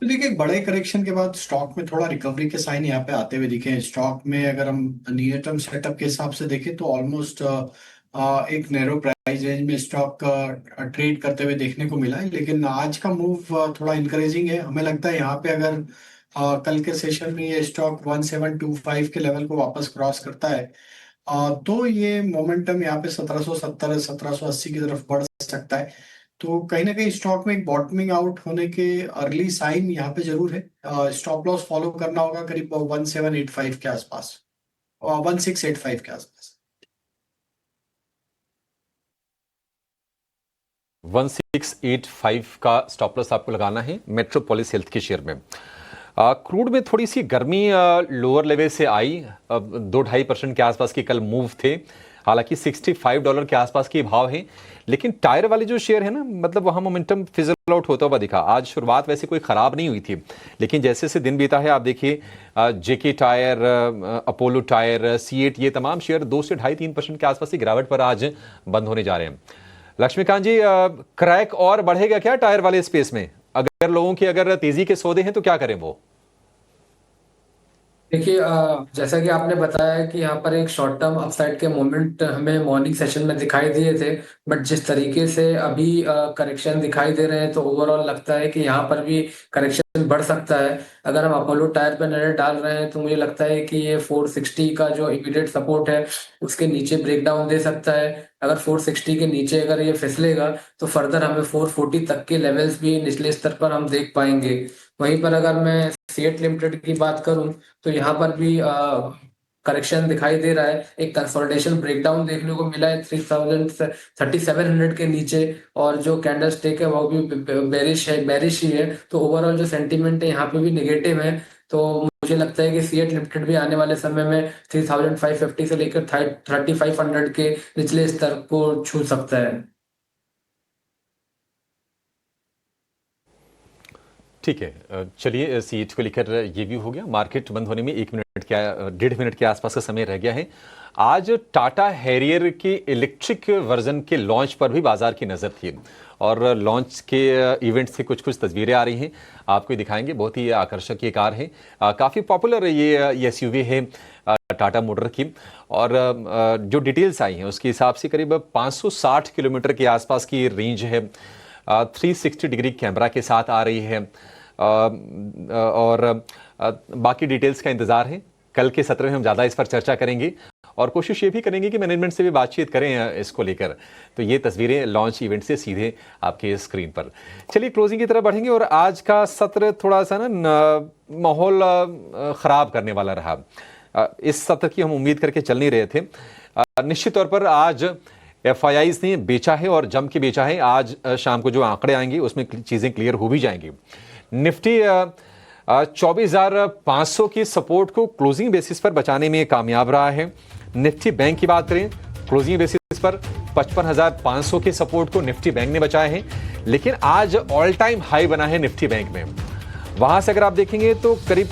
[SPEAKER 7] देखिए, बड़े करेक्शन के बाद स्टॉक में थोड़ा रिकवरी के साइन यहाँ पे आते हुए दिखे हैं। स्टॉक में अगर हम नियर टर्म सेटअप के हिसाब से देखें तो ऑलमोस्ट एक नैरो प्राइस रेंज में स्टॉक ट्रेड करते हुए देखने को मिला है, लेकिन आज का मूव थोड़ा इनकरेजिंग है। हमें लगता है यहाँ पे अगर कल के सेशन में ये स्टॉक 1725 के लेवल को वापस क्रॉस करता है तो ये मोमेंटम यहाँ पे 1770 1780 की तरफ बढ़ सकता है। तो कहीं ना कहीं स्टॉक में एक बॉटमिंग आउट होने के अर्ली साइन यहाँ पे जरूर है। स्टॉप लॉस फॉलो करना होगा करीब 1785 के आसपास, 1685 के आसपास।
[SPEAKER 2] 1685 का स्टॉप लॉस आपको लगाना है मेट्रोपोलिस हेल्थ के शेयर में। क्रूड में थोड़ी सी गर्मी लोअर लेवल से आई, 2-2.5% के आसपास की कल मूव थे, हालांकि $65 के आसपास के भाव हैं, लेकिन टायर वाले जो शेयर है ना, मतलब वहां मोमेंटम फिजल आउट होता हुआ दिखा। आज शुरुआत वैसे कोई खराब नहीं हुई थी लेकिन जैसे जैसे दिन बीता है आप देखिए JK tyre, Apollo tyre, C8 ये तमाम शेयर 2 से 2.5-3% के आसपास की गिरावट पर आज बंद होने जा रहे हैं। लक्ष्मीकांत जी, क्रैक और बढ़ेगा क्या टायर वाले स्पेस में? अगर लोगों की अगर तेजी के सौदे हैं तो क्या करें वो?
[SPEAKER 9] देखिए जैसा कि आपने बताया कि यहाँ पर एक शॉर्ट टर्म अपसाइड के मोमेंट हमें मॉर्निंग सेशन में दिखाई दिए थे, बट जिस तरीके से अभी करेक्शन दिखाई दे रहे हैं तो ओवरऑल लगता है कि यहाँ पर भी करेक्शन बढ़ सकता है। अगर हम अपोलो टायर पर नजर डाल रहे हैं तो मुझे लगता है कि ये 460 का जो इमीडिएट सपोर्ट है उसके नीचे ब्रेक डाउन दे सकता है। अगर 460 के नीचे अगर ये फिसलेगा तो फर्दर हमें 440 तक के लेवल्स भी निचले स्तर पर हम देख पाएंगे। वहीं पर अगर मैं सीएट लिमिटेड की बात करूं तो यहाँ पर भी करेक्शन दिखाई दे रहा है। एक कंसोलिडेशन ब्रेकडाउन देखने को मिला है 3700 के नीचे, और जो कैंडल स्टिक है वो भी बेरिश ही है। तो ओवरऑल जो सेंटीमेंट है यहाँ पे भी नेगेटिव है। तो मुझे लगता है कि सीएट लिमिटेड भी आने वाले समय में 3550 से लेकर 3500 के निचले स्तर को छू सकता है।
[SPEAKER 2] ठीक है, चलिए सीट को लेकर ये भी हो गया। मार्केट बंद होने में 1.5 मिनट के आसपास का समय रह गया है। आज टाटा हैरियर के इलेक्ट्रिक वर्जन के लॉन्च पर भी बाजार की नज़र थी और लॉन्च के इवेंट से कुछ तस्वीरें आ रही हैं, आपको दिखाएंगे। बहुत ही आकर्षक ये कार है, काफ़ी पॉपुलर ये एसयूवी है टाटा मोटर की। और जो डिटेल्स आई हैं उसके हिसाब से करीब 560 किलोमीटर के आसपास की रेंज है, 360 डिग्री कैमरा के साथ आ रही है। और बाकी डिटेल्स का इंतज़ार है। कल के सत्र में हम ज़्यादा इस पर चर्चा करेंगे और कोशिश ये भी करेंगे कि मैनेजमेंट से भी बातचीत करें इसको लेकर। तो ये तस्वीरें लॉन्च इवेंट से सीधे आपके स्क्रीन पर। चलिए क्लोजिंग की तरफ बढ़ेंगे। और आज का सत्र थोड़ा सा ना माहौल ख़राब करने वाला रहा। इस सत्र की हम उम्मीद करके चल नहीं रहे थे। निश्चित तौर पर आज FIIs ने बेचा है और जम के बेचा है। आज शाम को जो आंकड़े आएंगे उसमें चीज़ें क्लियर हो भी जाएंगी। निफ्टी 24,500 की सपोर्ट को क्लोजिंग बेसिस पर बचाने में कामयाब रहा है। निफ्टी बैंक की बात करें, क्लोजिंग बेसिस पर 55,500 के सपोर्ट को निफ्टी बैंक ने बचाया है। लेकिन आज ऑल टाइम हाई बना है निफ्टी बैंक में। वहां से अगर आप देखेंगे तो करीब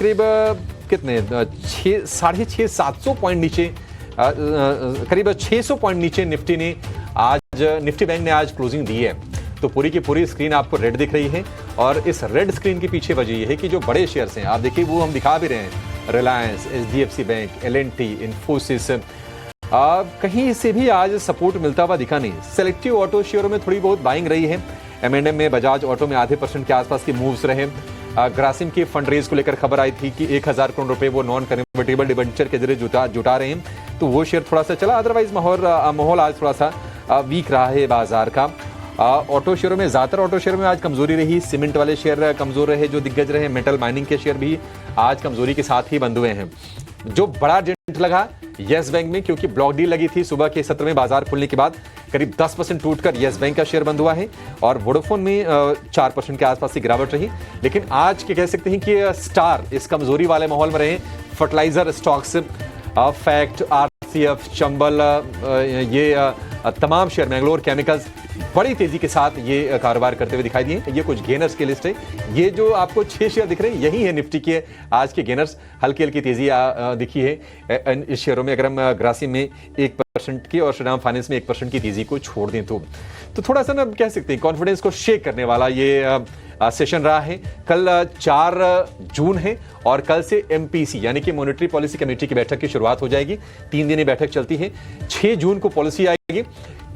[SPEAKER 2] कितने 650-700 पॉइंट नीचे, करीब 600 पॉइंट नीचे निफ्टी बैंक ने आज क्लोजिंग दी है। तो पूरी की पूरी स्क्रीन आपको रेड दिख रही है। और इस रेड स्क्रीन के पीछे वजह यह है कि जो बड़े शेयर्स हैं, आप देखिए वो हम दिखा भी रहे हैं, Reliance, HDFC bank, L&T, Infosys, कहीं से भी आज सपोर्ट मिलता हुआ दिखा नहीं। सेलेक्टिव ऑटो शेयरों में थोड़ी बहुत बाइंग रही है। M&M में बजाज ऑटो में आधे % के आसपास के मूव्स रहे। ग्रासिम की फंड रेज को लेकर खबर आई थी कि 1000 करोड़ रुपए वो नॉन कन्वर्टेबल डिबेंचर के जरिए जुटा रहे हैं, तो वो शेयर थोड़ा सा चला। अदरवाइज माहौल आज थोड़ा सा वीक रहा है बाजार का। ऑटो शेयरों में, ज़्यादातर ऑटो शेयर में आज कमजोरी रही। सीमेंट वाले शेयर कमजोर रहे जो दिग्गज रहे। मेटल माइनिंग के शेयर भी आज कमजोरी के साथ ही बंद हुए हैं। जो बड़ा डेंट लगा येस बैंक में, क्योंकि ब्लॉक डील लगी थी सुबह के सत्र में बाजार खुलने के बाद, करीब 10% टूटकर येस बैंक का शेयर बंद हुआ है। और वोडाफोन में 4% के आसपास की गिरावट रही। लेकिन आज के कह सकते हैं कि स्टार इस कमजोरी वाले माहौल में रहे fertiliser stocks, FACT, RCF, Chambal, ये तमाम शेयर, मैंगलोर केमिकल्स बड़ी तेजी के साथ ये कारोबार करते हुए दिखाई दिए। ये कुछ गेनर्स की लिस्ट है। ये जो आपको 6 शेयर दिख रहे हैं यही है निफ्टी के आज के गेनर्स। हल्की तेजी दिखी है इस शेयरों में। अगर हम ग्रासिम में 1% की और श्रीराम फाइनेंस में 1% की तेजी को छोड़ दें तो थोड़ा सा ना कह सकते हैं कॉन्फिडेंस को शेक करने वाला ये सेशन रहा है। कल 4 जून है और कल से MPC यानी कि मॉनेटरी पॉलिसी कमेटी की बैठक की शुरुआत हो जाएगी। 3 दिन बैठक चलती है। 6 जून को पॉलिसी आएगी।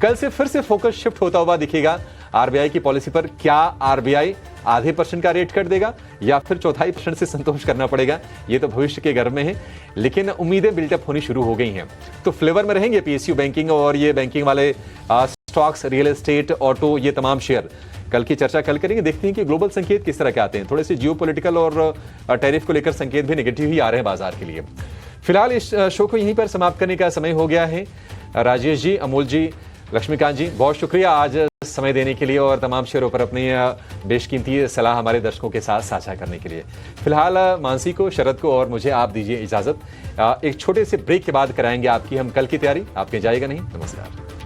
[SPEAKER 2] कल से फिर से फोकस शिफ्ट होता हुआ दिखेगा RBI की पॉलिसी पर। क्या RBI आधे % का रेट कट देगा या फिर 1/4% से संतोष करना पड़ेगा, ये तो भविष्य के गर्भ में है। लेकिन उम्मीदें बिल्टअप होनी शुरू हो गई हैं। तो फ्लेवर में रहेंगे PSU बैंकिंग और ये बैंकिंग वाले स्टॉक्स, रियल एस्टेट, ऑटो, ये तमाम शेयर। कल की चर्चा कल करेंगे। देखते हैं कि ग्लोबल संकेत किस तरह के आते हैं। थोड़े से जियोपॉलिटिकल और टैरिफ को लेकर संकेत भी नेगेटिव ही आ रहे हैं बाजार के लिए। फिलहाल इस शो को यहीं पर समाप्त करने का समय हो गया है। राजेश जी, अमोल जी, लक्ष्मीकांत जी, बहुत शुक्रिया आज समय देने के लिए और तमाम शेयरों पर अपनी बेशकीमती सलाह हमारे दर्शकों के साथ साझा करने के लिए। फिलहाल मानसी को, शरद को और मुझे आप दीजिए इजाजत। एक छोटे से ब्रेक के बाद कराएंगे आपकी हम कल की तैयारी। आपके जाएगा नहीं। नमस्कार।